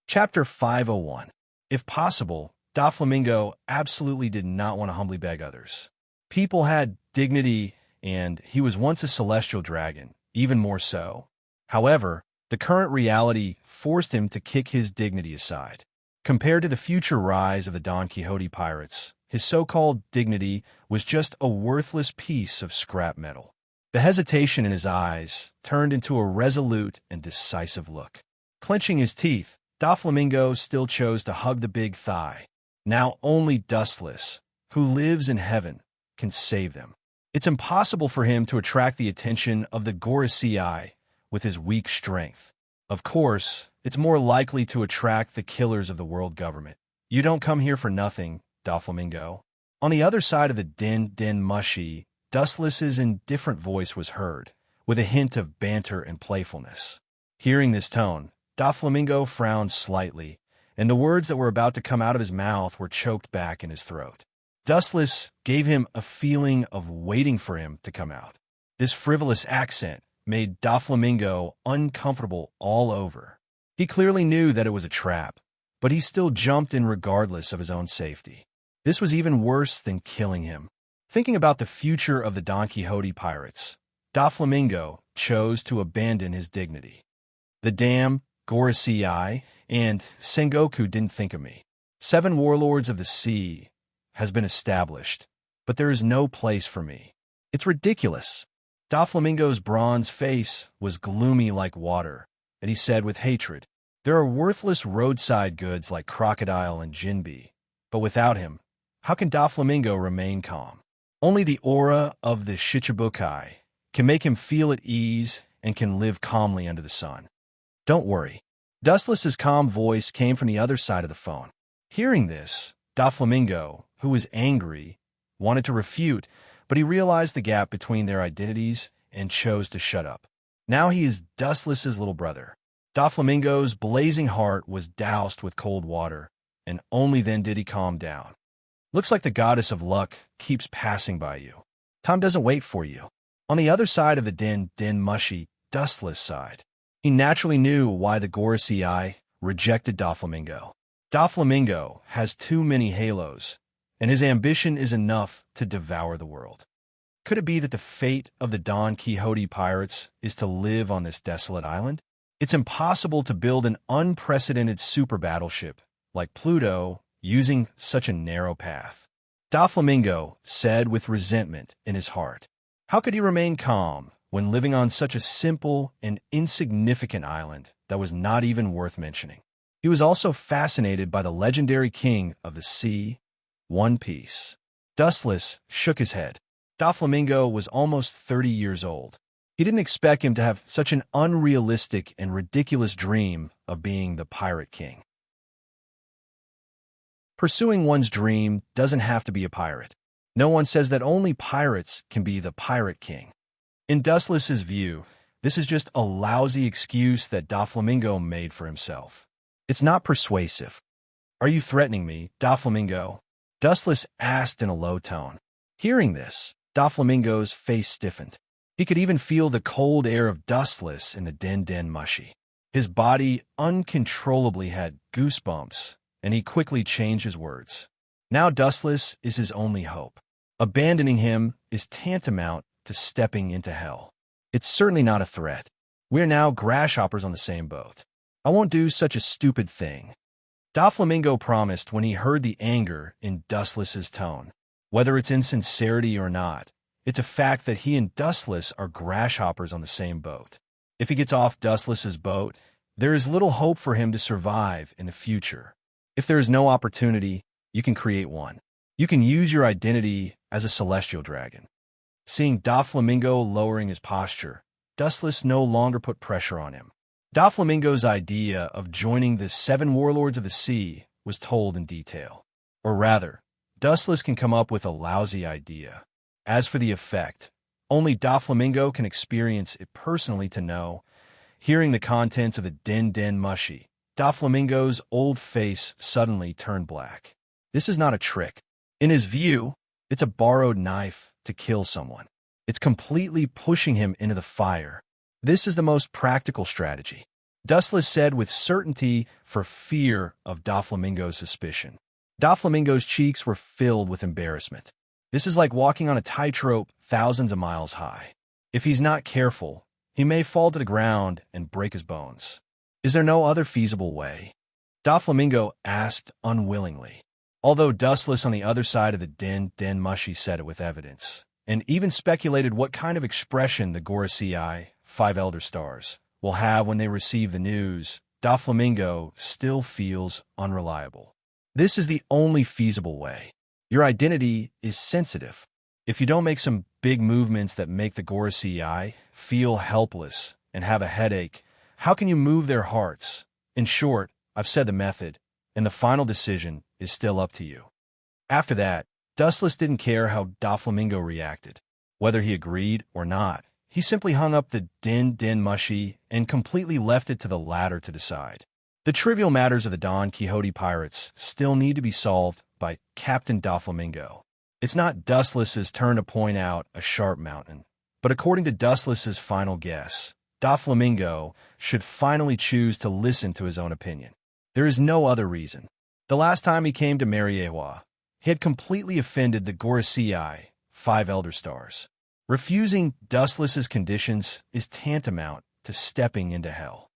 Chapter 501. If possible, Doflamingo absolutely did not want to humbly beg others. People had dignity, and he was once a celestial dragon, even more so. However, the current reality forced him to kick his dignity aside. Compared to the future rise of the Don Quixote pirates, his so-called dignity was just a worthless piece of scrap metal. The hesitation in his eyes turned into a resolute and decisive look. Clenching his teeth, Doflamingo still chose to hug the big thigh. Now only Dustless, who lives in heaven, can save them. It's impossible for him to attract the attention of the Gorosei with his weak strength. Of course, it's more likely to attract the killers of the world government. "You don't come here for nothing, Doflamingo." On the other side of the din mushi, Dustless's indifferent voice was heard, with a hint of banter and playfulness. Hearing this tone, Doflamingo frowned slightly, and the words that were about to come out of his mouth were choked back in his throat. Dustless gave him a feeling of waiting for him to come out. This frivolous accent made Doflamingo uncomfortable all over. He clearly knew that it was a trap, but he still jumped in regardless of his own safety. This was even worse than killing him. Thinking about the future of the Don Quixote pirates, Doflamingo chose to abandon his dignity. The damn Gorosei and Sengoku didn't think of me. 7 warlords of the sea has been established, but there is no place for me. It's ridiculous. Doflamingo's bronze face was gloomy like water, and he said with hatred, "There are worthless roadside goods like crocodile and jinbi, but without him, how can Doflamingo remain calm? Only the aura of the Shichibukai can make him feel at ease and can live calmly under the sun." "Don't worry." Dustless's calm voice came from the other side of the phone. Hearing this, Doflamingo, who was angry, wanted to refute, but he realized the gap between their identities and chose to shut up. Now he is Dustless's little brother. Doflamingo's blazing heart was doused with cold water, and only then did he calm down. "Looks like the goddess of luck keeps passing by you. Time doesn't wait for you." On the other side of the den mushy, Dustless side. He naturally knew why the Gorosei rejected Doflamingo. Doflamingo has too many halos, and his ambition is enough to devour the world. Could it be that the fate of the Don Quixote pirates is to live on this desolate island? It's impossible to build an unprecedented super battleship like Pluto using such a narrow path. Doflamingo said with resentment in his heart. How could he remain calm when living on such a simple and insignificant island that was not even worth mentioning? He was also fascinated by the legendary king of the sea, One Piece. Dustless shook his head. Doflamingo was almost 30 years old. He didn't expect him to have such an unrealistic and ridiculous dream of being the pirate king. Pursuing one's dream doesn't have to be a pirate. No one says that only pirates can be the pirate king. In Dustless's view, this is just a lousy excuse that Doflamingo made for himself. It's not persuasive. "Are you threatening me, Doflamingo?" Dustless asked in a low tone. Hearing this, Doflamingo's face stiffened. He could even feel the cold air of Dustless in the den mushy. His body uncontrollably had goosebumps, and he quickly changed his words. Now Dustless is his only hope. Abandoning him is tantamount to stepping into hell. It's certainly not a threat. We're now grasshoppers on the same boat. I won't do such a stupid thing. Doflamingo promised when he heard the anger in Dustless's tone. Whether it's insincerity or not, it's a fact that he and Dustless are grasshoppers on the same boat. If he gets off Dustless's boat, there is little hope for him to survive in the future. If there is no opportunity, you can create one. You can use your identity as a celestial dragon. Seeing Doflamingo lowering his posture, Dustless no longer put pressure on him. Doflamingo's idea of joining the 7 warlords of the sea was told in detail. Or rather, Dustless can come up with a lousy idea. As for the effect, only Doflamingo can experience it personally to know. Hearing the contents of the den mushy, Doflamingo's old face suddenly turned black. This is not a trick. In his view, it's a borrowed knife to kill someone. It's completely pushing him into the fire. This is the most practical strategy. Dustless said with certainty for fear of Doflamingo's suspicion. Doflamingo's cheeks were filled with embarrassment. This is like walking on a tightrope thousands of miles high. If he's not careful, he may fall to the ground and break his bones. Is there no other feasible way? Doflamingo asked unwillingly. Although Dustless on the other side of the den mushy said it with evidence, and even speculated what kind of expression the Gorosei, 5 Elder Stars, will have when they receive the news, Doflamingo still feels unreliable. This is the only feasible way. Your identity is sensitive. If you don't make some big movements that make the Gorosei feel helpless and have a headache, how can you move their hearts? In short, I've said the method, and the final decision is still up to you. After that, Dustless didn't care how Doflamingo reacted. Whether he agreed or not, he simply hung up the den mushy and completely left it to the latter to decide. The trivial matters of the Don Quixote pirates still need to be solved by Captain Doflamingo. It's not Dustless's turn to point out a sharp mountain, but according to Dustless's final guess, Doflamingo should finally choose to listen to his own opinion. There is no other reason. The last time he came to Mariewa, he had completely offended the Gorosei, 5 Elder Stars. Refusing Dustless's conditions is tantamount to stepping into hell.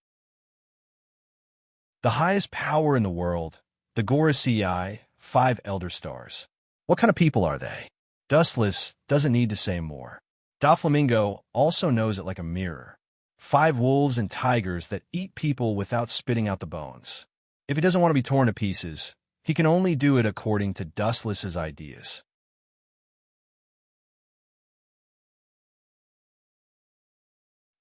The highest power in the world, the Gorasei, 5 elder stars. What kind of people are they? Dustless doesn't need to say more. Doflamingo also knows it like a mirror. 5 wolves and tigers that eat people without spitting out the bones. If he doesn't want to be torn to pieces, he can only do it according to Dustless's ideas.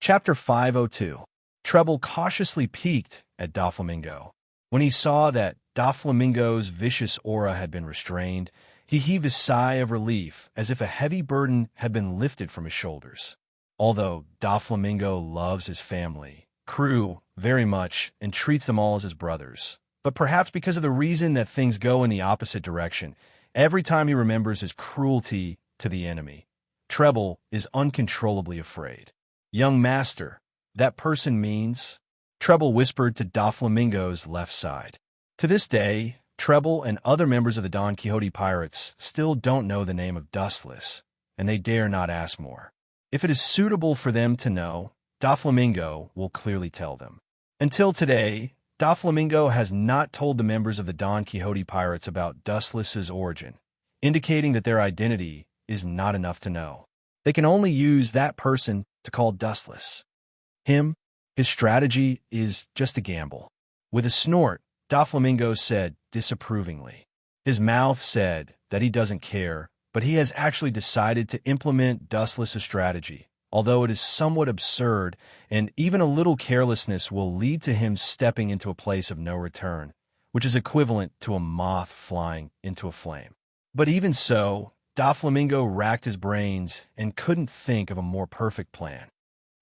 Chapter 502. Treble cautiously peeked at Doflamingo. When he saw that Doflamingo's vicious aura had been restrained, he heaved a sigh of relief as if a heavy burden had been lifted from his shoulders. Although Doflamingo loves his family, crew, very much and treats them all as his brothers, but perhaps because of the reason that things go in the opposite direction, every time he remembers his cruelty to the enemy, Treble is uncontrollably afraid. Young master, that person means? Treble whispered to Doflamingo's left side. To this day, Treble and other members of the Don Quixote pirates still don't know the name of Dustless, and they dare not ask more. If it is suitable for them to know, Doflamingo will clearly tell them. Until today, Doflamingo has not told the members of the Don Quixote pirates about Dustless's origin, indicating that their identity is not enough to know. They can only use that person to call Dustless. His strategy is just a gamble. With a snort, Doflamingo said disapprovingly. His mouth said that he doesn't care, but he has actually decided to implement Dustless's strategy, although it is somewhat absurd, and even a little carelessness will lead to him stepping into a place of no return, which is equivalent to a moth flying into a flame. But even so, Doflamingo racked his brains and couldn't think of a more perfect plan.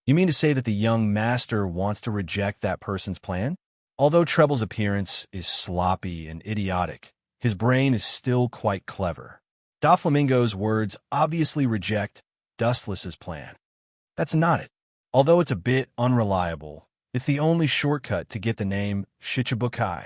You mean to say that the young master wants to reject that person's plan? Although Treble's appearance is sloppy and idiotic, his brain is still quite clever. Doflamingo's words obviously reject Dustless's plan. That's not it. Although it's a bit unreliable, it's the only shortcut to get the name Shichibukai.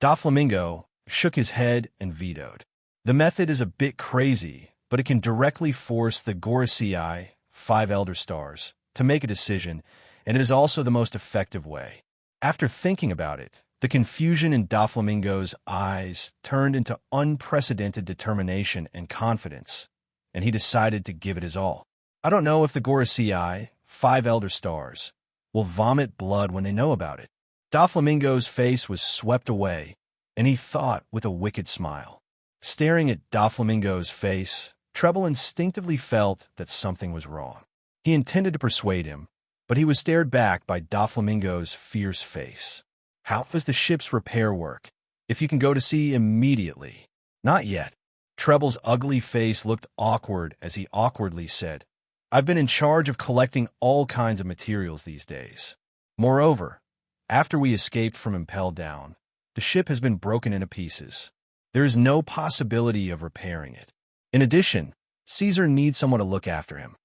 Doflamingo shook his head and vetoed. The method is a bit crazy, but it can directly force the Gorasei, 5 elder stars, to make a decision, and it is also the most effective way. After thinking about it, the confusion in Doflamingo's eyes turned into unprecedented determination and confidence, and he decided to give it his all. I don't know if the Gorasei, 5 elder stars, will vomit blood when they know about it. Doflamingo's face was swept away, and he thought with a wicked smile. Staring at Doflamingo's face, Treble instinctively felt that something was wrong. He intended to persuade him, but he was stared back by Doflamingo's fierce face. How does the ship's repair work? If you can go to sea immediately. Not yet. Treble's ugly face looked awkward as he awkwardly said, I've been in charge of collecting all kinds of materials these days. Moreover, after we escaped from Impel Down, the ship has been broken into pieces. There is no possibility of repairing it. In addition, Caesar needs someone to look after him.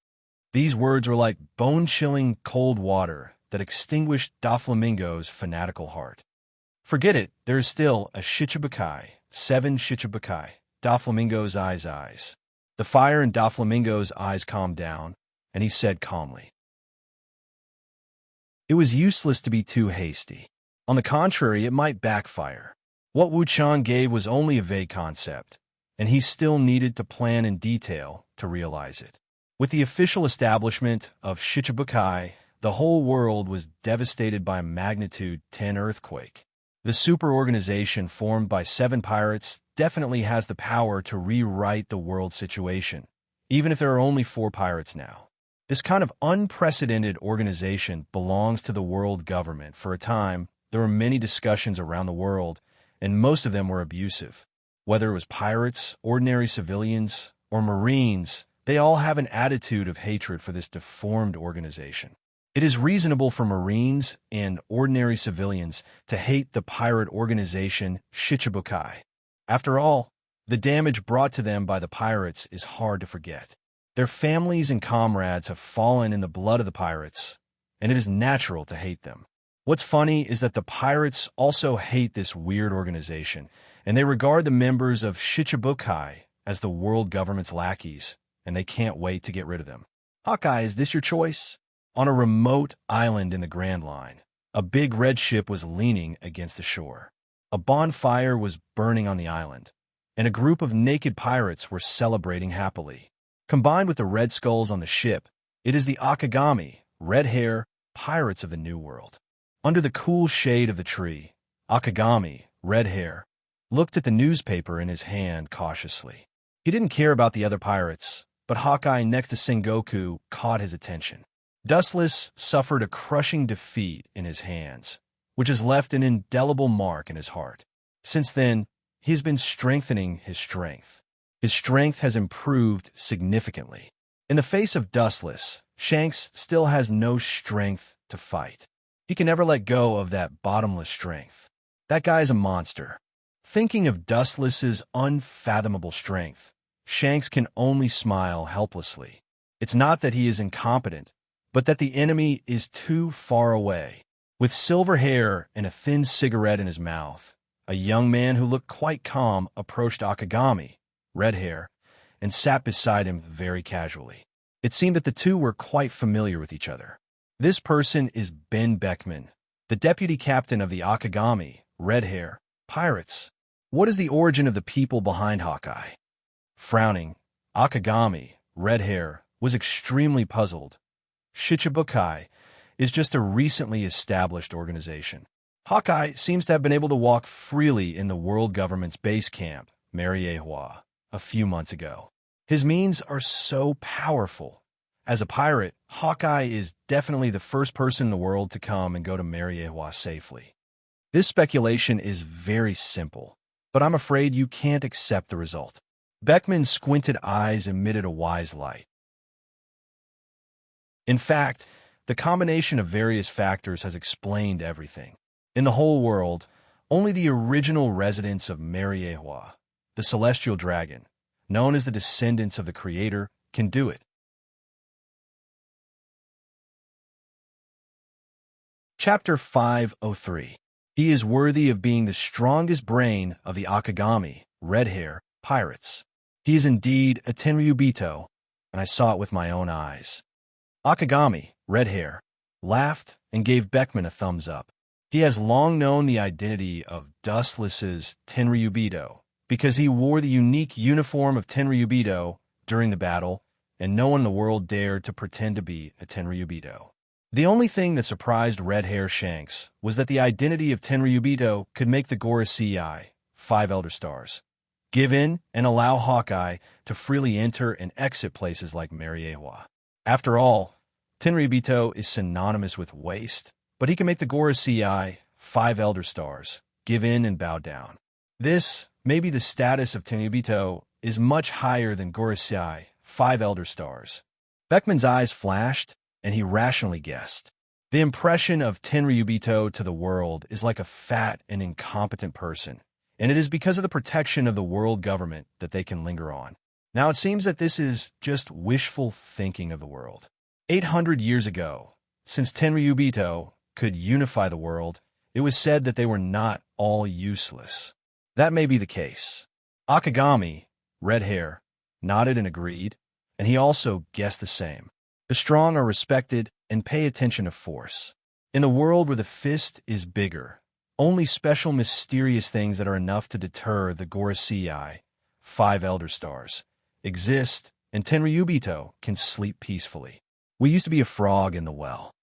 These words were like bone-chilling cold water that extinguished Doflamingo's fanatical heart. Forget it, there is still a Shichibukai, 7 Shichibukai, Doflamingo's eyes. The fire in Doflamingo's eyes calmed down, and he said calmly, It was useless to be too hasty. On the contrary, it might backfire. What Wu Chan gave was only a vague concept, and he still needed to plan in detail to realize it. With the official establishment of Shichibukai, the whole world was devastated by a magnitude 10 earthquake. The super-organization formed by 7 pirates definitely has the power to rewrite the world situation, even if there are only 4 pirates now. This kind of unprecedented organization belongs to the world government. For a time, there were many discussions around the world, and most of them were abusive. Whether it was pirates, ordinary civilians, or Marines, they all have an attitude of hatred for this deformed organization. It is reasonable for Marines and ordinary civilians to hate the pirate organization Shichibukai. After all, the damage brought to them by the pirates is hard to forget. Their families and comrades have fallen in the blood of the pirates, and it is natural to hate them. What's funny is that the pirates also hate this weird organization, and they regard the members of Shichibukai as the world government's lackeys, and they can't wait to get rid of them. Hawkeye, is this your choice? On a remote island in the Grand Line, a big red ship was leaning against the shore. A bonfire was burning on the island, and a group of naked pirates were celebrating happily. Combined with the red skulls on the ship, it is the Akagami, red hair, pirates of the New World. Under the cool shade of the tree, Akagami, red hair, looked at the newspaper in his hand cautiously. He didn't care about the other pirates, but Hawkeye next to Sengoku caught his attention. Dustless suffered a crushing defeat in his hands, which has left an indelible mark in his heart. Since then, he has been strengthening his strength. His strength has improved significantly. In the face of Dustless, Shanks still has no strength to fight. He can never let go of that bottomless strength. That guy is a monster. Thinking of Dustless's unfathomable strength, Shanks can only smile helplessly. It's not that he is incompetent, but that the enemy is too far away. With silver hair and a thin cigarette in his mouth, a young man who looked quite calm approached Akagami, red hair, and sat beside him very casually. It seemed that the two were quite familiar with each other. This person is Ben Beckman, the deputy captain of the Akagami, red hair, pirates. What is the origin of the people behind Hawkeye? Frowning, Akagami, red hair, was extremely puzzled. Shichibukai is just a recently established organization. Hawkeye seems to have been able to walk freely in the world government's base camp, Mariehua, a few months ago. His means are so powerful. As a pirate, Hawkeye is definitely the first person in the world to come and go to Mariehua safely. This speculation is very simple, but I'm afraid you can't accept the result. Beckman's squinted eyes emitted a wise light. In fact, the combination of various factors has explained everything. In the whole world, only the original residents of Mariehua, the celestial dragon, known as the descendants of the Creator, can do it. Chapter 503. He is worthy of being the strongest brain of the Akagami, red hair, pirates. He is indeed a Tenryubito, and I saw it with my own eyes. Akagami, red hair, laughed and gave Beckman a thumbs up. He has long known the identity of Dustless's Tenryubito because he wore the unique uniform of Tenryubito during the battle, and no one in the world dared to pretend to be a Tenryubito. The only thing that surprised Red Hair Shanks was that the identity of Tenryubito could make the Gorosei, 5 Elder Stars, give in and allow Hawkeye to freely enter and exit places like Mariehua. After all, Tenryubito is synonymous with waste, but he can make the Gorosei, 5 Elder Stars, give in and bow down. This, maybe the status of Tenryubito, is much higher than Gorosei, 5 Elder Stars. Beckman's eyes flashed, and he rationally guessed. The impression of Tenryubito to the world is like a fat and incompetent person, and it is because of the protection of the world government that they can linger on. Now it seems that this is just wishful thinking of the world. 800 years ago, since Tenryubito could unify the world, it was said that they were not all useless. That may be the case. Akagami, red hair, nodded and agreed, and he also guessed the same. The strong are respected and pay attention to force. In a world where the fist is bigger, only special mysterious things that are enough to deter the Gorosei, 5 Elder Stars, exist, and Tenryubito can sleep peacefully. We used to be a frog in the well.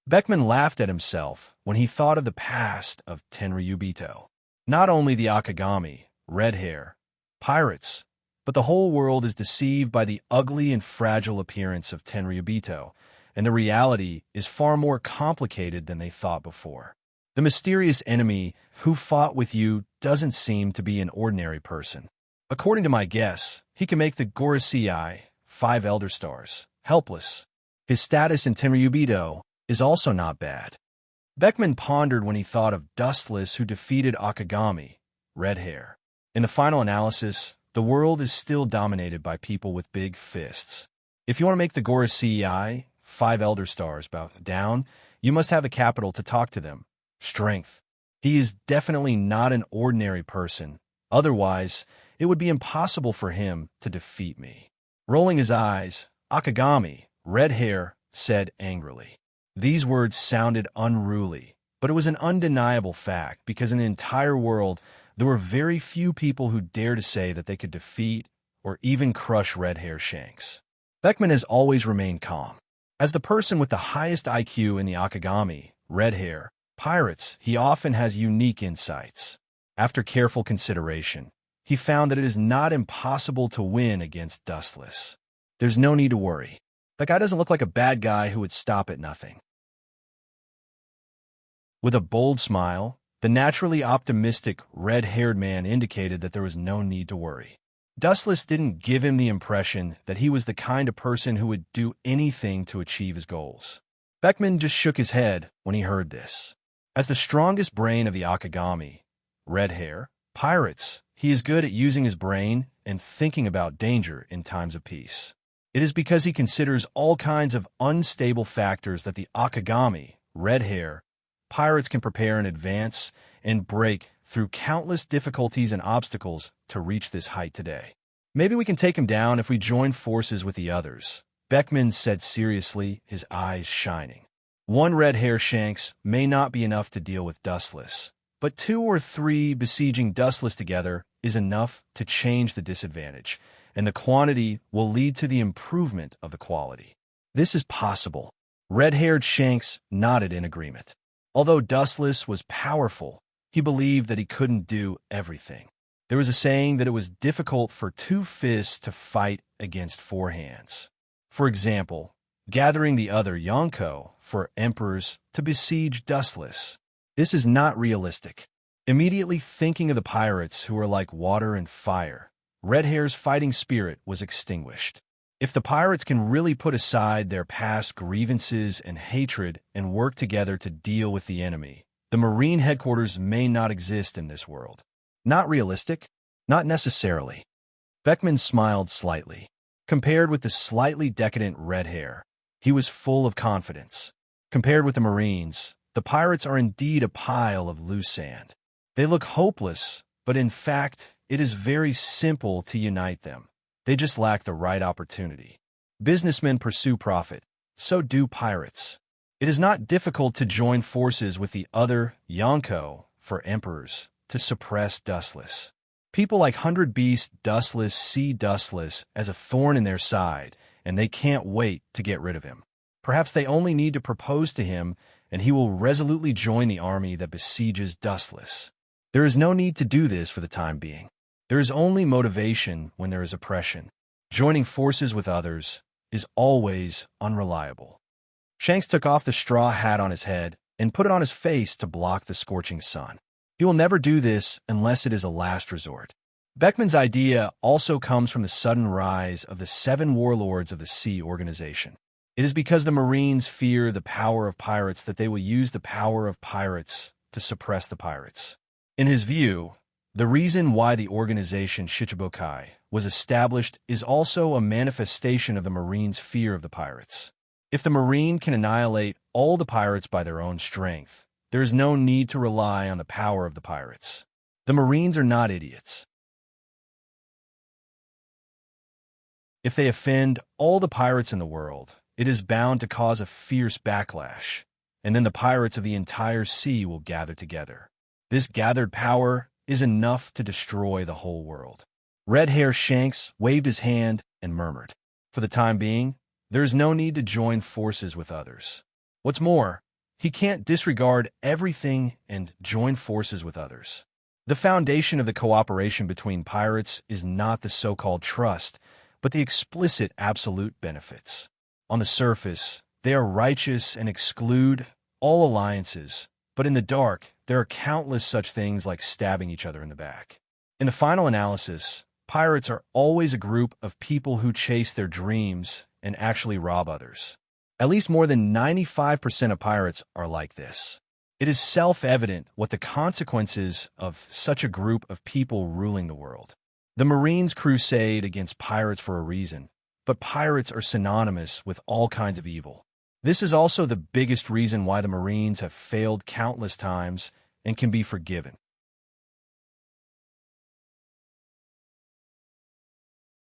Beckman laughed at himself when he thought of the past of Tenryubito. Not only the Akagami, red hair, pirates, but the whole world is deceived by the ugly and fragile appearance of Tenryubito, and the reality is far more complicated than they thought before. The mysterious enemy who fought with you doesn't seem to be an ordinary person. According to my guess, he can make the Gorosei, 5 Elder Stars, helpless. His status in Tenryubito is also not bad. Beckman pondered when he thought of Dustless who defeated Akagami, red hair. In the final analysis, the world is still dominated by people with big fists. If you want to make the Gorosei, 5 Elder Stars, bow down, you must have the capital to talk to them. Strength. He is definitely not an ordinary person. Otherwise, it would be impossible for him to defeat me. Rolling his eyes, Akagami, Red Hair said angrily. These words sounded unruly, but it was an undeniable fact because in the entire world, there were very few people who dared to say that they could defeat or even crush Red Hair Shanks. Beckman has always remained calm. As the person with the highest IQ in the Akagami, Red Hair, pirates, he often has unique insights. After careful consideration, he found that it is not impossible to win against Dustless. There's no need to worry. That guy doesn't look like a bad guy who would stop at nothing. With a bold smile, the naturally optimistic red-haired man indicated that there was no need to worry. Dustless didn't give him the impression that he was the kind of person who would do anything to achieve his goals. Beckman just shook his head when he heard this. As the strongest brain of the Akagami, Red Hair, pirates, he is good at using his brain and thinking about danger in times of peace. It is because he considers all kinds of unstable factors that the Akagami, Red Hair, pirates can prepare in advance and break through countless difficulties and obstacles to reach this height today. Maybe we can take him down if we join forces with the others, Beckman said seriously, his eyes shining. One Red Hair Shanks may not be enough to deal with Dustless, but 2 or 3 besieging Dustless together is enough to change the disadvantage, and the quantity will lead to the improvement of the quality. This is possible. Red-haired Shanks nodded in agreement. Although Dustless was powerful, he believed that he couldn't do everything. There was a saying that it was difficult for 2 fists to fight against 4 hands. For example, gathering the other Yonko for emperors to besiege Dustless. This is not realistic. Immediately thinking of the pirates who were like water and fire, Red Hair's fighting spirit was extinguished. If the pirates can really put aside their past grievances and hatred and work together to deal with the enemy, the Marine headquarters may not exist in this world. Not realistic? Not necessarily. Beckman smiled slightly. Compared with the slightly decadent Red Hair, he was full of confidence. Compared with the Marines, the pirates are indeed a pile of loose sand. They look hopeless, but in fact, it is very simple to unite them. They just lack the right opportunity. Businessmen pursue profit, so do pirates. It is not difficult to join forces with the other Yonko for emperors to suppress Dustless. People like 100 Beast Dustless see Dustless as a thorn in their side, and they can't wait to get rid of him. Perhaps they only need to propose to him, and he will resolutely join the army that besieges Dustless. There is no need to do this for the time being. There is only motivation when there is oppression. Joining forces with others is always unreliable. Shanks took off the straw hat on his head and put it on his face to block the scorching sun. He will never do this unless it is a last resort. Beckman's idea also comes from the sudden rise of the 7 warlords of the sea organization. It is because the Marines fear the power of pirates that they will use the power of pirates to suppress the pirates. In his view, the reason why the organization Shichibukai was established is also a manifestation of the Marines' fear of the pirates. If the Marine can annihilate all the pirates by their own strength, there is no need to rely on the power of the pirates. The Marines are not idiots. If they offend all the pirates in the world, it is bound to cause a fierce backlash, and then the pirates of the entire sea will gather together. This gathered power is enough to destroy the whole world. Red Hair Shanks waved his hand and murmured, "For the time being, there is no need to join forces with others." What's more, he can't disregard everything and join forces with others. The foundation of the cooperation between pirates is not the so-called trust, but the explicit absolute benefits. On the surface, they are righteous and exclude all alliances, but in the dark, there are countless such things like stabbing each other in the back. In the final analysis, pirates are always a group of people who chase their dreams and actually rob others. At least more than 95% of pirates are like this. It is self-evident what the consequences of such a group of people ruling the world. The Marines crusade against pirates for a reason, but pirates are synonymous with all kinds of evil. This is also the biggest reason why the Marines have failed countless times and can be forgiven.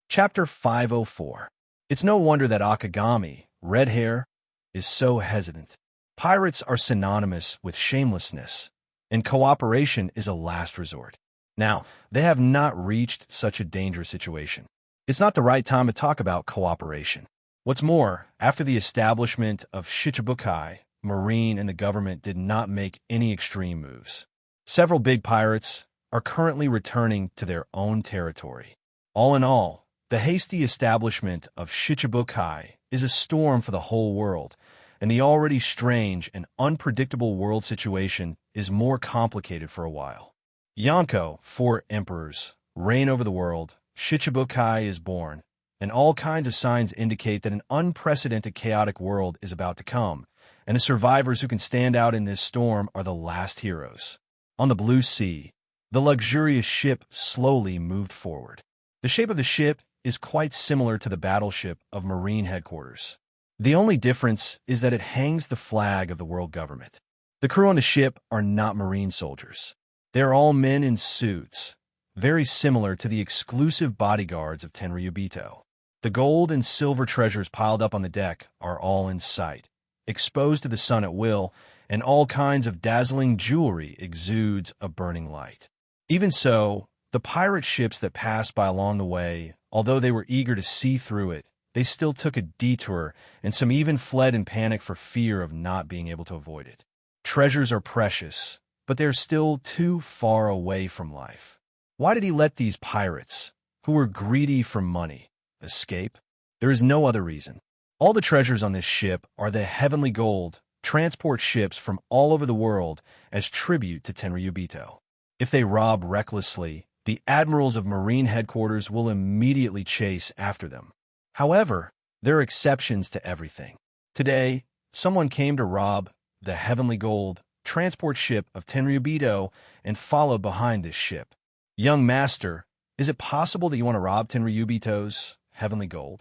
Chapter 504. It's no wonder that Akagami, red hair, is so hesitant. Pirates are synonymous with shamelessness, and cooperation is a last resort. Now, they have not reached such a dangerous situation. It's not the right time to talk about cooperation. What's more, after the establishment of Shichibukai, Marine and the government did not make any extreme moves. Several big pirates are currently returning to their own territory. All in all, the hasty establishment of Shichibukai is a storm for the whole world, and the already strange and unpredictable world situation is more complicated for a while. Yonko, 4 emperors, reign over the world, Shichibukai is born, and all kinds of signs indicate that an unprecedented chaotic world is about to come, and the survivors who can stand out in this storm are the last heroes. On the blue sea, the luxurious ship slowly moved forward. The shape of the ship is quite similar to the battleship of Marine headquarters. The only difference is that it hangs the flag of the world government. The crew on the ship are not Marine soldiers. They are all men in suits, very similar to the exclusive bodyguards of Tenryubito. The gold and silver treasures piled up on the deck are all in sight, exposed to the sun at will, and all kinds of dazzling jewelry exudes a burning light. Even so, the pirate ships that passed by along the way, although they were eager to see through it, they still took a detour, and some even fled in panic for fear of not being able to avoid it. Treasures are precious, but they're still too far away from life. Why did he let these pirates, who were greedy for money, escape? There is no other reason. All the treasures on this ship are the heavenly gold, transport ships from all over the world as tribute to Tenryubito. If they rob recklessly, the admirals of Marine headquarters will immediately chase after them. However, there are exceptions to everything. Today, someone came to rob the heavenly gold transport ship of Tenryubito and followed behind this ship. Young master, is it possible that you want to rob Tenryubito's heavenly gold?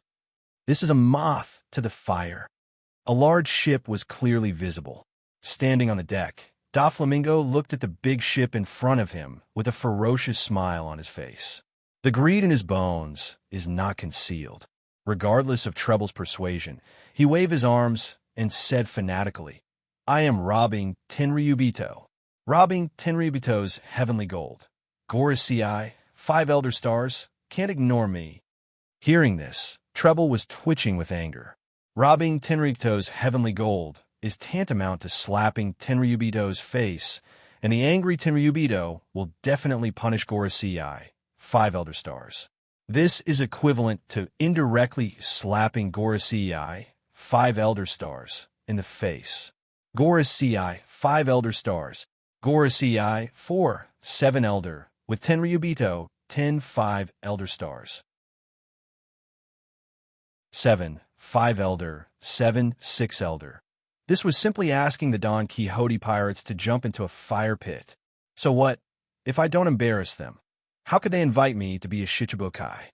This is a moth to the fire. A large ship was clearly visible. Standing on the deck, Doflamingo looked at the big ship in front of him with a ferocious smile on his face. The greed in his bones is not concealed. Regardless of Treble's persuasion, he waved his arms and said fanatically, "I am robbing Tenryubito. Robbing Tenryubito's heavenly gold. Gorosei, 5 elder stars, can't ignore me." Hearing this, Treble was twitching with anger. Robbing Tenryubito's heavenly gold is tantamount to slapping Tenryubito's face, and the angry Tenryubito will definitely punish Gorosei, 5 elder stars. This is equivalent to indirectly slapping Gorosei, 5 elder stars, in the face. Gorosei, 5 elder stars. Gorosei, 4, 7 elder, with Tenryubito, 10, 5 elder stars. 7, 5 elder, 7, 6 elder. This was simply asking the Don Quixote pirates to jump into a fire pit. So what, if I don't embarrass them? How could they invite me to be a Shichibukai?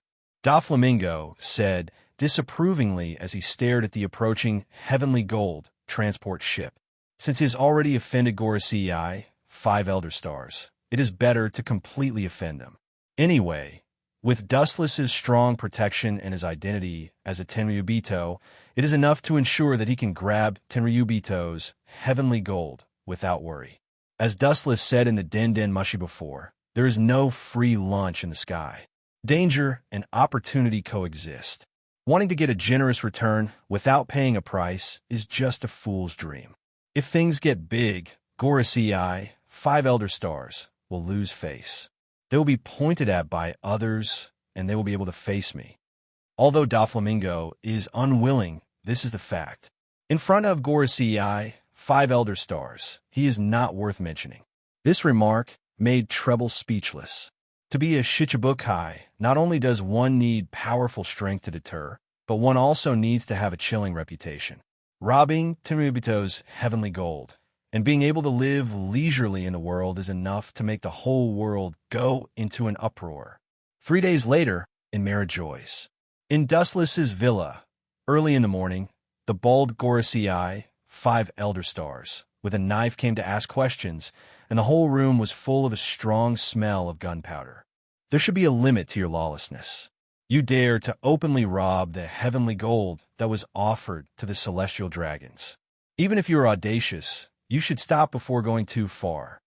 Doflamingo said disapprovingly as he stared at the approaching heavenly gold transport ship. Since he has already offended Gorosei, 5 elder stars, it is better to completely offend them. Anyway, with Dustless's strong protection and his identity as a Tenryubito, it is enough to ensure that he can grab Tenryubito's heavenly gold without worry. As Dustless said in the Den Den Mushi before, there is no free lunch in the sky. Danger and opportunity coexist. Wanting to get a generous return without paying a price is just a fool's dream. If things get big, Gorosei, 5 elder stars, will lose face. They will be pointed at by others, and they will be able to face me. Although Doflamingo is unwilling, this is the fact. In front of Gorosei, 5 elder stars, he is not worth mentioning. This remark made Treble speechless. To be a Shichibukai, not only does one need powerful strength to deter, but one also needs to have a chilling reputation. Robbing Tenryubito's heavenly gold and being able to live leisurely in the world is enough to make the whole world go into an uproar. 3 days later, in Marijoyce. In Dustless's villa, early in the morning, the bald Gorosei, 5 elder stars, with a knife came to ask questions, and the whole room was full of a strong smell of gunpowder. There should be a limit to your lawlessness. You dare to openly rob the heavenly gold that was offered to the celestial dragons. Even if you are audacious, you should stop before going too far.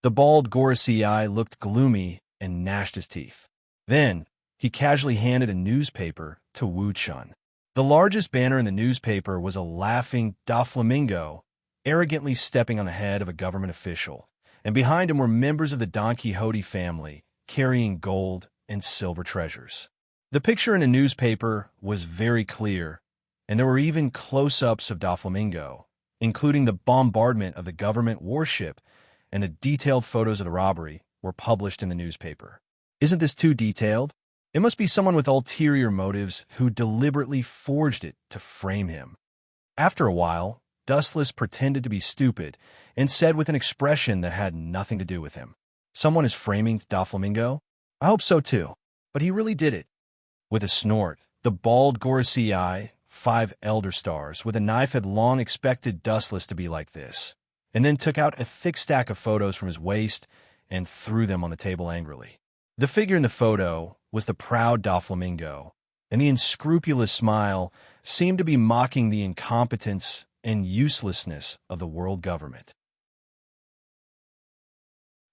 The bald Gorosei looked gloomy and gnashed his teeth. Then, he casually handed a newspaper to Wu Chun. The largest banner in the newspaper was a laughing Doflamingo, arrogantly stepping on the head of a government official, and behind him were members of the Don Quixote family, carrying gold and silver treasures. The picture in the newspaper was very clear, and there were even close-ups of Doflamingo, including the bombardment of the government warship, and the detailed photos of the robbery were published in the newspaper. Isn't this too detailed? It must be someone with ulterior motives who deliberately forged it to frame him. After a while, Dustless pretended to be stupid and said with an expression that had nothing to do with him, "Someone is framing Doflamingo? I hope so too, but he really did it." With a snort, the bald Gorosei, 5 elder stars, with a knife had long expected Dustless to be like this, and then took out a thick stack of photos from his waist and threw them on the table angrily. The figure in the photo was the proud Doflamingo, and the unscrupulous smile seemed to be mocking the incompetence and uselessness of the world government.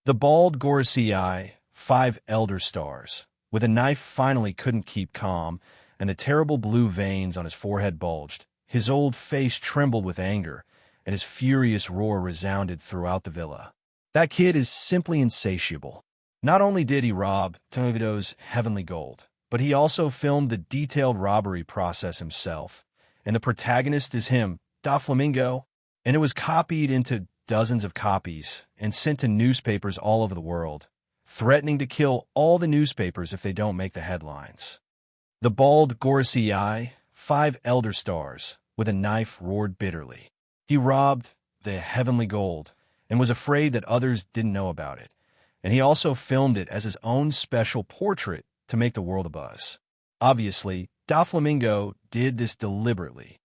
The bald Gorosei, 5 elder stars, with a knife finally couldn't keep calm, and the terrible blue veins on his forehead bulged. His old face trembled with anger, and his furious roar resounded throughout the villa. That kid is simply insatiable. Not only did he rob Tovido's heavenly gold, but he also filmed the detailed robbery process himself, and the protagonist is him, Doflamingo, and it was copied into dozens of copies and sent to newspapers all over the world, threatening to kill all the newspapers if they don't make the headlines. The bald Gorosei, 5 elder stars, with a knife roared bitterly. He robbed the heavenly gold and was afraid that others didn't know about it, and he also filmed it as his own special portrait to make the world abuzz. Obviously, Doflamingo did this deliberately.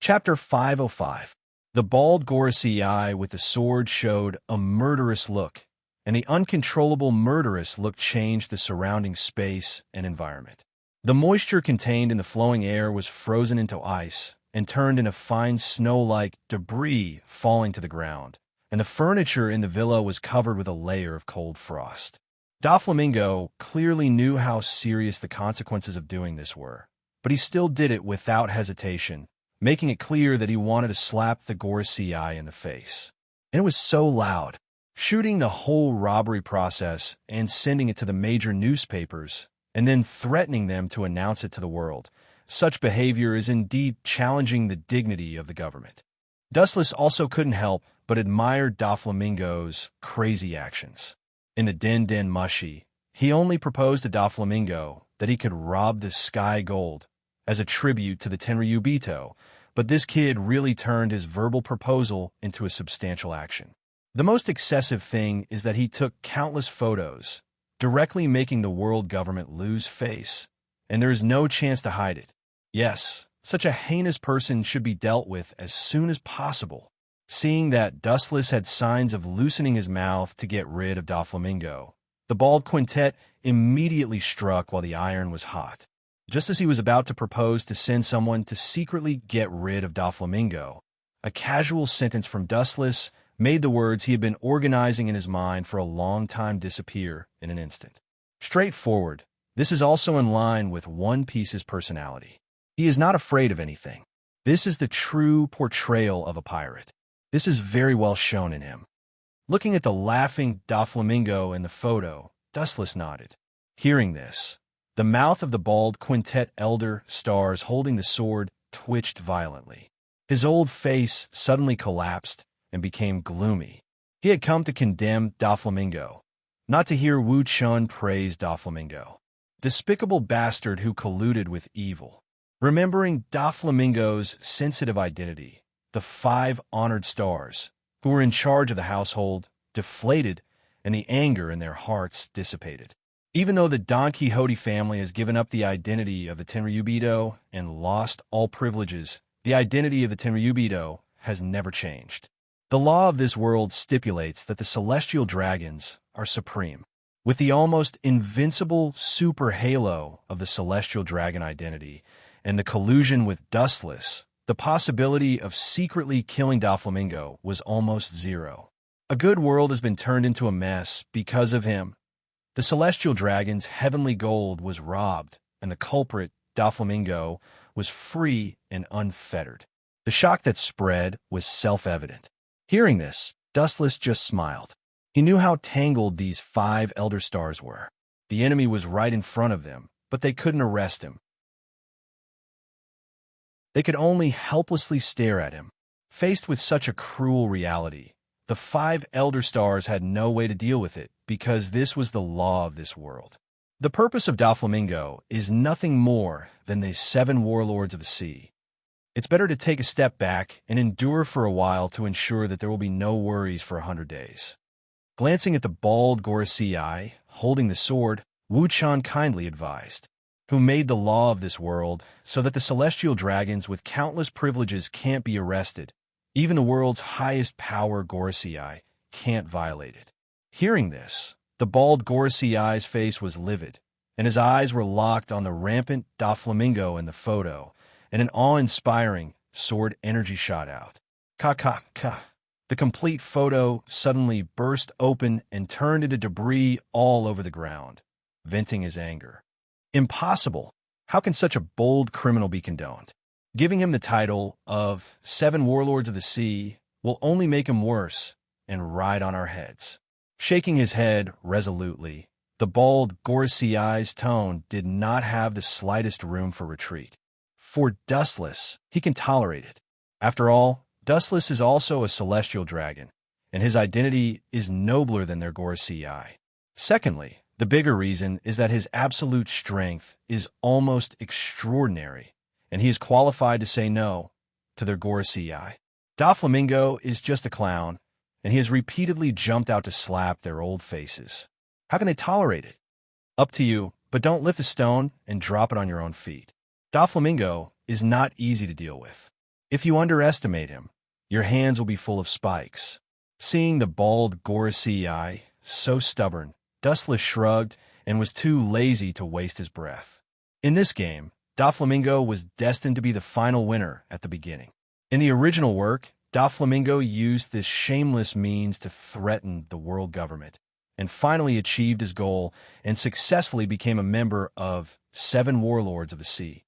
Chapter 505. The bald Gorosei with the sword showed a murderous look, and the uncontrollable murderous look changed the surrounding space and environment. The moisture contained in the flowing air was frozen into ice and turned into fine snow-like debris falling to the ground, and the furniture in the villa was covered with a layer of cold frost. Doflamingo clearly knew how serious the consequences of doing this were, but he still did it without hesitation, making it clear that he wanted to slap the Gorosei in the face. And it was so loud. Shooting the whole robbery process and sending it to the major newspapers, and then threatening them to announce it to the world. Such behavior is indeed challenging the dignity of the government. Dustless also couldn't help but admire Doflamingo's crazy actions. In the Den Den Mushi, he only proposed to Doflamingo that he could rob the sky gold as a tribute to the Tenryubito, but this kid really turned his verbal proposal into a substantial action. The most excessive thing is that he took countless photos, directly making the world government lose face, and there is no chance to hide it. Yes, such a heinous person should be dealt with as soon as possible. Seeing that Dustless had signs of loosening his mouth to get rid of Doflamingo, the bald quintet immediately struck while the iron was hot. Just as he was about to propose to send someone to secretly get rid of Doflamingo, a casual sentence from Dustless made the words he had been organizing in his mind for a long time disappear in an instant. Straightforward, this is also in line with One Piece's personality. He is not afraid of anything. This is the true portrayal of a pirate. This is very well shown in him. Looking at the laughing Doflamingo in the photo, Dustless nodded. Hearing this, the mouth of the bald quintet elder stars holding the sword twitched violently. His old face suddenly collapsed and became gloomy. He had come to condemn Doflamingo, not to hear Wu Chun praise Doflamingo. Despicable bastard who colluded with evil. Remembering Doflamingo's sensitive identity, the 5 honored stars, who were in charge of the household, deflated, and the anger in their hearts dissipated. Even though the Don Quixote family has given up the identity of the Tenryubito and lost all privileges, the identity of the Tenryubito has never changed. The law of this world stipulates that the celestial dragons are supreme. With the almost invincible super halo of the celestial dragon identity and the collusion with Dustless, the possibility of secretly killing Doflamingo was almost zero. A good world has been turned into a mess because of him. The celestial dragon's heavenly gold was robbed, and the culprit, Doflamingo, was free and unfettered. The shock that spread was self-evident. Hearing this, Dustless just smiled. He knew how tangled these 5 Elder Stars were. The enemy was right in front of them, but they couldn't arrest him. They could only helplessly stare at him. Faced with such a cruel reality, the 5 Elder Stars had no way to deal with it because this was the law of this world. The purpose of Doflamingo is nothing more than the 7 warlords of the sea. It's better to take a step back and endure for a while to ensure that there will be no worries for 100 days. Glancing at the bald Gorosei holding the sword, Wu Chan kindly advised, who made the law of this world so that the celestial dragons with countless privileges can't be arrested. Even the world's highest power Gorosei can't violate it. Hearing this, the bald Gorosei's face was livid, and his eyes were locked on the rampant Doflamingo in the photo, and an awe-inspiring sword energy shot out. Ka. The complete photo suddenly burst open and turned into debris all over the ground, venting his anger. Impossible! How can such a bold criminal be condoned? Giving him the title of 7 Warlords of the Sea will only make him worse and ride on our heads. Shaking his head resolutely, the bald Gorosei's tone did not have the slightest room for retreat. For Dustless, he can tolerate it. After all, Dustless is also a celestial dragon, and his identity is nobler than their Gorosei. Secondly, the bigger reason is that his absolute strength is almost extraordinary, and he is qualified to say no to their Gorosei. Doflamingo is just a clown, and he has repeatedly jumped out to slap their old faces. How can they tolerate it? Up to you, but don't lift a stone and drop it on your own feet. Doflamingo is not easy to deal with. If you underestimate him, your hands will be full of spikes. Seeing the bald Gorosei so stubborn, Dustless shrugged and was too lazy to waste his breath. In this game, Doflamingo was destined to be the final winner at the beginning. In the original work, Doflamingo used this shameless means to threaten the world government, and finally achieved his goal and successfully became a member of 7 Warlords of the Sea.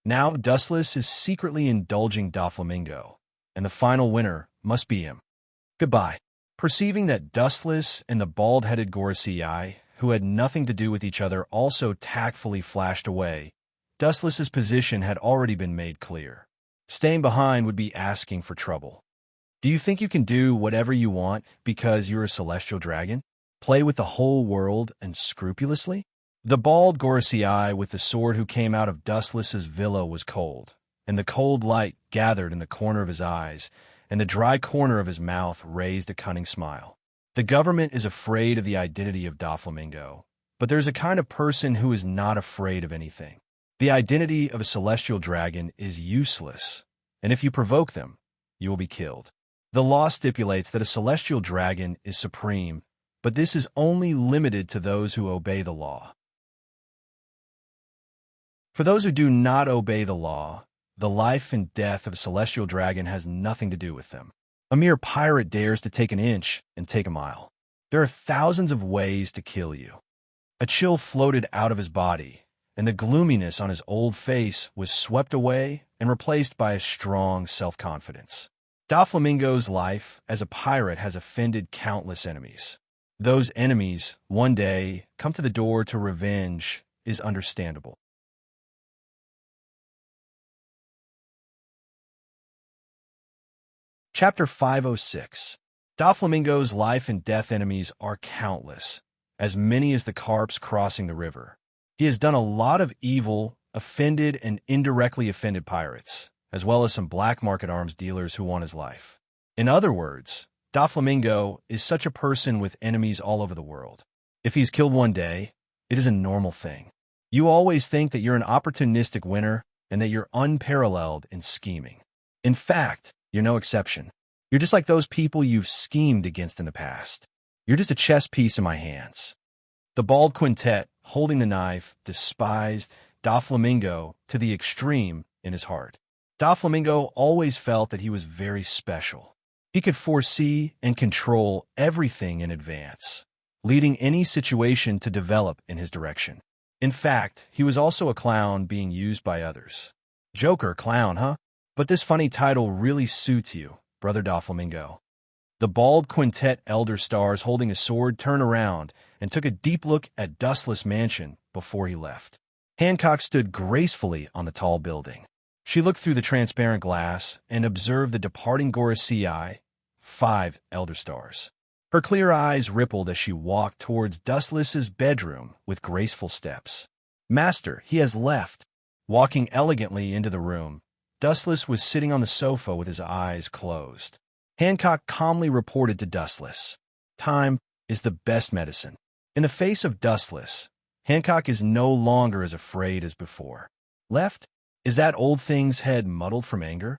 Now Dustless is secretly indulging Doflamingo, and the final winner must be him. Goodbye. Perceiving that Dustless and the bald-headed Gorosei, who had nothing to do with each other, also tactfully flashed away, Dustless's position had already been made clear. Staying behind would be asking for trouble. Do you think you can do whatever you want because you're a celestial dragon? Play with the whole world unscrupulously? The bald Gorosei with the sword who came out of Dustless's villa was cold, and the cold light gathered in the corner of his eyes, and the dry corner of his mouth raised a cunning smile. The government is afraid of the identity of Doflamingo, but there's a kind of person who is not afraid of anything. The identity of a celestial dragon is useless, and if you provoke them, you will be killed. The law stipulates that a celestial dragon is supreme, but this is only limited to those who obey the law. For those who do not obey the law, the life and death of a celestial dragon has nothing to do with them. A mere pirate dares to take an inch and take a mile. There are thousands of ways to kill you. A chill floated out of his body, and the gloominess on his old face was swept away and replaced by a strong self-confidence. Doflamingo's life as a pirate has offended countless enemies. Those enemies, one day, come to the door to revenge is understandable. Chapter 506. Doflamingo's life and death enemies are countless, as many as the carps crossing the river. He has done a lot of evil, offended and indirectly offended pirates, as well as some black market arms dealers who want his life. In other words, Doflamingo is such a person with enemies all over the world. If he's killed one day, it is a normal thing. You always think that you're an opportunistic winner and that you're unparalleled in scheming. In fact, you're no exception. You're just like those people you've schemed against in the past. You're just a chess piece in my hands. The bald quintet, holding the knife, despised Doflamingo to the extreme in his heart. Doflamingo always felt that he was very special. He could foresee and control everything in advance, leading any situation to develop in his direction. In fact, he was also a clown being used by others. Joker, clown, huh? But this funny title really suits you, Brother Doflamingo. The bald quintet elder stars holding a sword turned around and took a deep look at Dustless Mansion before he left. Hancock stood gracefully on the tall building. She looked through the transparent glass and observed the departing Gorosei, 5 elder stars. Her clear eyes rippled as she walked towards Dustless's bedroom with graceful steps. Master, he has left. Walking elegantly into the room, Dustless was sitting on the sofa with his eyes closed. Hancock calmly reported to Dustless, "Time is the best medicine." In the face of Dustless, Hancock is no longer as afraid as before. Left? Is that old thing's head muddled from anger?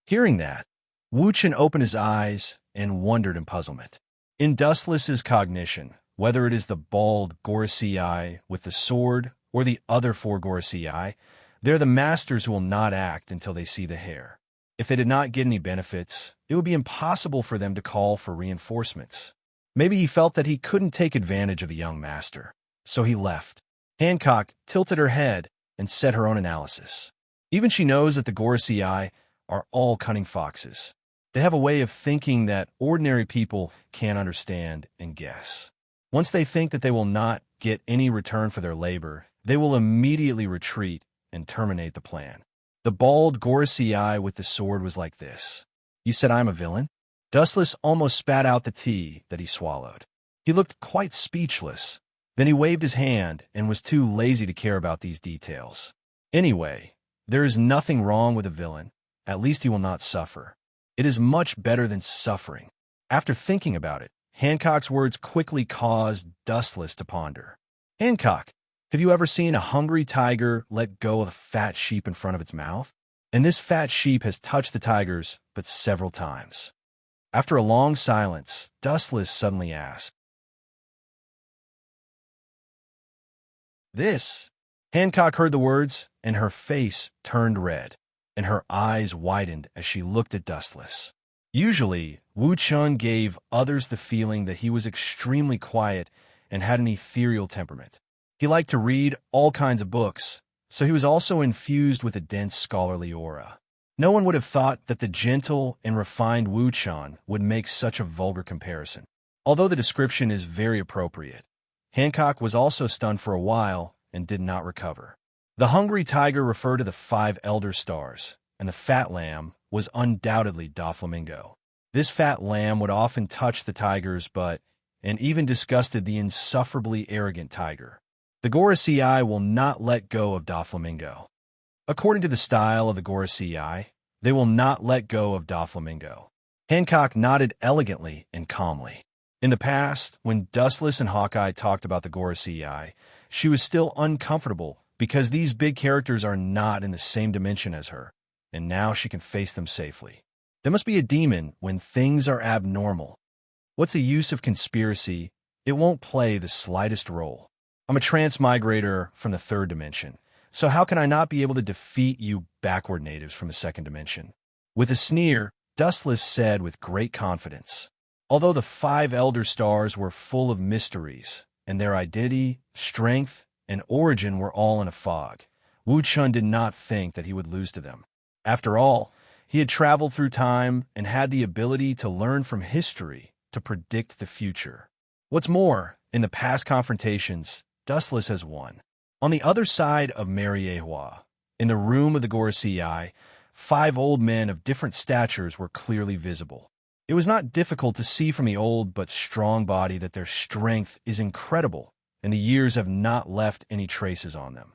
Hearing that, Wuchen opened his eyes and wondered in puzzlement. In Dustless's cognition, whether it is the bald Gorosei with the sword or the other 4 Gorosei, they're the masters who will not act until they see the hair. If they did not get any benefits, it would be impossible for them to call for reinforcements. Maybe he felt that he couldn't take advantage of the young master, so he left. Hancock tilted her head and said her own analysis. Even she knows that the Gorosei are all cunning foxes. They have a way of thinking that ordinary people can't understand and guess. Once they think that they will not get any return for their labor, they will immediately retreat and terminate the plan. The bald Gorosei with the sword was like this. "You said I'm a villain?" Dustless almost spat out the tea that he swallowed. He looked quite speechless. Then he waved his hand and was too lazy to care about these details. Anyway, there is nothing wrong with a villain. At least he will not suffer. It is much better than suffering. After thinking about it, Hancock's words quickly caused Dustless to ponder. "Hancock, have you ever seen a hungry tiger let go of a fat sheep in front of its mouth? And this fat sheep has touched the tigers, but several times." After a long silence, Dustless suddenly asked, "This?" Hancock heard the words, and her face turned red, and her eyes widened as she looked at Dustless. Usually, Wu Chun gave others the feeling that he was extremely quiet and had an ethereal temperament. He liked to read all kinds of books, so he was also infused with a dense scholarly aura. No one would have thought that the gentle and refined Wu Chun would make such a vulgar comparison. Although the description is very appropriate, Hancock was also stunned for a while and did not recover. The hungry tiger referred to the 5 elder stars, and the fat lamb was undoubtedly Doflamingo. This fat lamb would often touch the tigers and even disgusted the insufferably arrogant tiger. The Gorosei will not let go of Doflamingo. According to the style of the Gorosei, they will not let go of Doflamingo. Hancock nodded elegantly and calmly. In the past, when Dustless and Hawkeye talked about the Gorosei, she was still uncomfortable because these big characters are not in the same dimension as her, and now she can face them safely. There must be a demon when things are abnormal. What's the use of conspiracy? It won't play the slightest role. I'm a transmigrator from the 3rd dimension, so how can I not be able to defeat you backward natives from the 2nd dimension? With a sneer, Dustless said with great confidence. Although the 5 elder stars were full of mysteries, and their identity, strength, and origin were all in a fog, Wu Chun did not think that he would lose to them. After all, he had traveled through time and had the ability to learn from history to predict the future. What's more, in the past confrontations, Dustless has won. On the other side of Mariehua, in the room of the Gorosei, 5 old men of different statures were clearly visible. It was not difficult to see from the old but strong body that their strength is incredible, and the years have not left any traces on them.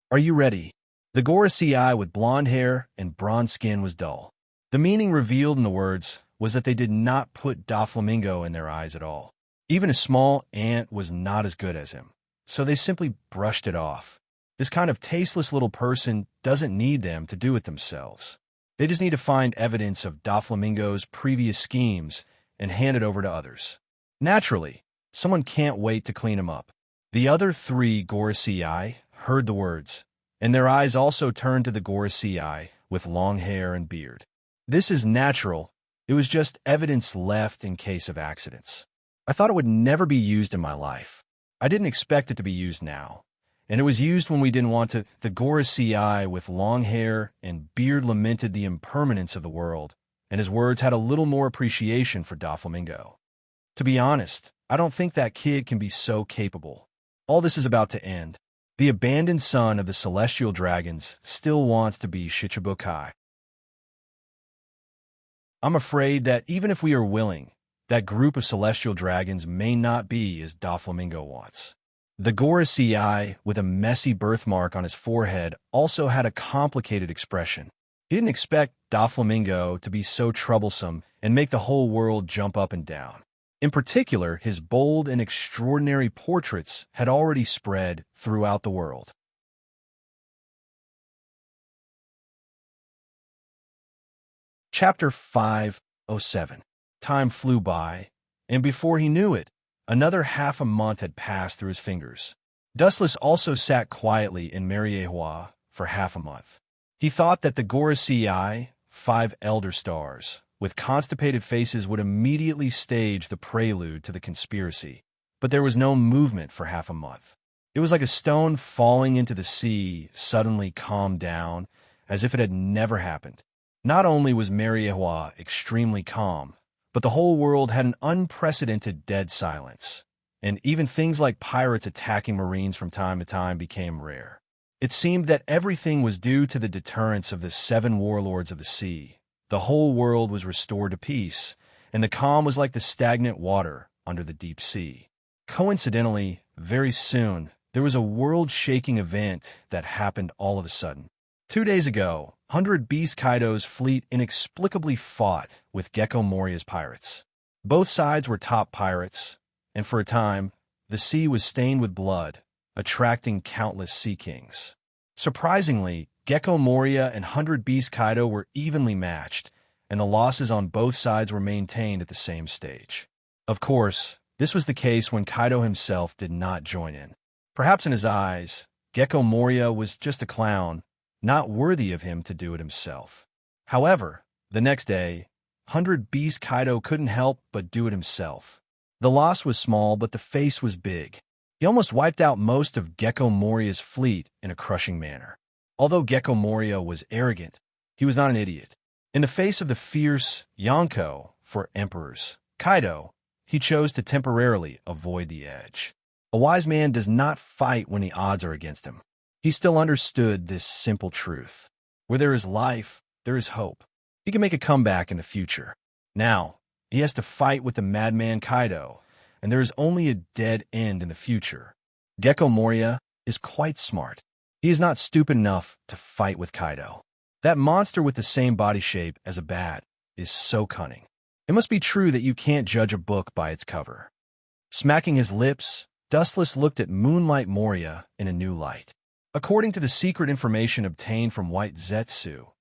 "Are you ready?" The Gorosei with blonde hair and bronze skin was dull. The meaning revealed in the words was that they did not put Doflamingo in their eyes at all. Even a small ant was not as good as him, so they simply brushed it off. This kind of tasteless little person doesn't need them to do it themselves. They just need to find evidence of Doflamingo's previous schemes and hand it over to others. Naturally, someone can't wait to clean him up. The other three Gorosei heard the words, and their eyes also turned to the Gorosei with long hair and beard. This is natural. It was just evidence left in case of accidents. I thought it would never be used in my life. I didn't expect it to be used now. And it was used when we didn't want to. The Gorosei with long hair and beard lamented the impermanence of the world, and his words had a little more appreciation for Doflamingo. To be honest, I don't think that kid can be so capable. All this is about to end. The abandoned son of the celestial dragons still wants to be Shichibukai. I'm afraid that even if we are willing, that group of celestial dragons may not be as Doflamingo wants. The Gorosei, with a messy birthmark on his forehead, also had a complicated expression. He didn't expect Doflamingo to be so troublesome and make the whole world jump up and down. In particular, his bold and extraordinary portraits had already spread throughout the world. Chapter 507. Time flew by, and before he knew it, another half a month had passed through his fingers. Dustless also sat quietly in Mariejois for half a month. He thought that the Gorosei, 5 elder stars, with constipated faces would immediately stage the prelude to the conspiracy, but there was no movement for half a month. It was like a stone falling into the sea suddenly calmed down, as if it had never happened. Not only was Mariejois extremely calm, but the whole world had an unprecedented dead silence, and even things like pirates attacking marines from time to time became rare. It seemed that everything was due to the deterrence of the 7 warlords of the sea. The whole world was restored to peace, and the calm was like the stagnant water under the deep sea. Coincidentally, very soon, there was a world-shaking event that happened all of a sudden. 2 days ago, 100 Beast Kaido's fleet inexplicably fought with Gecko Moria's pirates. Both sides were top pirates, and for a time, the sea was stained with blood, attracting countless sea kings. Surprisingly, Gecko Moria and 100 Beast Kaido were evenly matched, and the losses on both sides were maintained at the same stage. Of course, this was the case when Kaido himself did not join in. Perhaps in his eyes, Gecko Moria was just a clown, not worthy of him to do it himself. However, the next day, 100 Beast Kaido couldn't help but do it himself. The loss was small, but the face was big. He almost wiped out most of Gecko Moria's fleet in a crushing manner. Although Gecko Moria was arrogant, he was not an idiot. In the face of the fierce Yonko for emperors, Kaido, he chose to temporarily avoid the edge. A wise man does not fight when the odds are against him. He still understood this simple truth. Where there is life, there is hope. He can make a comeback in the future. Now, he has to fight with the madman Kaido, and there is only a dead end in the future. Gecko Moria is quite smart. He is not stupid enough to fight with Kaido. That monster with the same body shape as a bat is so cunning. It must be true that you can't judge a book by its cover. Smacking his lips, Dustless looked at Moonlight Moria in a new light. According to the secret information obtained from White Zetsu,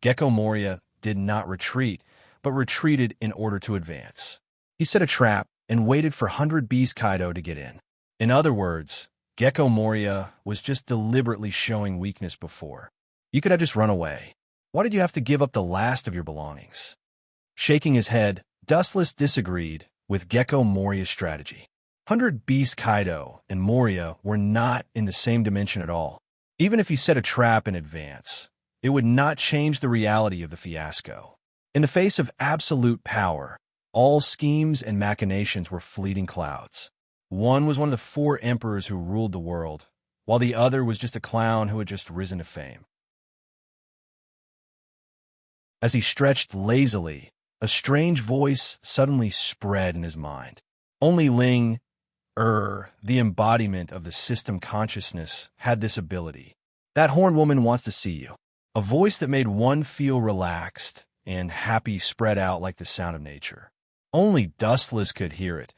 Gecko Moria did not retreat, but retreated in order to advance. He set a trap and waited for 100 Beast Kaido to get in. In other words, Gecko Moria was just deliberately showing weakness before. You could have just run away. Why did you have to give up the last of your belongings? Shaking his head, Dustless disagreed with Gecko Moria's strategy. 100 Beast Kaido and Moria were not in the same dimension at all. Even if he set a trap in advance, it would not change the reality of the fiasco. In the face of absolute power, all schemes and machinations were fleeting clouds. One was one of the 4 emperors who ruled the world, while the other was just a clown who had just risen to fame. As he stretched lazily, a strange voice suddenly spread in his mind. Only Ling, the embodiment of the system consciousness, had this ability. That horned woman wants to see you. A voice that made one feel relaxed and happy spread out like the sound of nature. Only Dustless could hear it,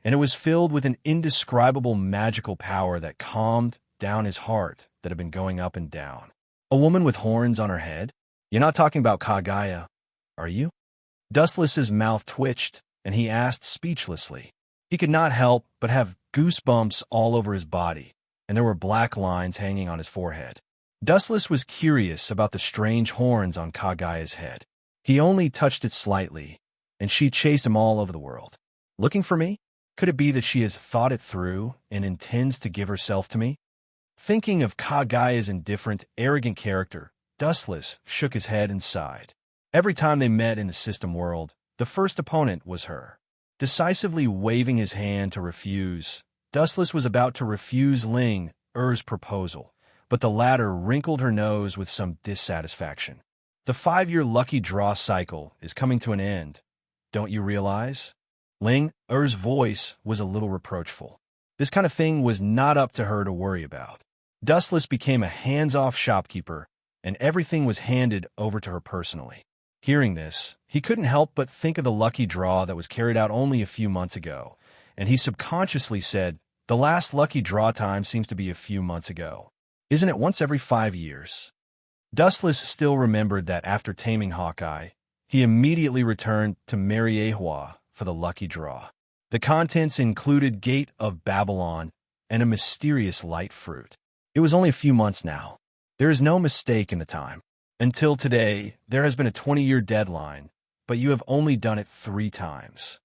and it was filled with an indescribable magical power that calmed down his heart that had been going up and down. A woman with horns on her head? You're not talking about Kagaya, are you? Dustless's mouth twitched, and he asked speechlessly. He could not help but have goosebumps all over his body, and there were black lines hanging on his forehead. Dustless was curious about the strange horns on Kagaya's head. He only touched it slightly, and she chased him all over the world. Looking for me? Could it be that she has thought it through and intends to give herself to me? Thinking of Kagaya's indifferent, arrogant character, Dustless shook his head and sighed. Every time they met in the system world, the first opponent was her. Decisively waving his hand to refuse, Dustless was about to refuse Ling Er's proposal, but the latter wrinkled her nose with some dissatisfaction. The 5-year lucky draw cycle is coming to an end, don't you realize? Ling Er's voice was a little reproachful. This kind of thing was not up to her to worry about. Dustless became a hands-off shopkeeper, and everything was handed over to her personally. Hearing this, he couldn't help but think of the lucky draw that was carried out only a few months ago, and he subconsciously said, "The last lucky draw time seems to be a few months ago. Isn't it once every 5 years?" Dustless still remembered that after taming Hawkeye, he immediately returned to Mariehua for the lucky draw. The contents included Gate of Babylon and a mysterious light fruit. It was only a few months now. There is no mistake in the time. Until today, there has been a 20-year deadline, but you have only done it 3 times.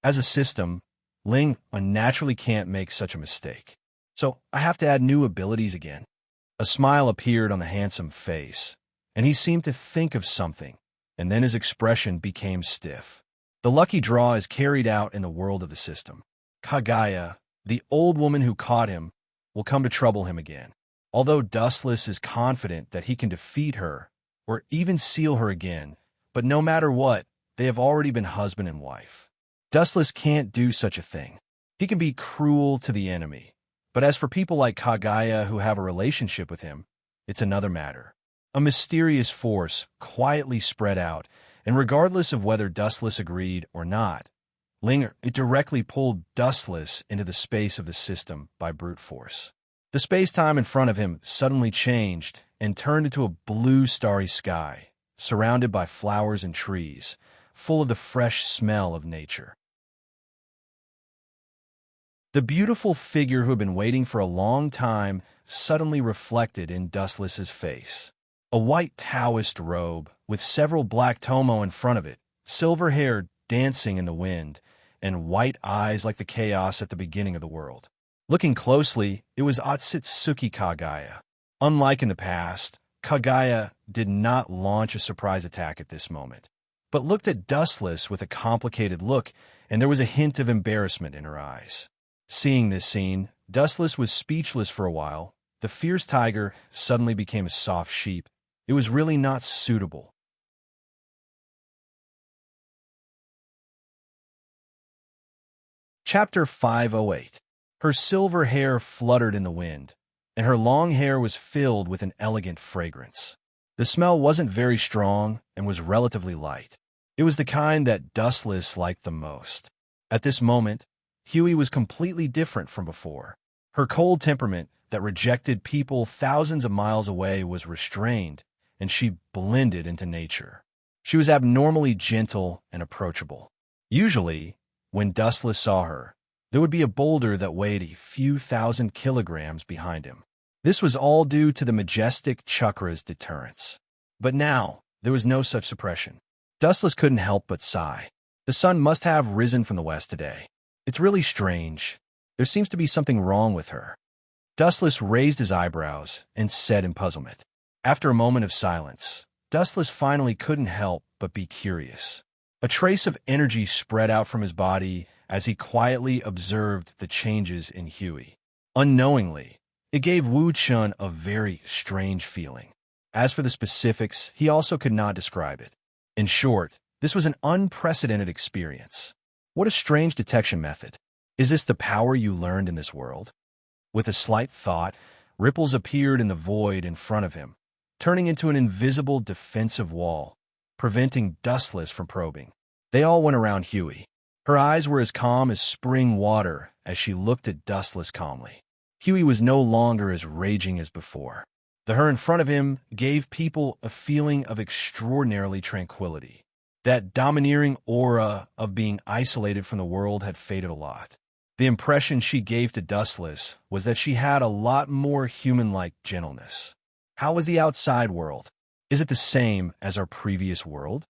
As a system, Ling unnaturally can't make such a mistake. So I have to add new abilities again. A smile appeared on the handsome face, and he seemed to think of something, and then his expression became stiff. The lucky draw is carried out in the world of the system. Kagaya, the old woman who caught him, will come to trouble him again. Although Dustless is confident that he can defeat her, or even seal her again, but no matter what, they have already been husband and wife. Dustless can't do such a thing. He can be cruel to the enemy, but as for people like Kagaya who have a relationship with him, it's another matter. A mysterious force quietly spread out, and regardless of whether Dustless agreed or not, it directly pulled Dustless into the space of the system by brute force. The space-time in front of him suddenly changed and turned into a blue starry sky, surrounded by flowers and trees, full of the fresh smell of nature. The beautiful figure who had been waiting for a long time suddenly reflected in Dustless's face. A white Taoist robe with several black tomo in front of it, silver hair dancing in the wind, and white eyes like the chaos at the beginning of the world. Looking closely, it was Otsutsuki Kagaya. Unlike in the past, Kagaya did not launch a surprise attack at this moment, but looked at Dustless with a complicated look, and there was a hint of embarrassment in her eyes. Seeing this scene, Dustless was speechless for a while. The fierce tiger suddenly became a soft sheep. It was really not suitable. Chapter 508. Her silver hair fluttered in the wind, and her long hair was filled with an elegant fragrance. The smell wasn't very strong and was relatively light. It was the kind that Dustless liked the most. At this moment, Huey was completely different from before. Her cold temperament that rejected people thousands of miles away was restrained, and she blended into nature. She was abnormally gentle and approachable. Usually, when Dustless saw her, there would be a boulder that weighed a few thousand kilograms behind him. This was all due to the majestic chakra's deterrence. But now, there was no such suppression. Dustless couldn't help but sigh. The sun must have risen from the west today. It's really strange. There seems to be something wrong with her. Dustless raised his eyebrows and said in puzzlement. After a moment of silence, Dustless finally couldn't help but be curious. A trace of energy spread out from his body as he quietly observed the changes in Huey. Unknowingly, it gave Wu Chun a very strange feeling. As for the specifics, he also could not describe it. In short, this was an unprecedented experience. What a strange detection method. Is this the power you learned in this world? With a slight thought, ripples appeared in the void in front of him, turning into an invisible defensive wall, preventing Dustless from probing. They all went around Huey. Her eyes were as calm as spring water as she looked at Dustless calmly. Huey was no longer as raging as before. The her in front of him gave people a feeling of extraordinarily tranquility. That domineering aura of being isolated from the world had faded a lot. The impression she gave to Dustless was that she had a lot more human-like gentleness. How was the outside world? Is it the same as our previous world?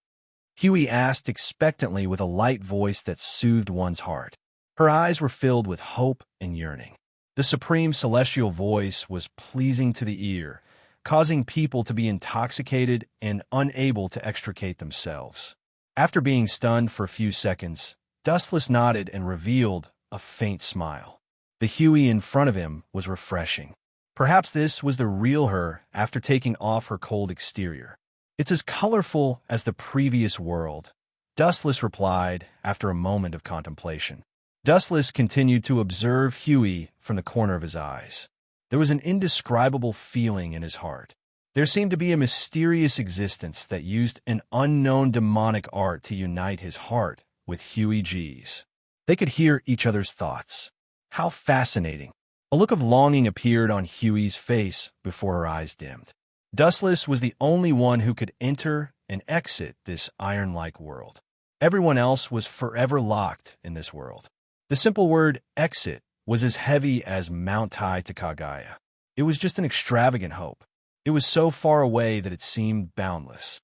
Huey asked expectantly with a light voice that soothed one's heart. Her eyes were filled with hope and yearning. The supreme celestial voice was pleasing to the ear, causing people to be intoxicated and unable to extricate themselves. After being stunned for a few seconds, Dustless nodded and revealed a faint smile. The Huey in front of him was refreshing. Perhaps this was the real her after taking off her cold exterior. It's as colorful as the previous world, Dustless replied after a moment of contemplation. Dustless continued to observe Huey from the corner of his eyes. There was an indescribable feeling in his heart. There seemed to be a mysterious existence that used an unknown demonic art to unite his heart with Huey G's. They could hear each other's thoughts. How fascinating. A look of longing appeared on Huey's face before her eyes dimmed. Dustless was the only one who could enter and exit this iron-like world. Everyone else was forever locked in this world. The simple word exit was as heavy as Mount Tai to Kagaya. It was just an extravagant hope. It was so far away that it seemed boundless.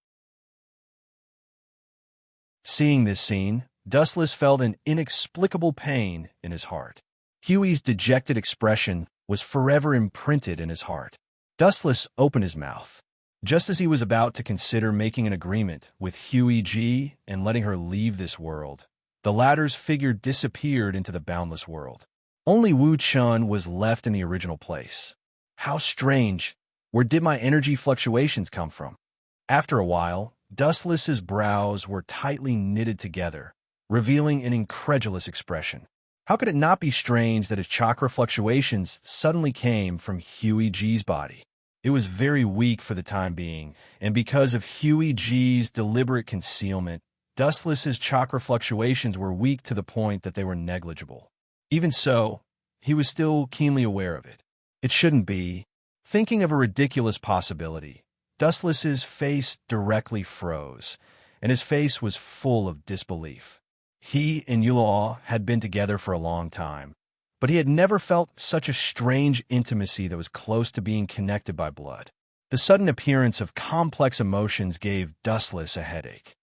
Seeing this scene, Dustless felt an inexplicable pain in his heart. Huey's dejected expression was forever imprinted in his heart. Dustless opened his mouth. Just as he was about to consider making an agreement with Huey G and letting her leave this world, the latter's figure disappeared into the boundless world. Only Wu Chun was left in the original place. How strange! Where did my energy fluctuations come from? After a while, Dustless's brows were tightly knitted together, revealing an incredulous expression. How could it not be strange that his chakra fluctuations suddenly came from Huey G's body? It was very weak for the time being, and because of Huey G's deliberate concealment, Dustless's chakra fluctuations were weak to the point that they were negligible. Even so, he was still keenly aware of it. It shouldn't be. Thinking of a ridiculous possibility, Dustless's face directly froze, and his face was full of disbelief. He and Yulaw had been together for a long time, but he had never felt such a strange intimacy that was close to being connected by blood. The sudden appearance of complex emotions gave Dustless a headache.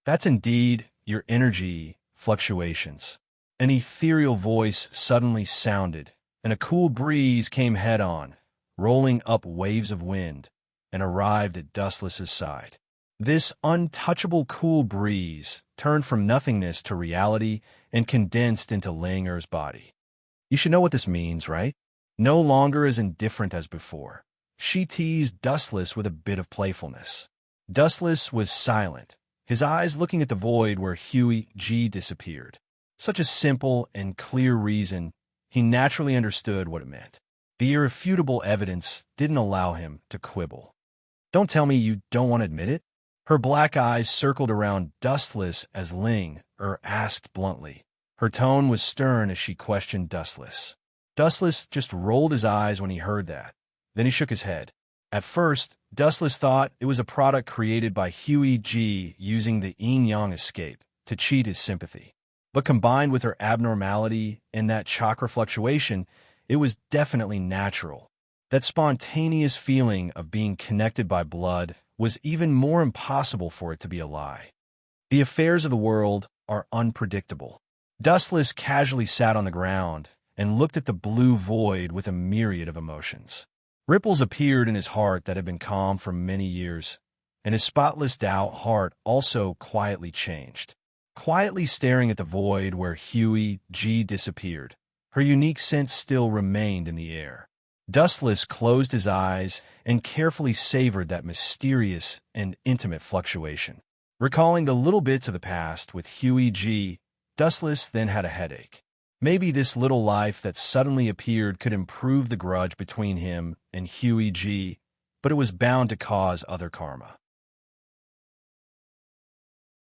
That's indeed your energy fluctuations. An ethereal voice suddenly sounded, and a cool breeze came head-on, rolling up waves of wind, and arrived at Dustless's side. This untouchable cool breeze turned from nothingness to reality and condensed into Langer's body. You should know what this means, right? No longer as indifferent as before. She teased Dustless with a bit of playfulness. Dustless was silent, his eyes looking at the void where Huey G disappeared. Such a simple and clear reason, he naturally understood what it meant. The irrefutable evidence didn't allow him to quibble. Don't tell me you don't want to admit it? Her black eyes circled around Dustless as asked bluntly. Her tone was stern as she questioned Dustless. Dustless just rolled his eyes when he heard that. Then he shook his head. At first, Dustless thought it was a product created by Huey G using the yin-yang escape to cheat his sympathy. But combined with her abnormality and that chakra fluctuation, it was definitely natural. That spontaneous feeling of being connected by blood was even more impossible for it to be a lie. The affairs of the world are unpredictable. Dustless casually sat on the ground and looked at the blue void with a myriad of emotions. Ripples appeared in his heart that had been calm for many years, and his spotless doubt heart also quietly changed. Quietly staring at the void where Huey G disappeared, her unique sense still remained in the air. Dustless closed his eyes and carefully savored that mysterious and intimate fluctuation. Recalling the little bits of the past with Huey G, Dustless then had a headache. Maybe this little life that suddenly appeared could improve the grudge between him and Huey G, but it was bound to cause other karma.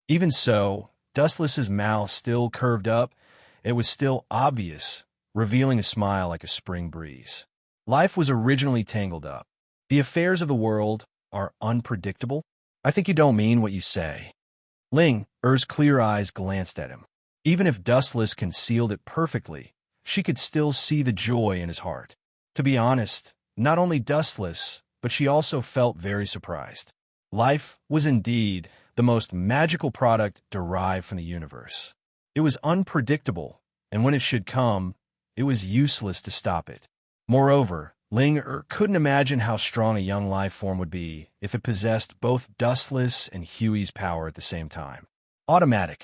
Even so, Dustless's mouth still curved up. It was still obvious, revealing a smile like a spring breeze. Life was originally tangled up. The affairs of the world are unpredictable. I think you don't mean what you say. Er's clear eyes glanced at him. Even if Dustless concealed it perfectly, she could still see the joy in his heart. To be honest, not only Dustless, but she also felt very surprised. Life was indeed the most magical product derived from the universe. It was unpredictable, and when it should come, it was useless to stop it. Moreover, couldn't imagine how strong a young life form would be if it possessed both Dustless and Huey's power at the same time. Automatic.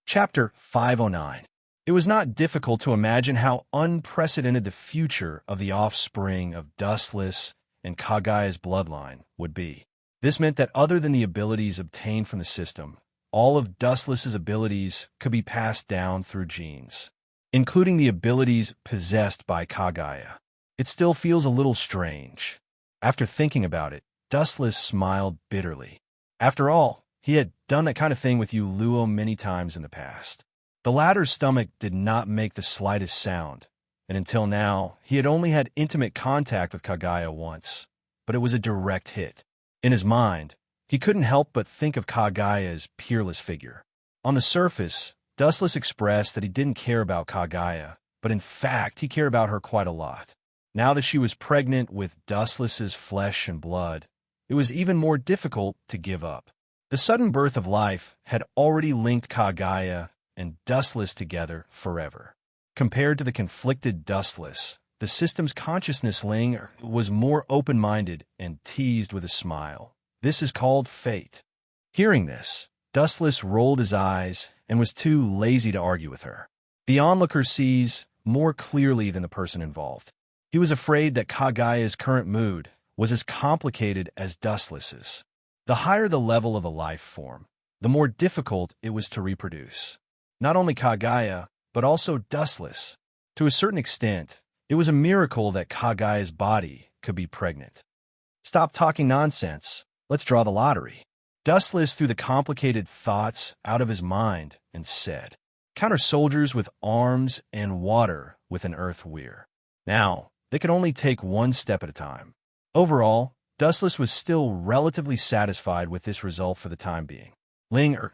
Chapter 509. It was not difficult to imagine how unprecedented the future of the offspring of Dustless and Kagaya's bloodline would be. This meant that other than the abilities obtained from the system, all of Dustless's abilities could be passed down through genes, including the abilities possessed by Kagaya. It still feels a little strange. After thinking about it, Dustless smiled bitterly. After all, he had done that kind of thing with Luo many times in the past. The latter's stomach did not make the slightest sound, and until now, he had only had intimate contact with Kagaya once, but it was a direct hit. In his mind, he couldn't help but think of Kagaya's peerless figure. On the surface, Dustless expressed that he didn't care about Kagaya, but in fact, he cared about her quite a lot. Now that she was pregnant with Dustless's flesh and blood, it was even more difficult to give up. The sudden birth of life had already linked Kagaya and Dustless together forever. Compared to the conflicted Dustless, the system's consciousness was more open-minded and teased with a smile. This is called fate. Hearing this, Dustless rolled his eyes and was too lazy to argue with her. The onlooker sees more clearly than the person involved. He was afraid that Kagaya's current mood was as complicated as Dustless's. The higher the level of a life form, the more difficult it was to reproduce. Not only Kagaya, but also Dustless. To a certain extent, it was a miracle that Kagaya's body could be pregnant. Stop talking nonsense. Let's draw the lottery. Dustless threw the complicated thoughts out of his mind and said, "Counter soldiers with arms and water with an earth weir." Now, they could only take one step at a time. Overall, Dustless was still relatively satisfied with this result for the time being.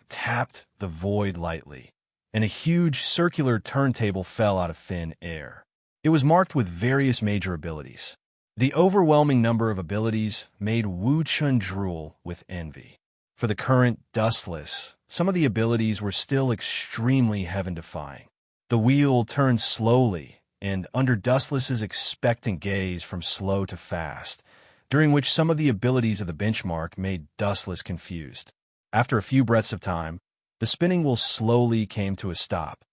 Tapped the void lightly, and a huge circular turntable fell out of thin air. It was marked with various major abilities. The overwhelming number of abilities made Wu Chun drool with envy. For the current Dustless, some of the abilities were still extremely heaven-defying. The wheel turned slowly, and under Dustless's expectant gaze from slow to fast, during which some of the abilities of the benchmark made Dustless confused. After a few breaths of time, the spinning wheel slowly came to a stop.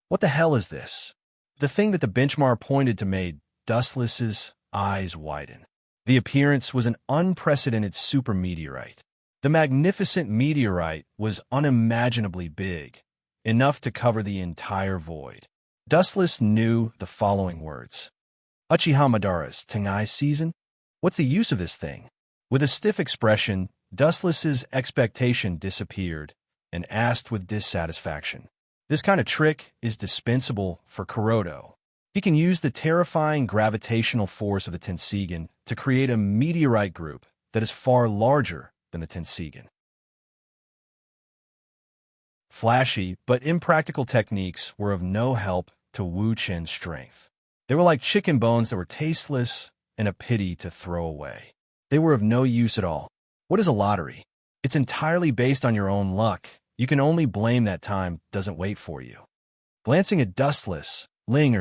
What the hell is this? The thing that the benchmark pointed to made Dustless's eyes widen. The appearance was an unprecedented supermeteorite. The magnificent meteorite was unimaginably big, enough to cover the entire void. Dustless knew the following words. Uchiha Madara's Tengai season? What's the use of this thing? With a stiff expression, Dustless's expectation disappeared and asked with dissatisfaction. This kind of trick is dispensable for Kuroto. He can use the terrifying gravitational force of the Tensigen to create a meteorite group that is far larger than the Tensigen. Flashy but impractical techniques were of no help to Wu Chen's strength. They were like chicken bones that were tasteless and a pity to throw away. They were of no use at all. What is a lottery? It's entirely based on your own luck. You can only blame that time doesn't wait for you. Glancing at Dustless,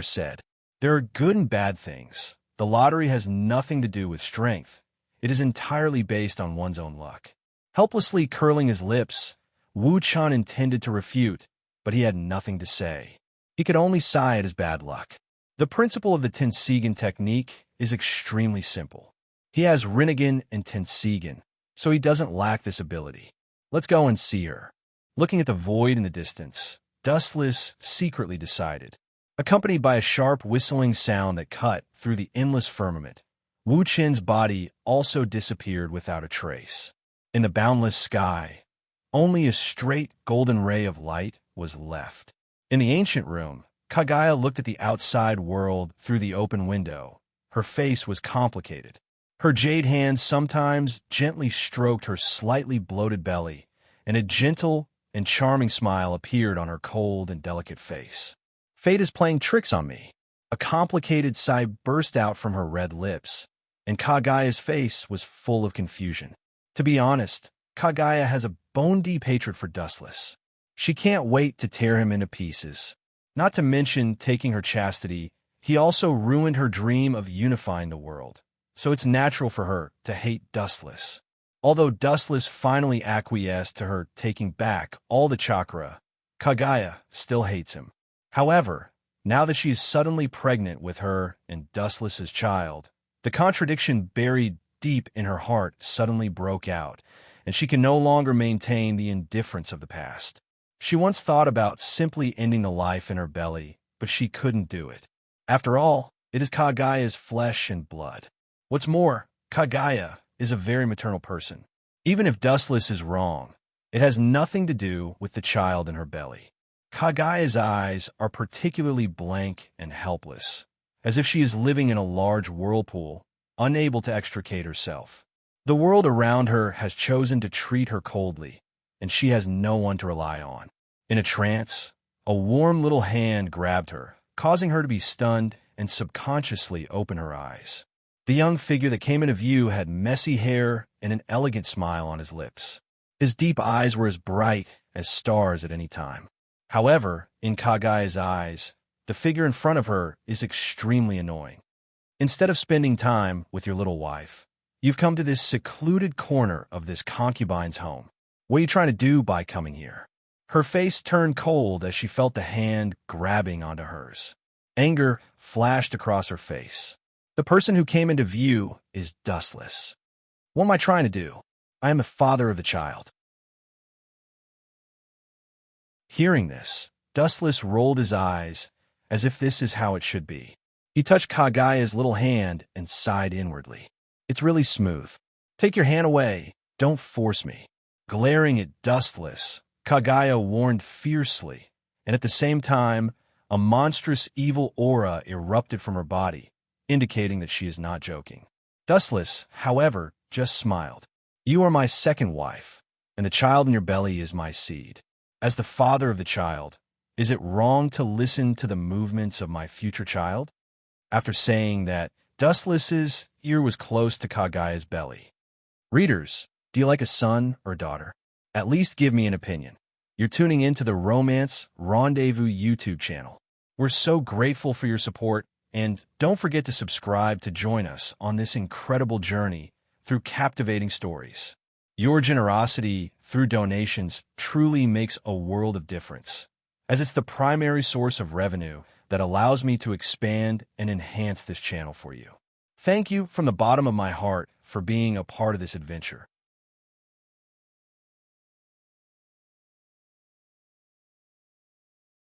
said, "There are good and bad things. The lottery has nothing to do with strength. It is entirely based on one's own luck." Helplessly curling his lips, Wu Chun intended to refute, but he had nothing to say. He could only sigh at his bad luck. The principle of the Tensigen technique is extremely simple. He has Rinnegan and Tensigen, so he doesn't lack this ability. Let's go and see her. Looking at the void in the distance, Dustless secretly decided. Accompanied by a sharp whistling sound that cut through the endless firmament, Wu Chen's body also disappeared without a trace. In the boundless sky, only a straight golden ray of light was left. In the ancient room, Kagaya looked at the outside world through the open window. Her face was complicated. Her jade hands sometimes gently stroked her slightly bloated belly, and a gentle and charming smile appeared on her cold and delicate face. Fate is playing tricks on me. A complicated sigh burst out from her red lips, and Kagaya's face was full of confusion. To be honest, Kagaya has a bone-deep hatred for Dustless. She can't wait to tear him into pieces. Not to mention taking her chastity, he also ruined her dream of unifying the world, so it's natural for her to hate Dustless. Although Dustless finally acquiesced to her taking back all the chakra, Kagaya still hates him. However, now that she is suddenly pregnant with her and Dustless's child, the contradiction buried deep in her heart suddenly broke out, and she can no longer maintain the indifference of the past. She once thought about simply ending the life in her belly, but she couldn't do it. After all, it is Kagaya's flesh and blood. What's more, Kagaya is a very maternal person. Even if Dustless is wrong, it has nothing to do with the child in her belly. Kagaya's eyes are particularly blank and helpless, as if she is living in a large whirlpool, unable to extricate herself. The world around her has chosen to treat her coldly, and she has no one to rely on. In a trance, a warm little hand grabbed her, causing her to be stunned and subconsciously open her eyes. The young figure that came into view had messy hair and an elegant smile on his lips. His deep eyes were as bright as stars at any time. However, in Kagaya's eyes, the figure in front of her is extremely annoying. Instead of spending time with your little wife, you've come to this secluded corner of this concubine's home. What are you trying to do by coming here? Her face turned cold as she felt the hand grabbing onto hers. Anger flashed across her face. The person who came into view is Dustless. What am I trying to do? I am the father of the child. Hearing this, Dustless rolled his eyes as if this is how it should be. He touched Kagaya's little hand and sighed inwardly. It's really smooth. Take your hand away. Don't force me. Glaring at Dustless, Kagaya warned fiercely, and at the same time, a monstrous evil aura erupted from her body, indicating that she is not joking. Dustless, however, just smiled. You are my second wife, and the child in your belly is my seed. As the father of the child, is it wrong to listen to the movements of my future child? After saying that, Dustless's ear was close to Kagaya's belly. Readers, do you like a son or daughter? At least give me an opinion. You're tuning into the Romance Rendezvous YouTube channel. We're so grateful for your support, and don't forget to subscribe to join us on this incredible journey through captivating stories. Your generosity through donations truly makes a world of difference, as it's the primary source of revenue that allows me to expand and enhance this channel for you. Thank you from the bottom of my heart for being a part of this adventure.